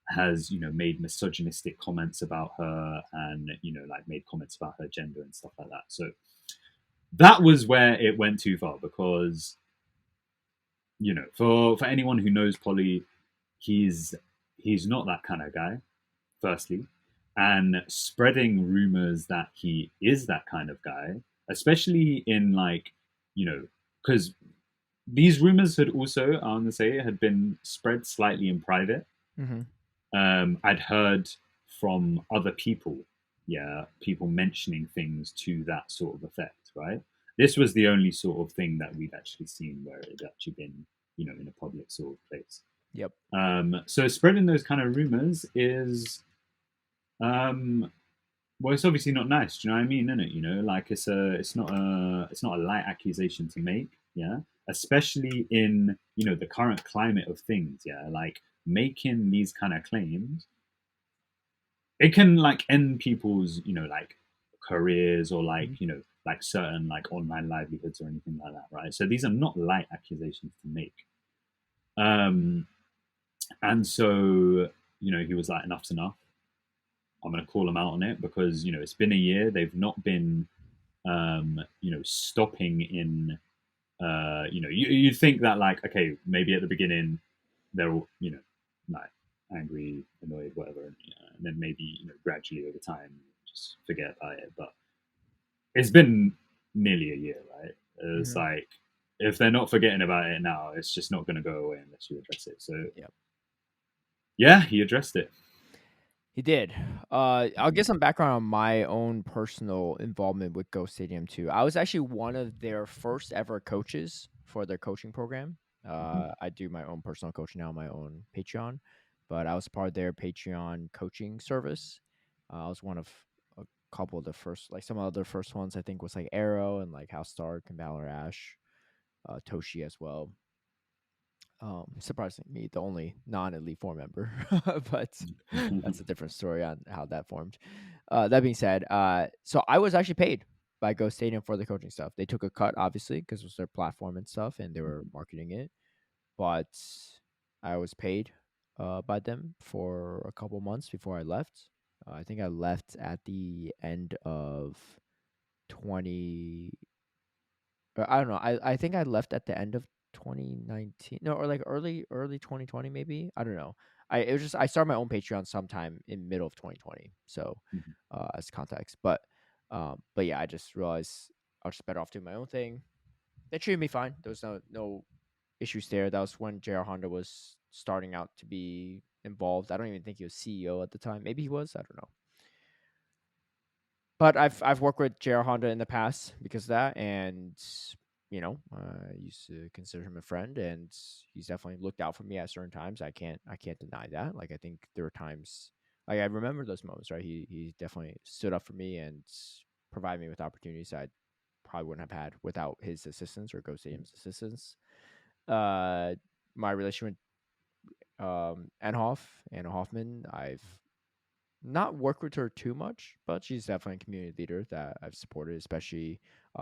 has made misogynistic comments about her and like made comments about her gender and stuff like that. So that was where it went too far because for anyone who knows Polly, he's not that kind of guy. Firstly, and spreading rumors that he is that kind of guy, especially in like because these rumors had also, I want to say, had been spread slightly in private. hmm. I'd heard from other people, yeah, people mentioning things to that sort of effect, right? This was the only sort of thing that we'd actually seen where it had actually been, in a public sort of place. Yep. So spreading those kind of rumors is, um, Well, it's obviously not nice. Do you know what I mean? Isn't it? You know, like it's not a light accusation to make. Yeah, especially in the current climate of things. Yeah, like making these kind of claims, it can like end people's like careers or Mhm. like certain like online livelihoods or anything like that, right? So these are not light accusations to make. Um, and so he was like, enough's enough. I'm going to call them out on it because it's been a year. They've not been stopping in. You'd think that like okay, maybe at the beginning they're all like angry, annoyed, whatever, and then maybe gradually over time just forget about it. But it's been nearly a year, right? It's Mhm. like if they're not forgetting about it now, it's just not going to go away unless you address it. So Yep. yeah, he addressed it. He did. I'll Mm-hmm. get some background on my own personal involvement with Go Stadium too. I was actually one of their first ever coaches for their coaching program. Mm-hmm. I do my own personal coaching now on my own Patreon, but I was part of their Patreon coaching service. I was one of a couple of the first, like some of the first ones. I think was like Arrow and like House Stark and Valor Ash, Toshi as well. Surprisingly, me, the only non-elite four member, but that's a different story on how that formed. That being said, so I was actually paid by Go Stadium for the coaching stuff. They took a cut, obviously, because it was their platform and stuff, and they were marketing it. But I was paid by them for a couple months before I left. I think I left at the end of 20 I don't know. I think I left at the end of 2019. No, or like early 2020 maybe. I don't know. It was just I started my own Patreon sometime in middle of 2020. So, as context. But yeah, I just realized I was just better off doing my own thing. They treated me fine. There was no issues there. That was when JR Honda was starting out to be involved. I don't even think he was CEO at the time. Maybe he was. I don't know. But I've worked with JR Honda in the past because of that, and I used to consider him a friend, and he's definitely looked out for me at certain times. I can't deny that. Like I think there were times, like I remember those moments, right? He definitely stood up for me and provided me with opportunities I probably wouldn't have had without his assistance or Go Stadium's assistance. Uh, my relationship with Anna Hoffman, I've not work with her too much, but she's definitely a community leader that I've supported, especially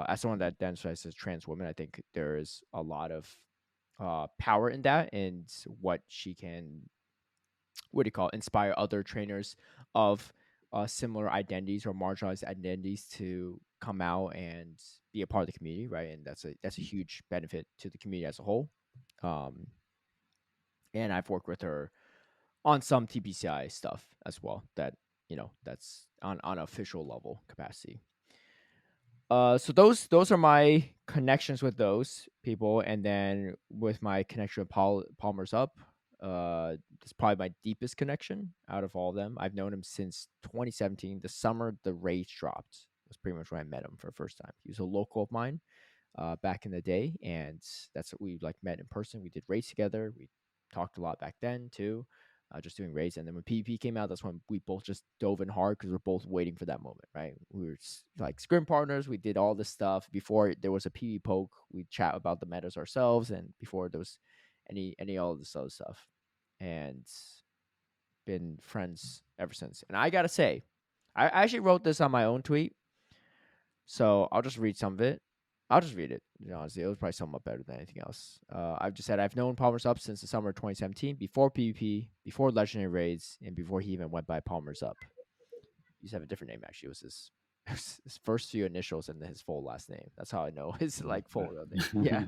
as someone that identifies as trans woman. I think there is a lot of power in that and what she can, what do you call it, inspire other trainers of similar identities or marginalized identities to come out and be a part of the community, right? And that's a huge benefit to the community as a whole. Um, and I've worked with her on some TPCI stuff as well. That's on official level capacity. So those are my connections with those people, and then with my connection with Palmer's Up, it's probably my deepest connection out of all of them. I've known him since 2017, the summer the race dropped. Was pretty much when I met him for the first time. He was a local of mine back in the day, and that's what we like met in person. We did race together. We talked a lot back then too, just doing race. And then when PvP came out, that's when we both just dove in hard because we're both waiting for that moment, right? We were like scrim partners. We did all this stuff before there was a PV poke. We chat about the metas ourselves, and before there was any all this other stuff, and been friends ever since. And I gotta say, I actually wrote this on my own tweet, so I'll just read some of it. I'll just read it. Honestly, it was probably somewhat better than anything else. I've just said I've known Palmer's Up since the summer of 2017, before PvP, before Legendary Raids, and before he even went by Palmer's Up. He used to have a different name actually. It was his first few initials and then his full last name. That's how I know his like full real name. Yeah,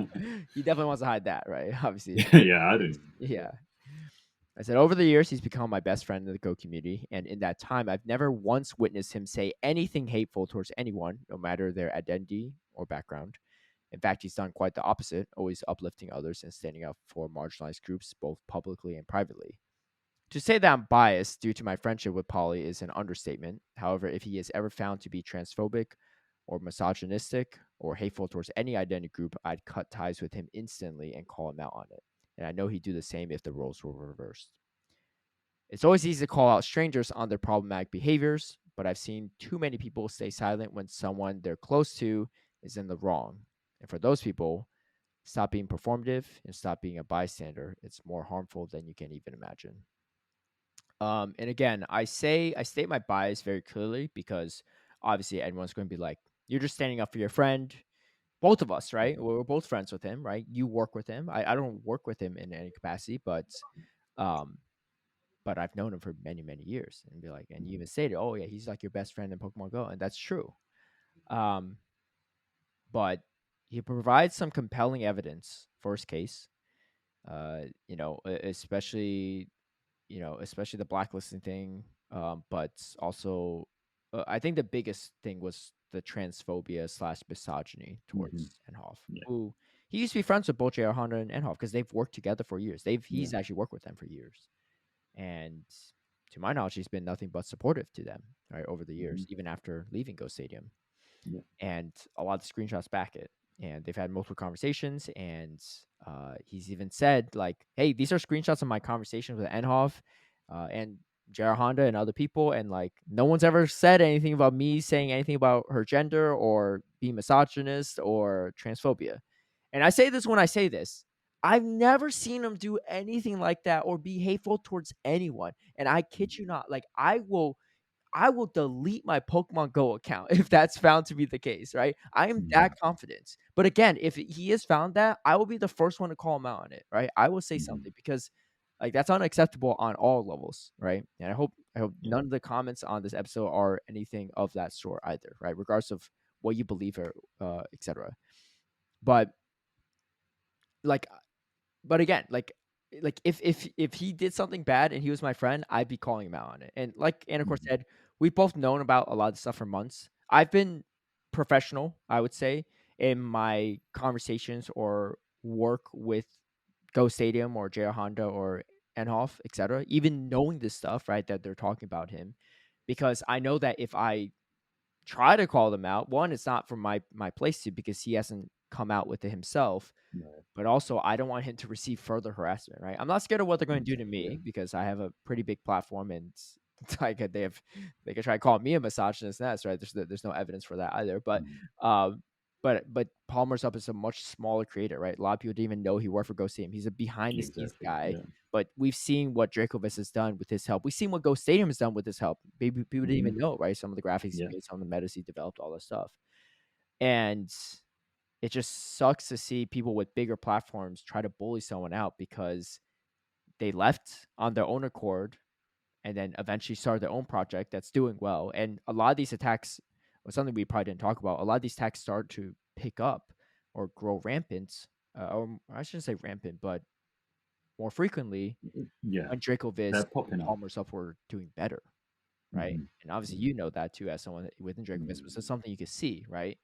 he definitely wants to hide that, right? Obviously, Yeah, I don't even know. yeah. I said, over the years, he's become my best friend in the Go community. And in that time, I've never once witnessed him say anything hateful towards anyone, no matter their identity or background. In fact, he's done quite the opposite, always uplifting others and standing up for marginalized groups, both publicly and privately. To say that I'm biased due to my friendship with Polly is an understatement. However, if he is ever found to be transphobic or misogynistic or hateful towards any identity group, I'd cut ties with him instantly and call him out on it. And I know he'd do the same if the roles were reversed. It's always easy to call out strangers on their problematic behaviors, but I've seen too many people stay silent when someone they're close to is in the wrong. And for those people, stop being performative and stop being a bystander. It's more harmful than you can even imagine. And again, I state my bias very clearly because obviously everyone's going to be like, you're just standing up for your friend. Both of us, right? We're both friends with him, right? You work with him. I don't work with him in any capacity, um, but I've known him for many, many years. And be like, and you even stated, oh yeah, he's like your best friend in Pokemon Go, and that's true. Um, but he provides some compelling evidence for his case. Especially especially the blacklisting thing. But also, I think the biggest thing was the transphobia slash misogyny Mm-hmm. towards Enhoff, Yeah. who he used to be friends with both J.R. Honda and Enhoff because they've worked together for years. Yeah. He's actually worked with them for years, and to my knowledge, he's been nothing but supportive to them right over the Mm-hmm. years, even after leaving Ghost Stadium. Yeah. And a lot of screenshots back it. And they've had multiple conversations, and he's even said like, "Hey, these are screenshots of my conversations with Enhoff and Jara Honda and other people, and like, no one's ever said anything about me saying anything about her gender or being misogynist or transphobia." And I say this when I say this. I've never seen him do anything like that or be hateful towards anyone. And I kid you not, like I will delete my Pokemon Go account if that's found to be the case, right? I am Mm-hmm. that confident. But again, if he has found that, I will be the first one to call him out on it, right? I will say Mm-hmm. something because like that's unacceptable on all levels, right? And I hope Yeah. none of the comments on this episode are anything of that sort either, right? Regardless of what you believe or etc. But like but again, like if he did something bad and he was my friend, I'd be calling him out on it. And like Anicor Mm-hmm. said, we've both known about a lot of stuff for months. I've been professional, I would say, in my conversations or work with Go Stadium or JR Honda or Enhoff, etc. Even knowing this stuff, right, that they're talking about him, because I know that if I try to call them out, one, it's not from my place to because he hasn't come out with it himself, Right. but also I don't want him to receive further harassment, right? I'm not scared of what they're going to do to Exactly. Yeah. me because I have a pretty big platform and like they could try to call me a misogynist. And that's right. There's no evidence for that either. Mm-hmm. Um, but Palmer's Up is a much smaller creator, right? A lot of people didn't even know he worked for Ghost Stadium. He's a behind the scenes Exactly. guy. Yeah. But we've seen what Dracovis has done with his help. We've seen what Ghost Stadium has done with his help. Maybe people didn't Mm-hmm. even know, right? Some of the graphics he Yeah. made, some of the metas he developed, all that stuff. And it just sucks to see people with bigger platforms try to bully someone out because they left on their own accord and then eventually started their own project that's doing well. And a lot of these attacks, or something we probably didn't talk about, a lot of these attacks start to pick up or grow rampant, or I shouldn't say rampant, but more frequently Yeah. when Draco They're Viz and popping up. Palmer stuff were doing better, right? Mm-hmm. And obviously, Mm-hmm. you know that too as someone within Dracoviz. So Mm-hmm. something you could see, right?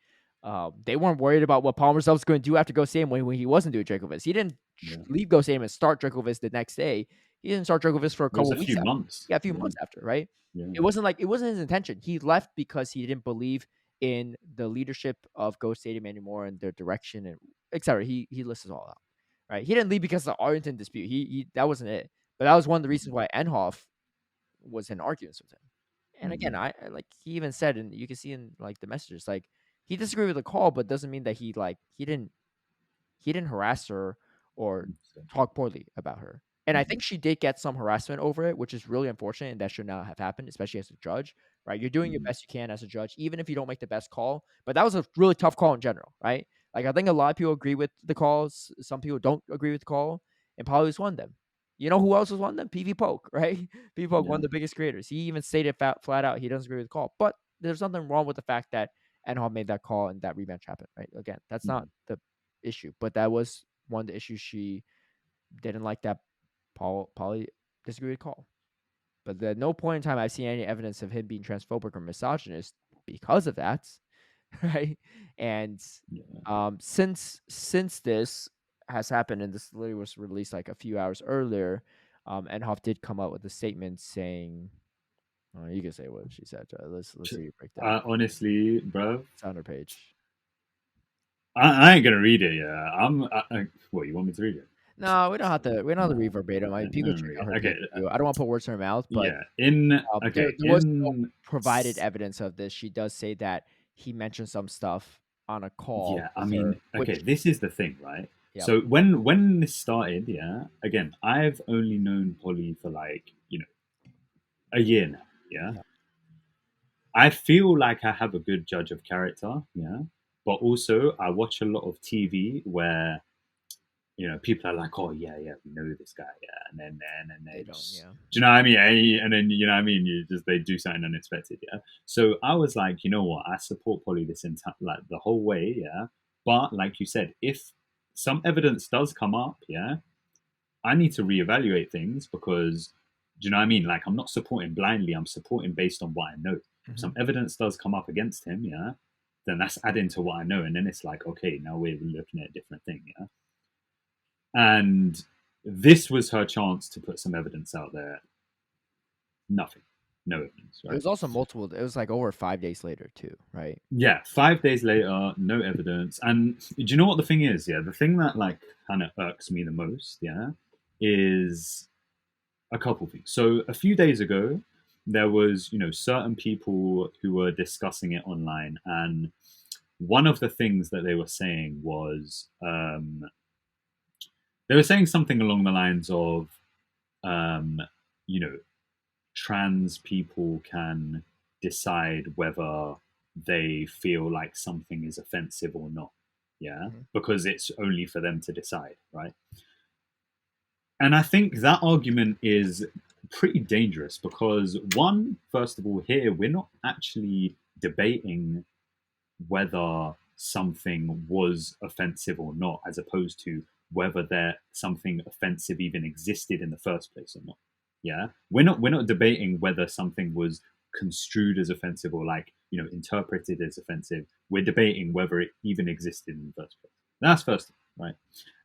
They weren't worried about what Palmer was going to do after Ghost Stadium when he wasn't doing Dracoviz. He didn't Yeah. leave Ghost Stadium and start Dracoviz the next day. He didn't start Dracoviz for a It was couple a of weeks few after. months. Yeah, a few Yeah. months after, right? Yeah. It wasn't his intention. He left because he didn't believe in the leadership of Ghost Stadium anymore and their direction and etc. He lists it all out, right? He didn't leave because of the Arlington dispute. He that wasn't it. But that was one of the reasons why Enhoff was in arguments with him. And Mm-hmm. again, I like he even said, and you can see in like the messages, like he disagreed with the call, but doesn't mean that he didn't harass her or Exactly. talk poorly about her. And I Mm-hmm. think she did get some harassment over it, which is really unfortunate, and that should not have happened, especially as a judge, right? You're doing your Mm-hmm. best you can as a judge, even if you don't make the best call. But that was a really tough call in general, right? Like I think a lot of people agree with the calls, some people don't agree with the call, and probably was one of them. You know who else was one of them? PV Poke, right? PV Poke, one Yeah. of the biggest creators. He even stated flat out he doesn't agree with the call. But there's nothing wrong with the fact that Enhoff made that call and that rematch happened, right? Again, that's not Mm-hmm. the issue, but that was one of the issues she didn't like that Polly disagreed with call. But at no point in time I've seen any evidence of him being transphobic or misogynist because of that, right? And Yeah. since this has happened and this literally was released like a few hours earlier, Enhoff did come out with a statement saying, oh, you can say what she said. Let's see your breakdown. Honestly, bro, It's on her page. I ain't gonna read it. Yeah, what you want me to read it? No, we don't have to. We don't have to read verbatim. I mean, people check out her Okay, video. I don't want to put words in her mouth, but yeah. In there okay, was no in provided evidence of this. She does say that he mentioned some stuff on a call yeah, I with her, mean, okay, which this is the thing, right? yep, So when this started, yeah, again, I've only known Polly for like, a year now, yeah. yeah, I feel like I have a good judge of character, yeah. But also I watch a lot of TV where, people are like, oh yeah, yeah, we know this guy, yeah, and then they don't, just, yeah. do you know what I mean? And then you know what I mean, they do something unexpected, yeah. So I was like, you know what, I support Polly this entire like the whole way, yeah. But like you said, if some evidence does come up, yeah, I need to reevaluate things because, do you know what I mean? Like I'm not supporting blindly, I'm supporting based on what I know. If Mhm. some evidence does come up against him, yeah, then that's adding to what I know, and then it's like, okay, now we're looking at a different thing, yeah. And this was her chance to put some evidence out there. Nothing. No evidence, It right? was also multiple. It was like over 5 days later too, right? Yeah, 5 days later, no evidence. And do you know what the thing is? Yeah, the thing that like kind of irks me the most, yeah, is a couple things. So a few days ago, there was, certain people who were discussing it online, and one of the things that they were saying was, they were saying something along the lines of, um, you know, trans people can decide whether they feel like something is offensive or not. Yeah. Mhm. Because it's only for them to decide, right? And I think that argument is pretty dangerous because, one, first of all, here we're not actually debating whether something was offensive or not, as opposed to whether there something offensive even existed in the first place or not. Yeah, we're not debating whether something was construed as offensive or like interpreted as offensive. We're debating whether it even existed in the first place. That's first, right?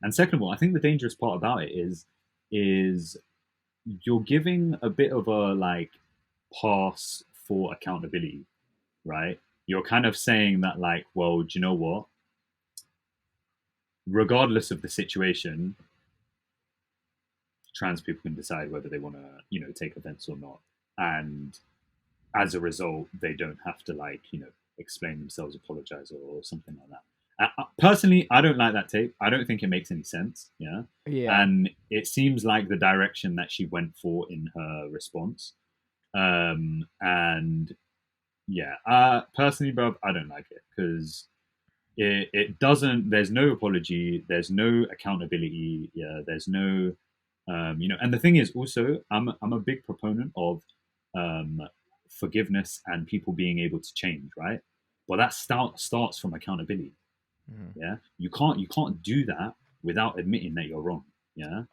And second of all, I think the dangerous part about it is you're giving a bit of a like pass for accountability, right? You're kind of saying that, like, well, do you know what? Regardless of the situation, trans people can decide whether they want to, take offense or not. And as a result, they don't have to, like, explain themselves, apologize, or something like that. Personally, I don't like that take. I don't think it makes any sense. Yeah. Yeah, And it seems like the direction that she went for in her response. And yeah, personally, bro, I don't like it because it doesn't. There's no apology. There's no accountability. Yeah, there's no, And the thing is, also, I'm a big proponent of um, forgiveness and people being able to change, right? But that starts from accountability. mhm. Yeah, you can't do that without admitting that you're wrong. Yeah,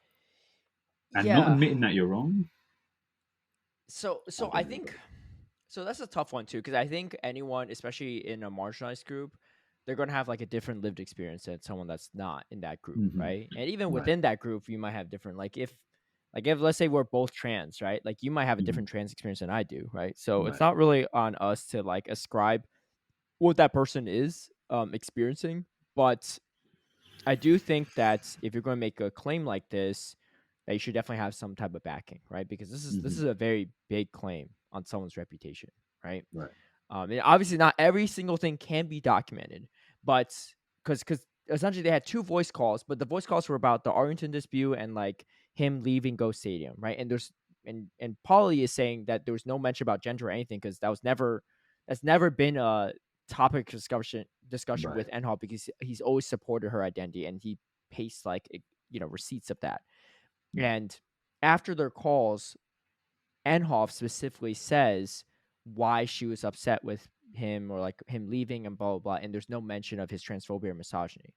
and not Yeah. admitting that you're wrong, I So I don't know, bro. think so that's a tough one too because I think anyone, especially in a marginalized group, they're gonna have like a different lived experience than someone that's not in that group, Hmm. right? And even Right. within that group, you might have different. Like if let's say we're both trans, right? Like you might have a Hmm. different trans experience than I do, right? So it's Right. not really on us to like ascribe what that person is experiencing, but I do think that if you're going to make a claim like this, that you should definitely have some type of backing, right? Because this Hmm. is a very big claim on someone's reputation, right? Right. And obviously, not every single thing can be documented, but because essentially they had two voice calls, but the voice calls were about the Arlington dispute and like him leaving Ghost Stadium, right? And and Polly is saying that there was no mention about gender or anything because that's never been a topic discussion Right. with Enhall because he's always supported her identity and he pastes like receipts of that. Right. And after their calls, Enhoff specifically says why she was upset with him or like him leaving and blah blah blah. And there's no mention of his transphobia or misogyny.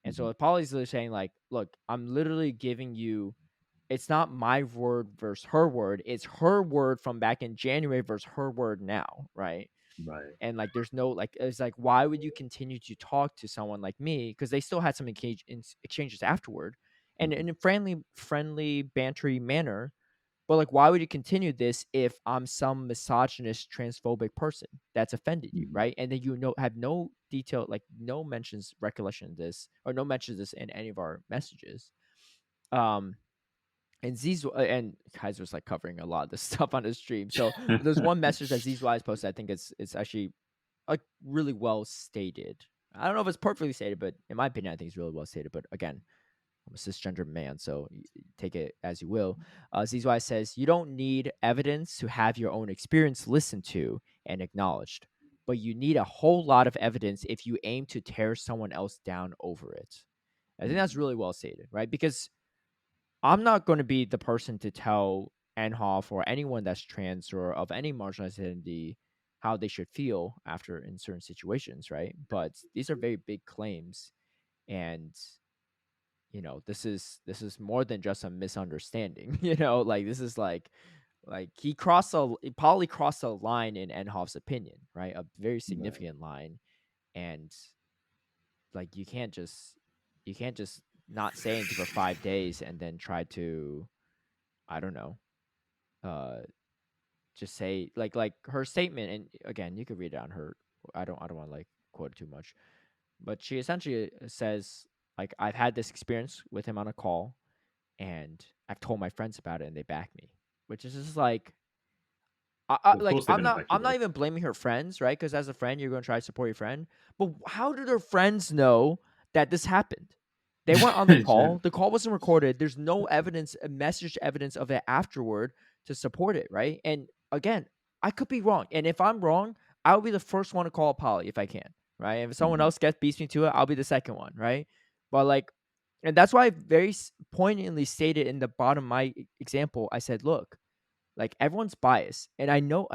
And Hmm. so Polly's literally saying like, look, I'm literally giving you. It's not my word versus her word. It's her word from back in January versus her word now, right? Right. And like, there's no like, it's like, why would you continue to talk to someone like me? Because they still had some exchanges afterward, and Hmm. in a friendly, bantery manner, but like, why would you continue this if I'm some misogynist, transphobic person that's offended you, Hmm. right? And then you know have no detail, like no mentions, recollection of this, or no mentions of this in any of our messages. Um, and and Kaiser's like covering a lot of this stuff on his stream. So there's one message that Zizwise posted. I think it's actually like really well stated. I don't know if it's perfectly stated, but in my opinion, I think it's really well stated. But again, I'm a cisgender man, so take it as you will. Zizwise says, you don't need evidence to have your own experience listened to and acknowledged, but you need a whole lot of evidence if you aim to tear someone else down over it. I think that's really well stated, right? Because I'm not going to be the person to tell Enhoff or anyone that's trans or of any marginalized identity how they should feel after in certain situations, right? But these are very big claims, and this is more than just a misunderstanding. Like this is like he probably crossed a line in Enhoff's opinion, right? A very Right. significant line, and like you can't just not say anything for 5 days and then try to, I don't know, uh just say like her statement. And again, you could read it on her. I don't want to like quote it too much, but she essentially says like, I've had this experience with him on a call, and I've told my friends about it and they back me, which is just like, Well, of like course they're going to back I'm you not up. even blaming her friends, right? Because as a friend, you're going to try to support your friend. But how did her friends know that this happened? They weren't on the Yeah. call. The call wasn't recorded. There's no evidence, message evidence of it afterward to support it, right? And again, I could be wrong, and if I'm wrong, I'll be the first one to call Polly if I can, right? And if someone Mhm. else beats me to it, I'll be the second one, right? But like, and that's why I very poignantly stated in the bottom of my example. I said, look, like everyone's biased, and I know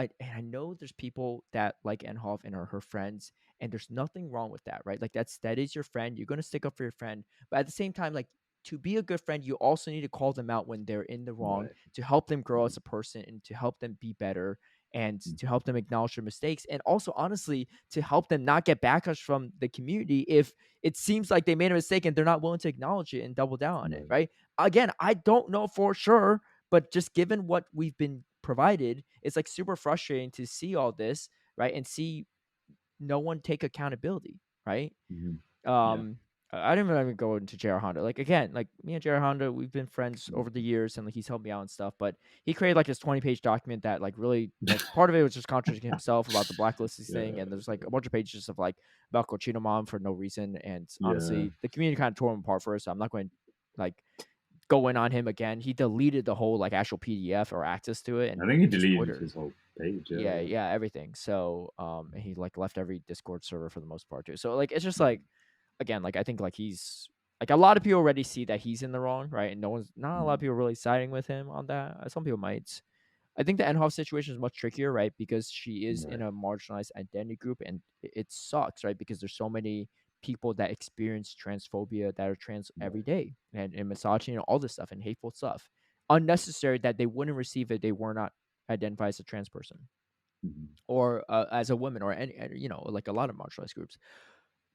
there's people that like Enhoff and are her friends, and there's nothing wrong with that, right? Like that is your friend. You're gonna stick up for your friend, but at the same time, like, to be a good friend, you also need to call them out when they're in the wrong, Right. to help them grow Mhm. as a person and to help them be better, and to Mhm. help them acknowledge their mistakes, and also honestly to help them not get backlash from the community if it seems like they made a mistake and they're not willing to acknowledge it and double down on it, Right. right? Again, I don't know for sure, but just given what we've been provided, it's like super frustrating to see all this, right? And see no one take accountability, right? Mhm. Yeah. Um, I didn't even go into JR Honda. Like again, like me and JR Honda, we've been friends over the Mhm. years, and like he's helped me out and stuff. But he created like this 20-page document that like really like part of it was just contradicting himself about the blacklisting thing, Yeah. and there's like a bunch of pages of like about Cochino Mom for no reason. And Yeah. honestly, the community kind of tore him apart for us. So I'm not going to like go in on him again. He deleted the whole like actual PDF or access to it I and think he his deleted Twitter. his whole page. Yeah. Yeah, Yeah. yeah, everything. So, and he like left every Discord server for the most part too. So like it's just like, Mhm. again, like I think like he's like a lot of people already see that he's in the wrong, right? And not a lot of Mhm. people really siding with him on that. Some people might. I think the Enhoff situation is much trickier, right? Because she is in Right. a marginalized identity group, and it sucks, right? Because there's so many people that experience transphobia that are trans every Right. day, and misogyny and all this stuff and hateful stuff, unnecessary, that they wouldn't receive if they were not identified as a trans person Mhm. or as a woman or any, like a lot of marginalized groups.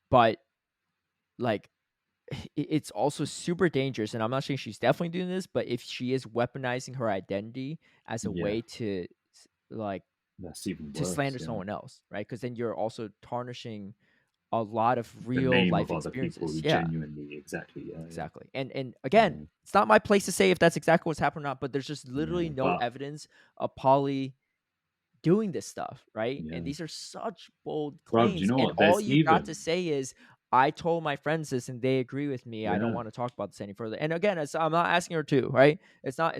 But like it's also super dangerous, and I'm not saying she's definitely doing this, but if she is weaponizing her identity as a Yeah. way to like That's even to worse. slander Yeah. someone else, right? Because then you're also tarnishing a lot of The real name life of other people experiences. who Yeah, genuinely, exactly. Yeah. Yeah. exactly. And again, Yeah. it's not my place to say if that's exactly what's happened or not, but there's just literally Yeah. no But evidence of Polly doing this stuff, right? And yeah, these are such bold bro. Do you claims, know and what? all There's you got to even say is, I told my friends this and they agree with me. I don't yeah. want to talk about this any further. And again, I'm not asking her to, right? It's not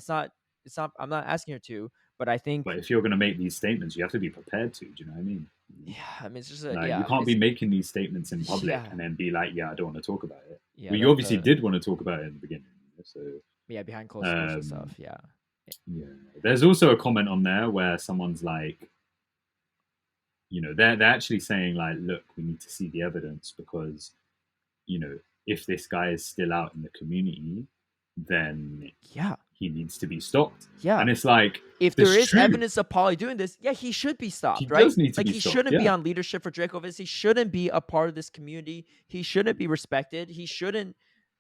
I'm not asking her to, but I But think, if you're going to make these statements, you have to be prepared to. Do you know what I mean? yeah, I mean, it's just Like you yeah, can't be it's making these statements in public yeah, and then be like, "Yeah, I don't want to talk about it." yeah, Well, you obviously the did want to talk about it in the beginning, so yeah, behind closed doors and um, stuff. Yeah. yeah. There's also a comment on there where someone's like, they're actually saying like, "Look, we need to see the evidence because you know, if this guy is still out in the community, then Yeah. he needs to be stopped." Yeah. And it's like, If there that's is true. evidence of Pauly doing this, yeah, he should be He stopped, right? does need to Like be he stopped. shouldn't be Yeah. on leadership for Dracovis. He shouldn't be a part of this community. He shouldn't be respected. He shouldn't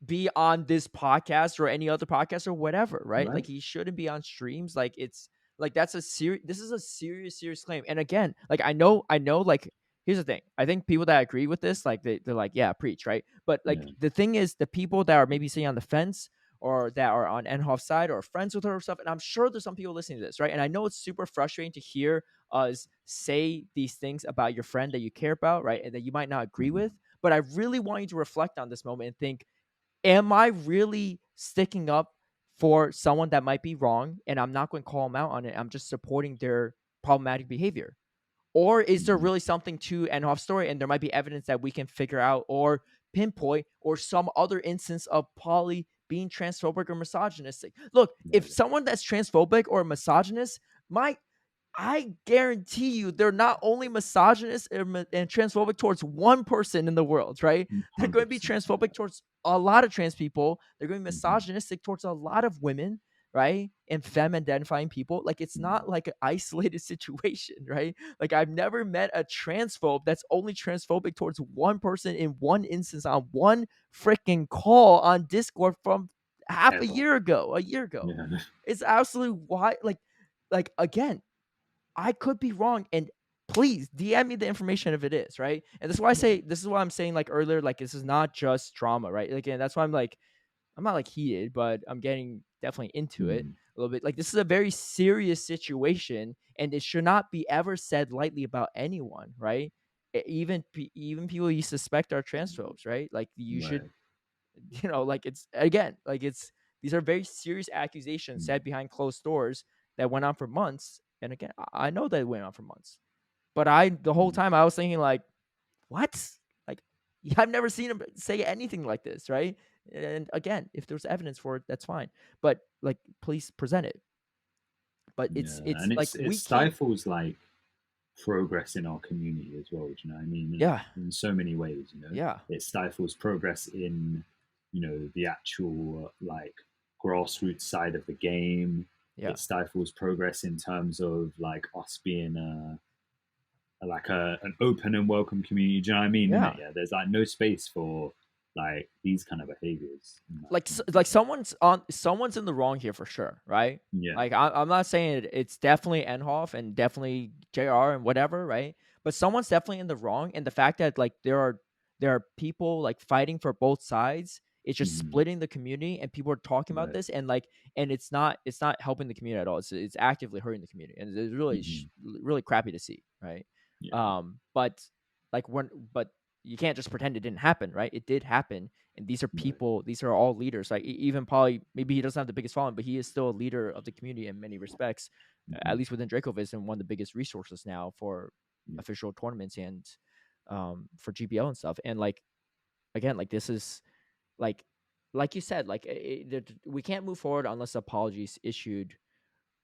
be on this podcast or any other podcast or whatever, right? Like Right. he shouldn't be on streams. Like it's like that's a serious. This is a serious claim. And again, like I know. Like here's the thing. I think people that agree with this, like they're like, yeah, preach, right? But like Yeah. the thing is, the people that are maybe sitting on the fence or that are on Enhoff's side or friends with her or stuff. And I'm sure there's some people listening to this, right? And I know it's super frustrating to hear us say these things about your friend that you care about, right? And that you might not agree Mhm. with. But I really want you to reflect on this moment and think, am I really sticking up for someone that might be wrong? And I'm not going to call them out on it. I'm just supporting their problematic behavior. Or is there Mhm. really something to Enhoff's story, and there might be evidence that we can figure out or pinpoint, or some other instance of Polly being transphobic or misogynistic? Look, if Right. someone that's transphobic or misogynist, my I guarantee you they're not only misogynist and transphobic towards one person in the world, right? They're going to be 100%. transphobic towards a lot of trans people. They're going to be Mhm. misogynistic towards a lot of women, right? And femme identifying people. Like, it's not Mhm. like an isolated situation, right? Like, I've never met a transphobe that's only transphobic towards one person in one instance on one freaking call on Discord from half Ever. a year ago. Yeah. It's absolutely why, like again, I could be wrong, and please DM me the information if it is, right? And this is why I Yeah. say, this is why I'm saying, like, earlier, like, this is not just drama, right? Like, and that's why I'm like, I'm not like heated, but I'm getting definitely into it Mhm. a little bit. Like, this is a very serious situation, and it should not be ever said lightly about anyone, right? Even people you suspect are transphobes, right? Like, you should, Right. like, it's again, like, it's these are very serious accusations Mhm. said behind closed doors that went on for months. And again, I know that it went on for months, but the whole Mhm. time I was thinking, like, what? Like, I've never seen him say anything like this, right? And again, if there's evidence for it, that's fine. But, like, please present it. But Yeah. it's And like it we can't. stifles like progress in our community as well. Do you know what I mean? Like Yeah, in so many ways, yeah, it stifles progress in, the actual like grassroots side of the game. yeah, It stifles progress in terms of like us being an open and welcome community. Do you know what I mean? In it, yeah. yeah. There's like no space for like these kind of behaviors, in my Like, opinion. like someone's in the wrong here for sure, right? Yeah. Like, I'm not saying it's definitely Enhoff and definitely JR and whatever, right? But someone's definitely in the wrong, and the fact that, like, there are people, like, fighting for both sides, it's just Mhm. splitting the community, and people are talking about Right. this, and, like, and it's not helping the community at all. It's actively hurting the community, and it's really Mhm. really crappy to see, right? Yeah. But, like, but you can't just pretend it didn't happen, right? It did happen, and these are Right. people, these are all leaders. Like, even Pauly, maybe he doesn't have the biggest following, but he is still a leader of the community in many respects, at Mhm. least within Dracoviz, and one of the biggest resources now for Yeah. official tournaments and for GBL and stuff. And, like, again, like, this is like you said, like, we can't move forward unless apologies issued,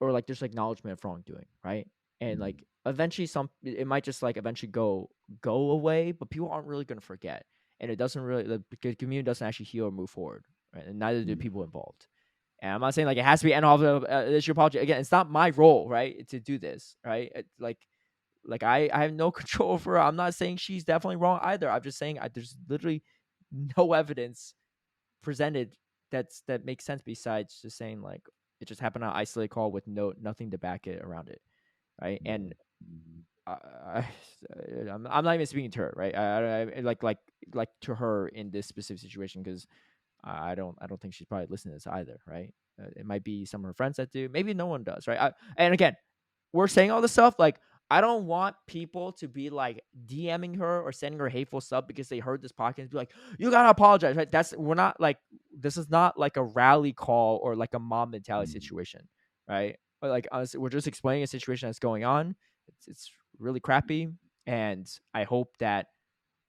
or, like, there's acknowledgement of wrongdoing, right? And, Mhm. like, eventually it might just, like, eventually go away, but people aren't really going to forget, and it doesn't really, the community doesn't actually heal or move forward, right? And neither do Yeah. people involved. And I'm not saying, like, it has to be end off of issue apology. Again, it's not my role, right, to do this, right? Like, I have no control over her. I'm not saying she's definitely wrong either. I'm just saying, there's literally no evidence presented that makes sense, besides just saying, like, it just happened on an isolated call with nothing to back it around it, right? And Right. Mhm. I, I'm not even speaking to her, right? Like to her in this specific situation, because I don't think she's probably listening to this either, right? It might be some of her friends that do. Maybe no one does, right? And again, we're saying all this stuff, like, I don't want people to be, like, DMing her or sending her hateful stuff because they heard this podcast and be like, you gotta apologize, right? We're not like, this is not like a rally call or like a mob mentality Mhm. situation, right? But, like, honestly, we're just explaining a situation that's going on. It's really crappy, and I hope that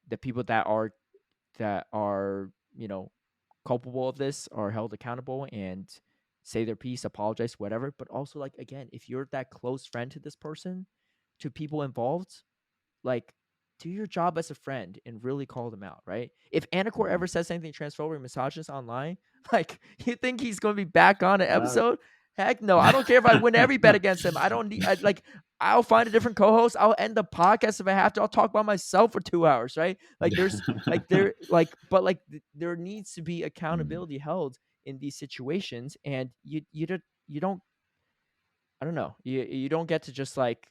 the people that are culpable of this are held accountable and say their piece, apologize, whatever. But also, like, again, if you're that close friend to this person, to people involved, like, do your job as a friend and really call them out, right? If Anicor Mhm. ever says anything transphobic or misogynist online, like, you think he's going to be back on an Uh, episode? Heck no. I don't care if I win every bet against him. I don't need, like, I'll find a different co-host. I'll end the podcast if I have to. I'll talk about myself for 2 hours, right? Like, there needs to be Mm. accountability held in these situations, and you don't, I don't know, you don't get to just, like,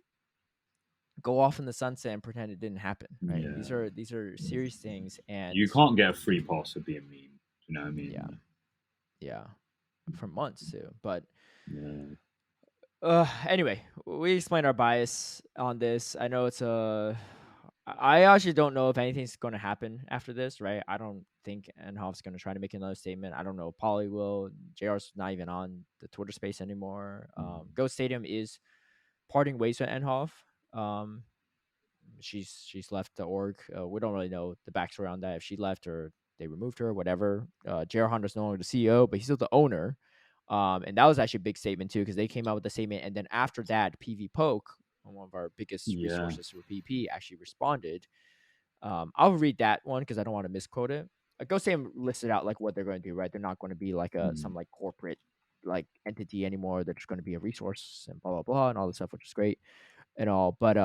go off in the sunset and pretend it didn't happen, right? These Yeah. are these are serious things, and You can't get a free pass for being mean. You know what I yeah, mean? yeah. for months too. But Yeah. anyway, we explained our bias on this. I know it's a. I actually don't know if anything's going to happen after this, right? I don't think Enhoff's going to try to make another statement. I don't know if Polly will. JR's not even on the Twitter space anymore. Ghost Stadium is parting ways with Enhoff. Um, she's left the org. We don't really know the backstory on that. If she left or they removed her, whatever. JR Honda's no longer the CEO, but he's still the owner. And that was actually a big statement too, because they came out with the statement, and then after that, PV Poke, one of our biggest Yeah. resources for PP, actually responded. I'll read that one because I don't want to misquote it. Ghost Stadium listed out like what they're going to do. Right, they're not going to be like some Mm. like corporate like entity anymore. They're just going to be a resource and blah blah blah and all this stuff, which is great and all. But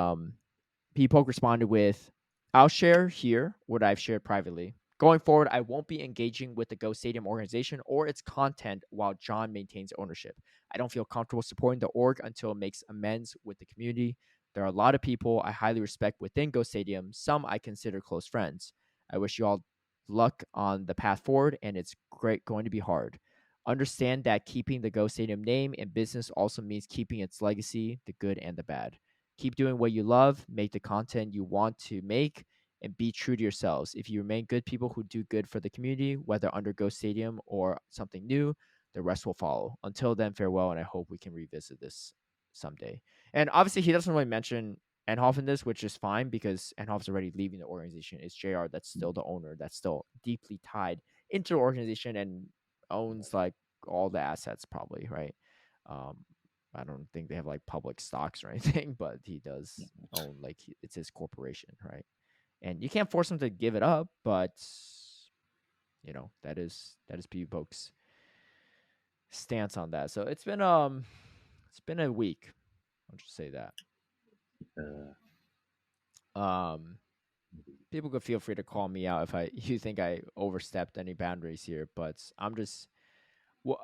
Poke responded with, I'll share here what I've shared privately. Going forward, I won't be engaging with the Ghost Stadium organization or its content while John maintains ownership. I don't feel comfortable supporting the org until it makes amends with the community. There are a lot of people I highly respect within Ghost Stadium, some I consider close friends. I wish you all luck on the path forward, and it's going to be hard. Understand that keeping the Ghost Stadium name and business also means keeping its legacy, the good and the bad. Keep doing what you love, make the content you want to make, and be true to yourselves. If you remain good people who do good for the community, whether under Ghost Stadium or something new, the rest will follow. Until then, farewell, and I hope we can revisit this someday. And obviously, he doesn't really mention Enhoff in this, which is fine because Enhoff's already leaving the organization. It's JR that's still the owner, that's still deeply tied into the organization and owns like all the assets, probably, right? Um, I don't think they have like public stocks or anything, but he does own like it's his corporation, right? And you can't force him to give it up, but that is P Poke's stance on that. So it's been a week. I'll just say that. Uh, Um People could feel free to call me out if you think I overstepped any boundaries here, but I'm just well,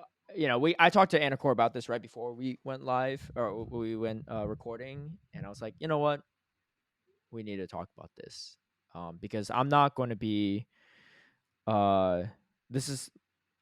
I talked to Anicor about this right before we went live or we went recording, and I was like, you know what, we need to talk about this, because I'm not going to be uh this is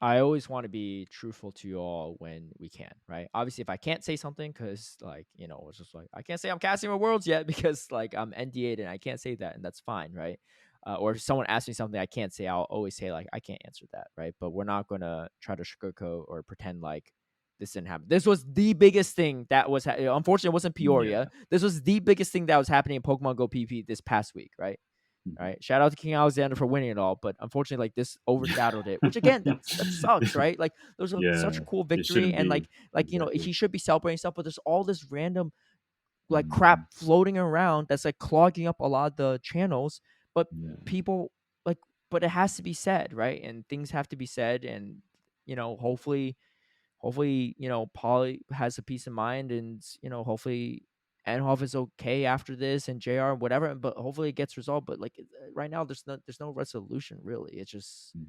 I always want to be truthful to you all when we can, right? Obviously, if I can't say something, because like it's just like I can't say I'm casting my worlds yet because like I'm NDA'd and I can't say that, and that's fine, right? Or if someone asks me something I can't say, I'll always say like I can't answer that, right? But we're not gonna try to sugarcoat or pretend like this didn't happen. This was the biggest thing that was. Unfortunately, it wasn't Peoria. yeah. This was the biggest thing that was happening in Pokemon Go PP this past week, right? Mhm. Right. Shout out to King Alexander for winning it all, but unfortunately, like this overshadowed it. Which again, that sucks, right? Like there was such Yeah. a cool It victory, shouldn't and be. like Exactly. he should be celebrating stuff, but there's all this random like crap Mm. floating around that's like clogging up a lot of the channels. But Yeah. people like, but it has to be said, right? And things have to be said, and hopefully, Polly has a peace of mind, and hopefully Anhoff is okay after this, and JR whatever, but hopefully it gets resolved. But like right now, there's no resolution really. It's Mhm.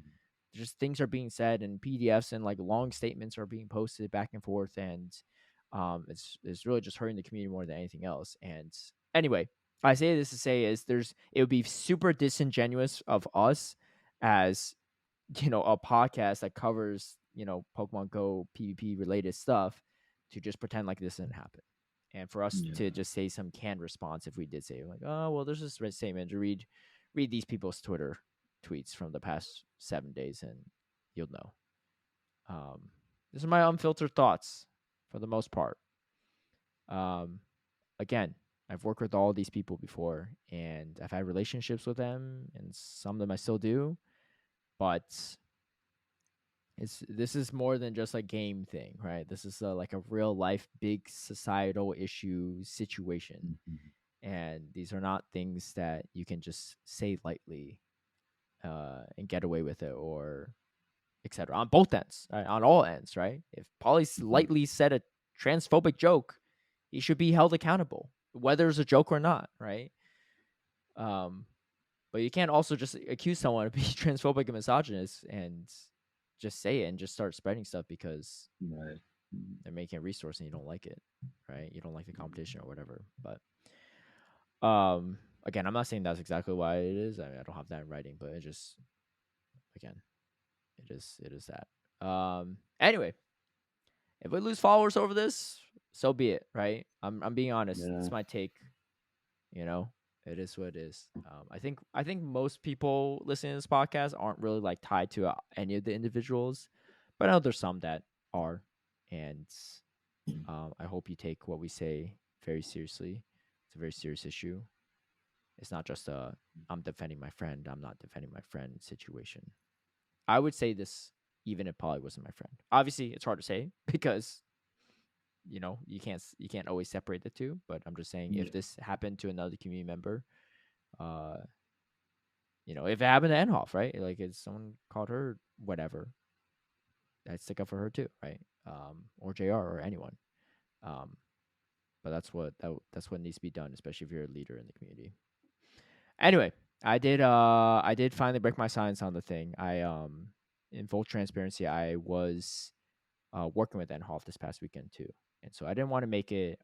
just things are being said and PDFs and like long statements are being posted back and forth, and it's really just hurting the community more than anything else. And anyway, I say this to say is it would be super disingenuous of us as a podcast that covers, Pokemon Go PvP related stuff to just pretend like this didn't happen. And for us to Yeah. just say some canned response if we did say like, oh well, there's this statement to read these people's Twitter tweets from the past 7 days and you'll know. Um, this is my unfiltered thoughts for the most part. Um, Again, I've worked with all these people before and I've had relationships with them and some of them I still do, but this is more than just a game thing, right? This is like a real life big societal issue situation, Mhm. and these are not things that you can just say lightly and get away with it or etc. On both ends, right? On all ends, right? If Paulie Mhm. lightly said a transphobic joke, he should be held accountable, whether it's a joke or not, right? Um, but you can't also just accuse someone of being transphobic and misogynist and just say it and just start spreading stuff because Right. Mm. they're making a resource and you don't like it, right? You don't like the competition or whatever. But again, I'm not saying that's exactly why it is. I mean, I don't have that in writing, but it just again, it is that. Anyway, If we lose followers over this, so be it, right? I'm being honest. Yeah. It's my take. You know, it is what it is. I think most people listening to this podcast aren't really like tied to any of the individuals, but I know there's some that are, and I hope you take what we say very seriously. It's a very serious issue. It's not just a I'm defending my friend, I'm not defending my friend situation. I would say this even if Polly wasn't my friend. Obviously, it's hard to say because you can't always separate the two. But I'm just saying Yeah. if this happened to another community member, uh, if it happened to Enhoff, right? Like if someone called her whatever, I'd stick up for her too, right? Or JR or anyone. Um, but that's what needs to be done, especially if you're a leader in the community. Anyway, I did finally break my silence on the thing. In full transparency, I was working with Enhoff this past weekend too, and so I didn't want to make it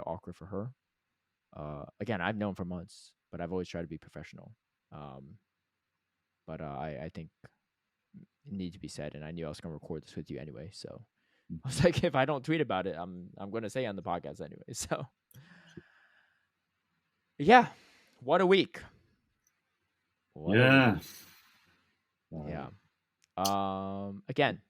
awkward for her. Again, I've known for months, but I've always tried to be professional. Um, but I think it needed to be said, and I knew I was gonna record this with you anyway, so I was like, if I don't tweet about it, I'm gonna say on the podcast anyway. So yeah, what a week. What a week. Yeah. Yeah. Again,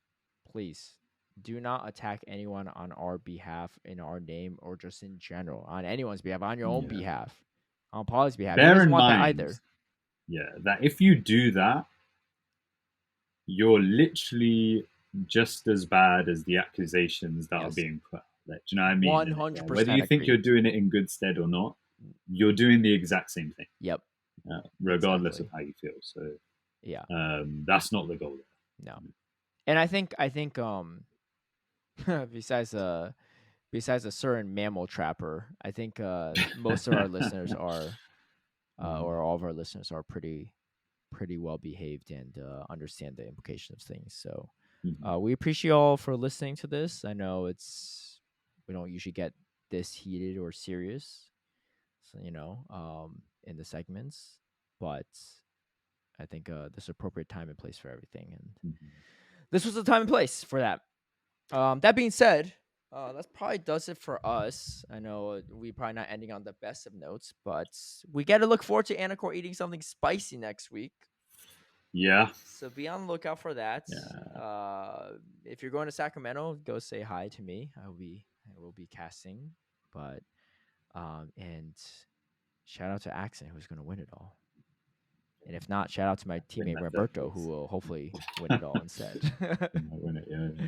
please do not attack anyone on our behalf, in our name, or just in general, on anyone's behalf, on your own Yeah. behalf, on Paul's behalf. He Bear doesn't in want that mind, either. yeah, that if you do that, you're literally just as bad as the accusations that are Yes. being put out there. Do you know what I mean? 100% Whether you think agree. you're doing it in good stead or not, you're doing the exact same thing. Yep. Regardless Exactly. of how you feel. So Yeah. that's not the goal. No. And I think besides a certain mammal trapper, I think most of our listeners are or all of our listeners are pretty well behaved and understand the implications of things. So we appreciate you all for listening to this. I know we don't usually get this heated or serious, so, in the segments, but I think there's appropriate time and place for everything, and this was the time and place for that. That being said, that probably does it for us. I know we probably not ending on the best of notes, but we got to look forward to Anicor eating something spicy next week. Yeah. So be on the lookout for that. Yeah. If you're going to Sacramento, go say hi to me. I will be casting, but and shout out to Axon who's going to win it all. And if not, shout out to my teammate Roberto who will hopefully win it all instead. Win it, yeah. Do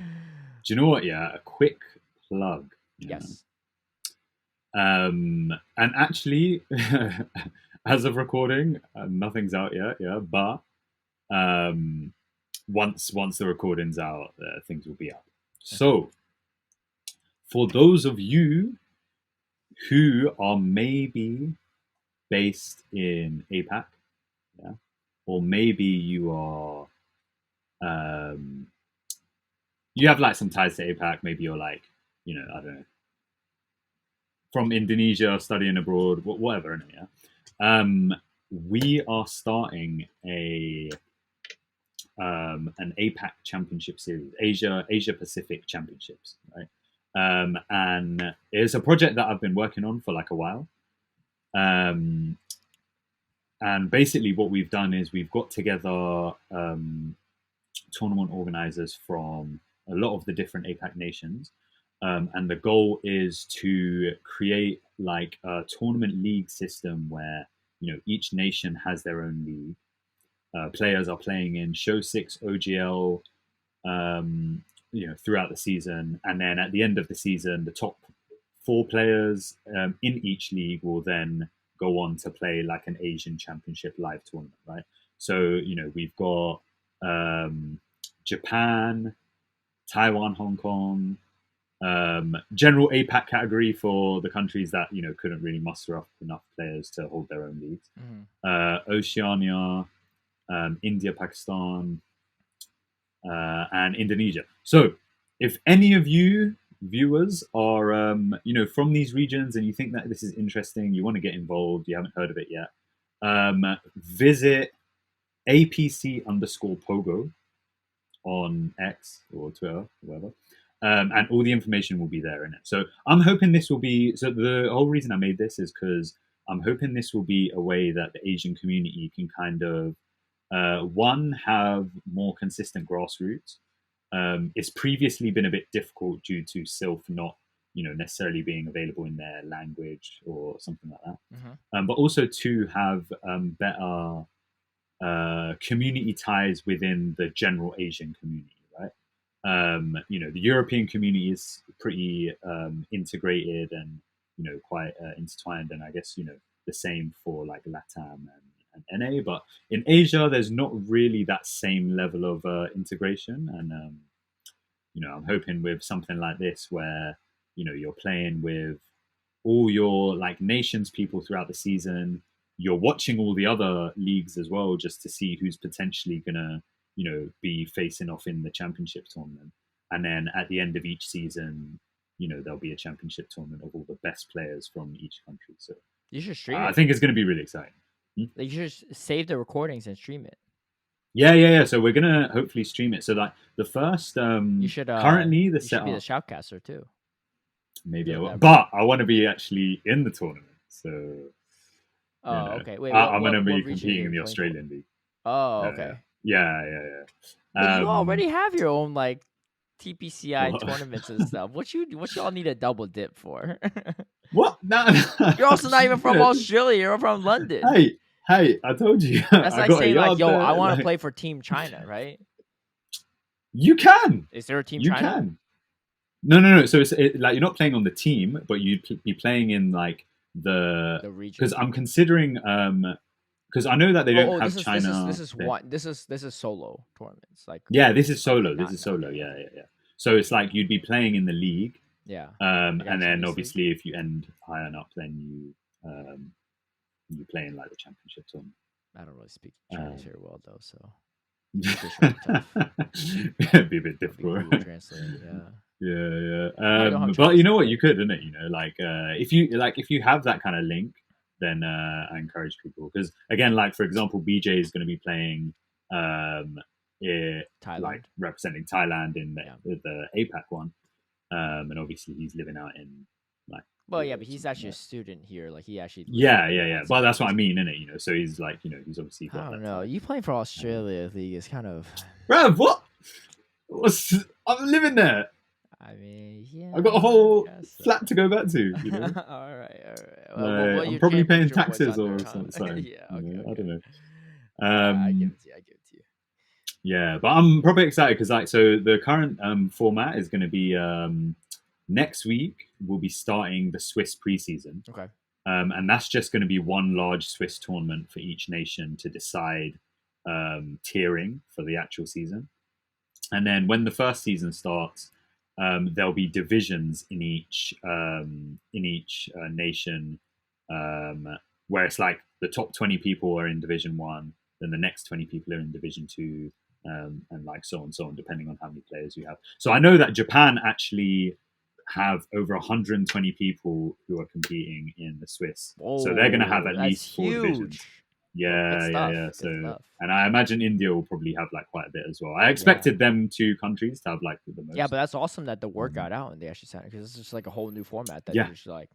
you know what? Yeah, a quick plug. Yes. And actually, as of recording, nothing's out yet. Yeah, but once the recording's out, things will be out. So, for those of you who are maybe based in APAC, yeah, or maybe you are, you have like some ties to APAC. Maybe you're like, I don't know, from Indonesia, studying abroad, whatever. Yeah. We are starting an APAC Championship Series, Asia Pacific Championships, right? And it's a project that I've been working on for like a while. And basically, what we've done is we've got together tournament organizers from a lot of the different APAC nations. And the goal is to create like a tournament league system where each nation has their own league. Players are playing in Show 6 OGL, throughout the season, and then at the end of the season, the top 4 players in each league will then go on to play like an Asian Championship live tournament, right? So we've got Japan, Taiwan, Hong Kong, general APAC category for the countries that couldn't really muster up enough players to hold their own leagues. Oceania, India, Pakistan, and Indonesia. So, if any of you viewers are from these regions and you think that this is interesting, you want to get involved, you haven't heard of it yet, visit APC_Pogo on X or Twitter, whatever. And all the information will be there in it. So I'm hoping this will be. So the whole reason I made this is because I'm hoping this will be a way that the Asian community can kind of one have more consistent grassroots. It's previously been a bit difficult due to Sylph not, necessarily being available in their language or something like that. But also to have better community ties within the general Asian community, right? The European community is pretty integrated and quite intertwined, and I guess the same for like LATAM and NA. But in Asia, there's not really that same level of integration, and I'm hoping with something like this where you're playing with all your like nations people throughout the season. You're watching all the other leagues as well, just to see who's potentially gonna, be facing off in the championship tournament. And then at the end of each season, there'll be a championship tournament of all the best players from each country. So you should stream I it. think it's gonna be really exciting. Like, you should save the recordings and stream it. Yeah. So we're gonna hopefully stream it. So like the first, You should currently the you should be the setup. shoutcaster too. Maybe I will, but I want to be actually in the tournament. So okay. Wait, I'm going to what be region competing in the playing for? Australian League. Oh, okay. Yeah. But you already have your own like TPCI What? tournaments and stuff. What y'all need a double dip for? What? No. You're also not even from Australia. You're from London. Hey, I told you. That's I like got a saying like, yard yo, there, I want to like- play for Team China, right? You can. Is there a Team You China? can. No. So it's like you're not playing on the team, but you'd be playing in like the region. Because I'm considering because I know that they don't have this China. This is solo tournaments. Like this is solo. Okay, This is solo. Yeah. So it's like you'd be playing in the league. Yeah. And then obviously if you end high enough, then you play in like the championship tournament. I don't really speak Chinese very well though, so it'd be a bit difficult. Yeah. But you know what, you could, isn't it? If you have that kind of link, then I encourage people, because again, like for example, BJ is going to be playing like representing Thailand in the APAC one, and obviously he's living out in like. Well, yeah, but he's actually a student here. Like he actually. Yeah. Well, that's what I mean, innit? So he's like, he's obviously. I don't know. You playing for Australia League is kind of. Bruv, what? I'm living there. I mean, yeah. I got a whole flat to go back to. All right. Well, I'm probably paying taxes or something. Yeah, okay. I don't know. I give it to you. Yeah, but I'm probably excited because so the current format is going to be next week. We'll be starting the Swiss preseason. Okay. And that's just going to be one large Swiss tournament for each nation to decide tiering for the actual season. And then when the first season starts, there'll be divisions in each nation, where it's like the top 20 people are in Division 1, then the next 20 people are in Division 2, and like so on, depending on how many players you have. So I know that Japan actually have over 120 people who are competing in the Swiss. So they're going to have at least 4 divisions. Yeah. So, and I imagine India will probably have like quite a bit as well. I expected them 2 countries to have like the most. Yeah, but that's awesome that the work got out and they actually signed it, because it's just like a whole new format that you're just like.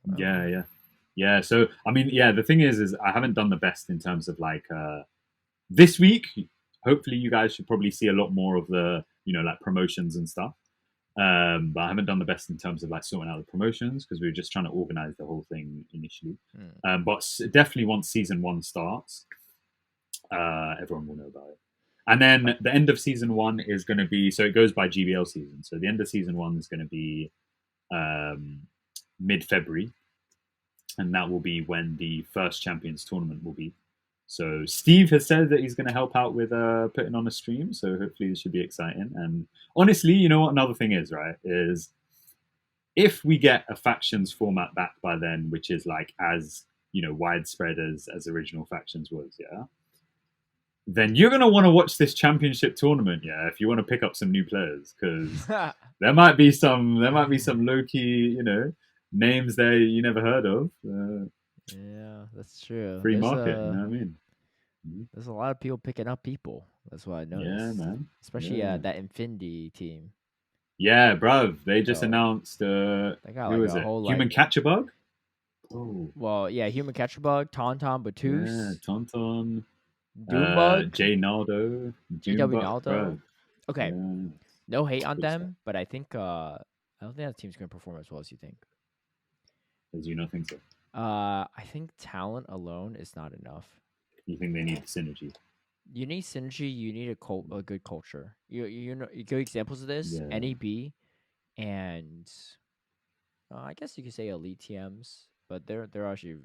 Yeah. So I mean, the thing is I haven't done the best in terms of like this week. Hopefully, you guys should probably see a lot more of the like promotions and stuff. But I haven't done the best in terms of like sorting out the promotions, because we were just trying to organize the whole thing initially. But definitely once season 1 starts, everyone will know about it. And then the end of season 1 is going to be, so it goes by GBL season. So the end of season 1 is going to be mid-February, and that will be when the first Champions tournament will be. So Steve has said that he's going to help out with putting on a stream. So hopefully this should be exciting. And honestly, you know what another thing is, right? Is if we get a factions format back by then, which is like as widespread as original factions was, then you're going to want to watch this championship tournament, if you want to pick up some new players, because there might be some low key, names there you never heard of. Yeah, that's true. Free market, you know what I mean? There's a lot of people picking up people. That's what I noticed. Yeah, man. Especially that Infinity team. Yeah, bruv. They just Yo, announced they got who like is a it? whole Human like, Catcher Bug? Oh, well, yeah, human catcher bug, Tauntaun, yeah, Batus, Tonton, Doombug, J Naldo, JW Doombuck, bruv. Naldo. Okay, Yeah, no hate on good stuff. them, but I think I don't think that team's gonna perform as well as you think. As you not think so? I think talent alone is not enough. You think they need the synergy? You need synergy. You need a good culture. You know good examples of this. Yeah, NEB and I guess you could say elite TMs, but they're actually.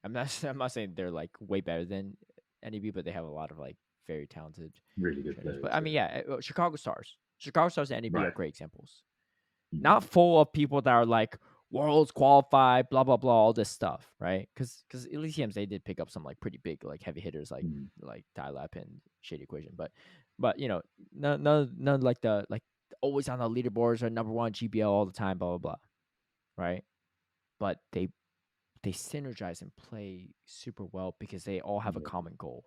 I'm not I'm not saying they're like way better than NEB, but they have a lot of like very talented really good trainers. But players. I Yeah, mean, yeah, Chicago Stars, and NEB are right. great examples. Not Mhm. full of people that are like worlds qualified, blah blah blah, all this stuff, right? Because elite TMs they did pick up some like pretty big like heavy hitters Mhm. like Dialab and Shady Equation, but you know none like the like always on the leaderboards or number one GBL all the time, blah blah blah, right? But they synergize and play super well because they all have a Yeah. common goal.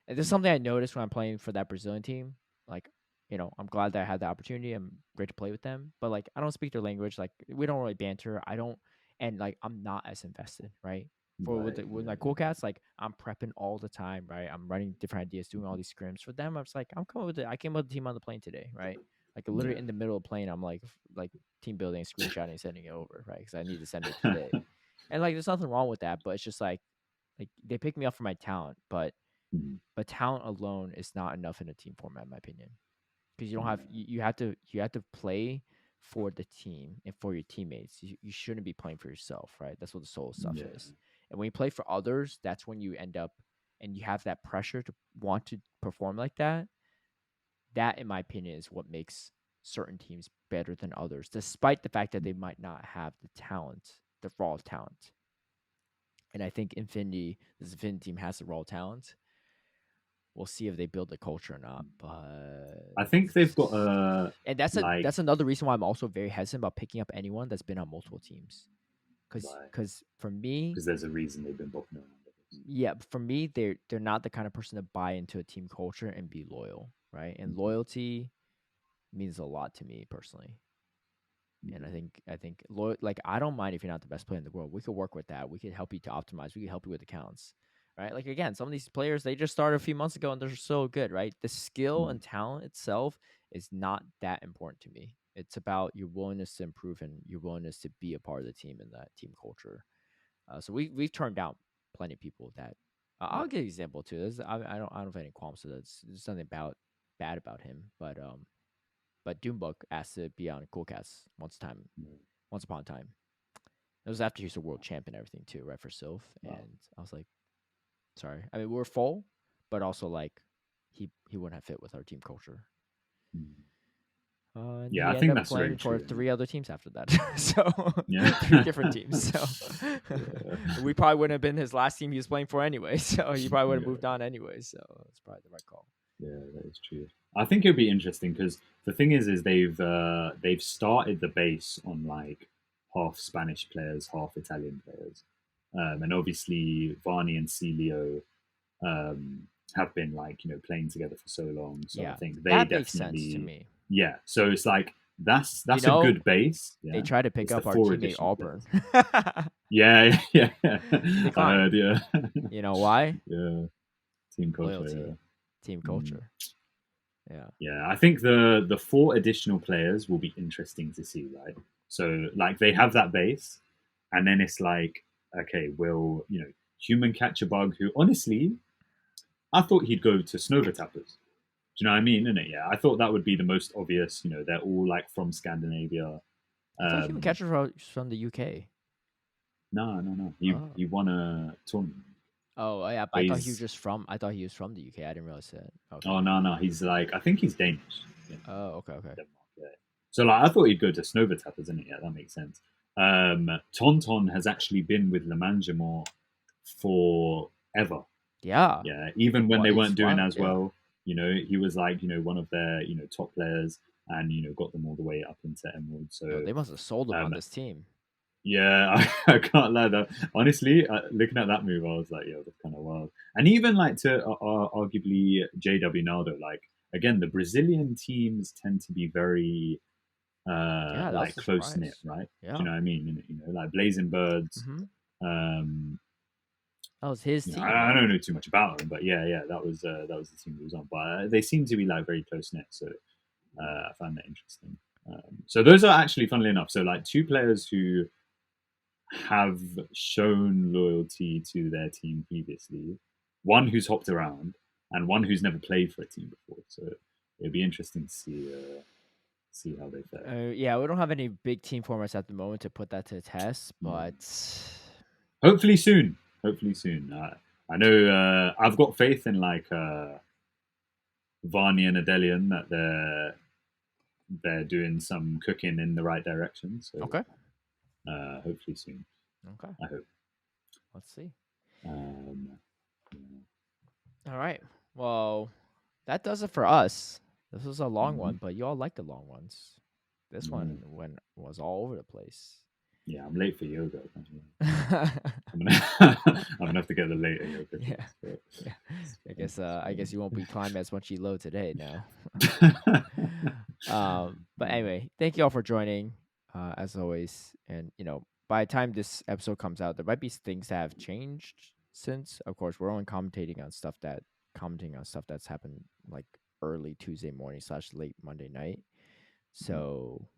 And this is Mhm. something I noticed when I'm playing for that Brazilian team. Like, I'm glad that I had the opportunity. I'm great to play with them. But like I don't speak their language. Like we don't really banter. I don't and like I'm not as invested, right? For Right. with Yeah. my cool cats, like I'm prepping all the time, right? I'm running different ideas, doing all these scrims. For them, I was like, I'm coming with it. I came with the team on the plane today, right? Like literally in the middle of the plane, I'm like team building, screenshotting, and sending it over, right? Because I need to send it Yeah. today. And like there's nothing wrong with that, but it's just like they pick me up for my talent, Mhm. but talent alone is not enough in a team format, in my opinion, because you don't have Yeah. you have to play for the team and for your teammates. You shouldn't be playing for yourself, right? That's what the solo stuff Yeah. is. And when you play for others, that's when you end up and you have that pressure to want to perform like that. That, in my opinion, is what makes certain teams better than others, despite the fact that they might not have the talent, the raw talent. And I think this Infinity team has the raw talent. We'll see if they build the culture or not. But I think they've got a and that's a like that's another reason why I'm also very hesitant about picking up anyone that's been on multiple teams. Cause right cause for me, because there's a reason they've been bopping around. yeah, for me, they're not the kind of person to buy into a team culture and be loyal, right? And loyalty means a lot to me personally. And I think like I don't mind if you're not the best player in the world. We could work with that. We could help you to optimize. We could help you with accounts, right? Like again, some of these players they just started a few months ago and they're so good, right? The skill and talent itself is not that important to me. It's about your willingness to improve and your willingness to be a part of the team and that team culture. So we've turned down plenty of people that I'll Right. give an example too. I don't have any qualms with it. There's something bad about him, but Doombook asked to be on Coolcast Yeah. once upon a time. It was after he was a world champ and everything too, right? For Sylph. Wow. And I was like, sorry. I mean, we were full, but also like he wouldn't have fit with our team culture. Mhm. And Yeah, he I ended think up that's very playing for true. three other teams after that. So Yeah. three different teams. So Yeah. we probably wouldn't have been his last team he was playing for anyway. So he probably would have Yeah. moved on anyway. So it's probably the right call. Yeah, that is true. I think it'd be interesting because the thing is they've started the base on like half Spanish players, half Italian players, and obviously Varney and Celio have been like playing together for so long. So I Yeah, think they that makes sense to definitely, me. yeah. So it's like You that's a know, good base. they Yeah, tried to pick it's the up our four teammate additional Auburn. players. Yeah, yeah, yeah. He I declined. heard. Yeah, You know why? yeah. Team culture. Loyalty, Yeah. team Mm. culture. Yeah. Yeah, I think the four additional players will be interesting to see, right? So like they have that base, and then it's like, okay, will human catch a bug? Who honestly, I thought he'd go to Snova Tappers. Do you know what I mean? Innit? Yeah, I thought that would be the most obvious. They're all like from Scandinavia. I thought Human Um, Catcher was from the UK. no, no, no. Oh. He won a tournament, Oh yeah, but I but thought he was he's just from. I thought he was from the UK. I didn't realize that. Okay. oh no, no. He's like I think he's Danish. Yeah. Oh, okay, okay. Denmark. Yeah. So like I thought he'd go to Snova Tappers, isn't it? Yeah, that makes sense. Tonton has actually been with Le Mangement forever. Yeah, Yeah, even when they it's weren't doing wild. as Yeah, well, he was like one of their top players, and got them all the way up into Emerald. yo, So they must have sold him on um, this team. yeah, I can't lie though. Honestly, looking at that move, I was like, yo, that's kind of wild. And even like to arguably JW Naldo, like again, the Brazilian teams tend to be very Yeah, that was like a close knit, surprise. right? Do Yeah. you know what I mean? You know, like Blazing Birds. Hmm. Um, That was his you know, team, I right? don't know too much about them, but yeah, that was the team he was on. But they seem to be like very close knit, so I found that interesting. So those are actually, funnily enough, so like two players who have shown loyalty to their team previously, one who's hopped around, and one who's never played for a team before. So it'd be interesting to see how they fare. Yeah, we don't have any big team formats at the moment to put that to the test, Yeah. but Hopefully soon. Hopefully soon. I know I've got faith in like Varney and Adelian that they're doing some cooking in the right direction. So okay. hopefully soon. Okay. I hope. Let's see. Um, yeah. All right. Well, that does it for us. This was a long Mhm. one, but you all like the long ones. This Yeah. one was all over the place. Yeah, I'm late for yoga. Yeah. I'm gonna, I'm gonna have to get the later yoga. Yeah. I guess you won't be climbing as much elo today now. But anyway, thank you all for joining, as always. And by the time this episode comes out, there might be things that have changed since. Of course, we're only commenting on stuff that's happened like early Tuesday morning / late Monday night. So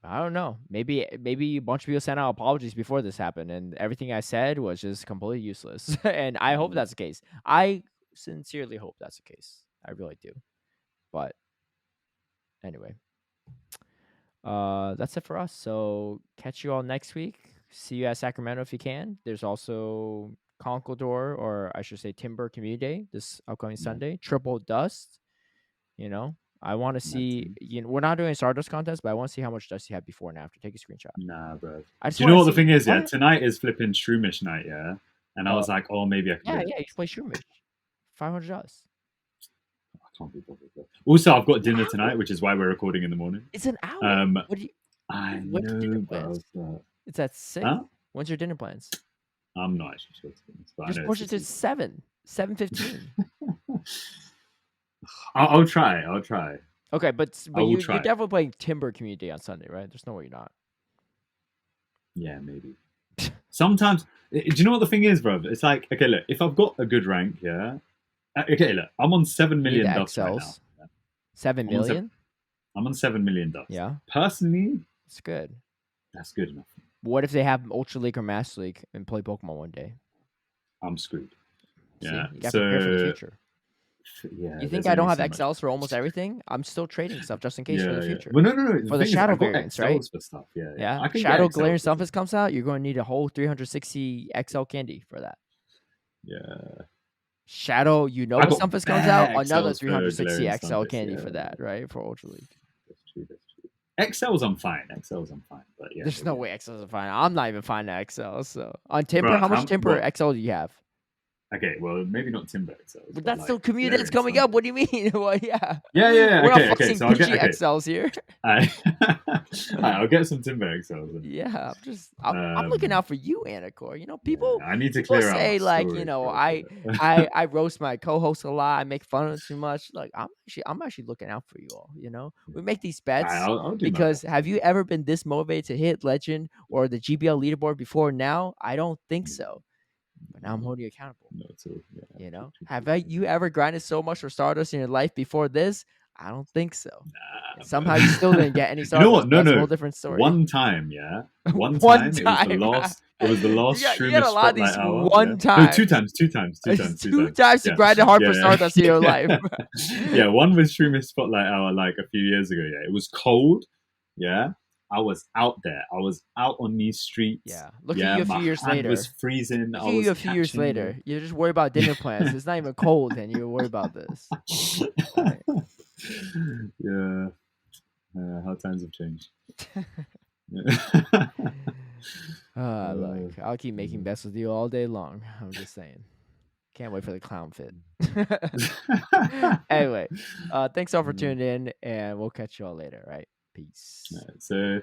I don't know. Maybe a bunch of people sent out apologies before this happened, and everything I said was just completely useless. And I hope that's the case. I sincerely hope that's the case. I really do. But anyway, that's it for us. So catch you all next week. See you at Sacramento if you can. There's also Conquildor, or I should say Timber Community Day, this upcoming Sunday. Triple Dust. I want to see. We're not doing a Stardust contest, but I want to see how much dust you have before and after. Take a screenshot. Nah, bro. I just Do you know want what to the see thing is? Yeah, what. tonight is flipping Shroomish night. Yeah, and I was like, oh, maybe I can Yeah, get it. you should play Shroomish. $500. I can't be bothered. Bro. Also, I've got It's an dinner hour. tonight, which is why we're recording in the morning. It's an hour. What do you? I What's your dinner know, bro. plans? But, It's at 6. huh? When's your dinner plans? I'm not actually sure, to be honest, but I Just know it's push it this to week. 7:15. I'll try. I'll try. Okay, but I will you're try. definitely playing Timber Community Day on Sunday, right? There's no way you're not. Yeah, maybe. Sometimes, do you know what the thing is, bro? It's like, okay, look, if I've got a good rank, yeah. Okay, look, I'm on 7 You need million the dust right now. XLs. 7 million? I'm on 7 million dust. Yeah. Personally, It's good. that's good enough. What if they have Ultra League or Master League and play Pokemon one day? I'm screwed. See? Yeah. You got to prepare for the future. Yeah. You think I don't have XLs for almost everything? I'm still trading stuff just in case for the future. Well, no. For the Shadow variants, right? For stuff. Yeah. Yeah. I can Shadow get Glare and XLs Sunfist comes out, you're going to need a whole 360 XL candy for that. Yeah. Shadow, when Sunfist comes out, another 360 XL candy for that, right? For Ultra League. That's true. XLs, I'm fine. But yeah. There's no way XLs are fine. I'm not even fine at XL. So on Timber, how much Timber XL do you have? Okay, well, maybe not Timber XLs. But that's still community that's coming up. What do you mean? Well, yeah. Yeah. We're not flexing PG XLs here. I'll get some Timber XLs. Then. Yeah, I'm looking out for you, Anicor. People. I need to people clear say out like, storage, I roast my co-host a lot. I make fun of him too much. Like I'm actually looking out for you all. We make these bets I'll because have you ever been this motivated to hit Legend or the GBL leaderboard before now? I don't think so. But now I'm holding you accountable. No, true. Yeah, Have you ever grinded so much for Stardust in your life before this? I don't think so. Somehow you still didn't get any Stardust. You know what? No. That's a whole different story. One time, yeah. One time. It was the last you got a lot of these hour. One time. No, two times. Two times you grinded hard for Stardust in your life. Yeah, one was Shroomish Spotlight Hour like a few years ago. Yeah, it was cold. Yeah. I was out there. I was out on these streets. Yeah. Look at you a few years later. It was freezing. Look at you a few years later. You're just worried about dinner plans. It's not even cold, and you're worried about this. Right. Yeah. How times have changed. Look, I'll keep making bets with you all day long. I'm just saying. Can't wait for the clown fit. Anyway, thanks all for tuning in, and we'll catch you all later. Right? Peace. So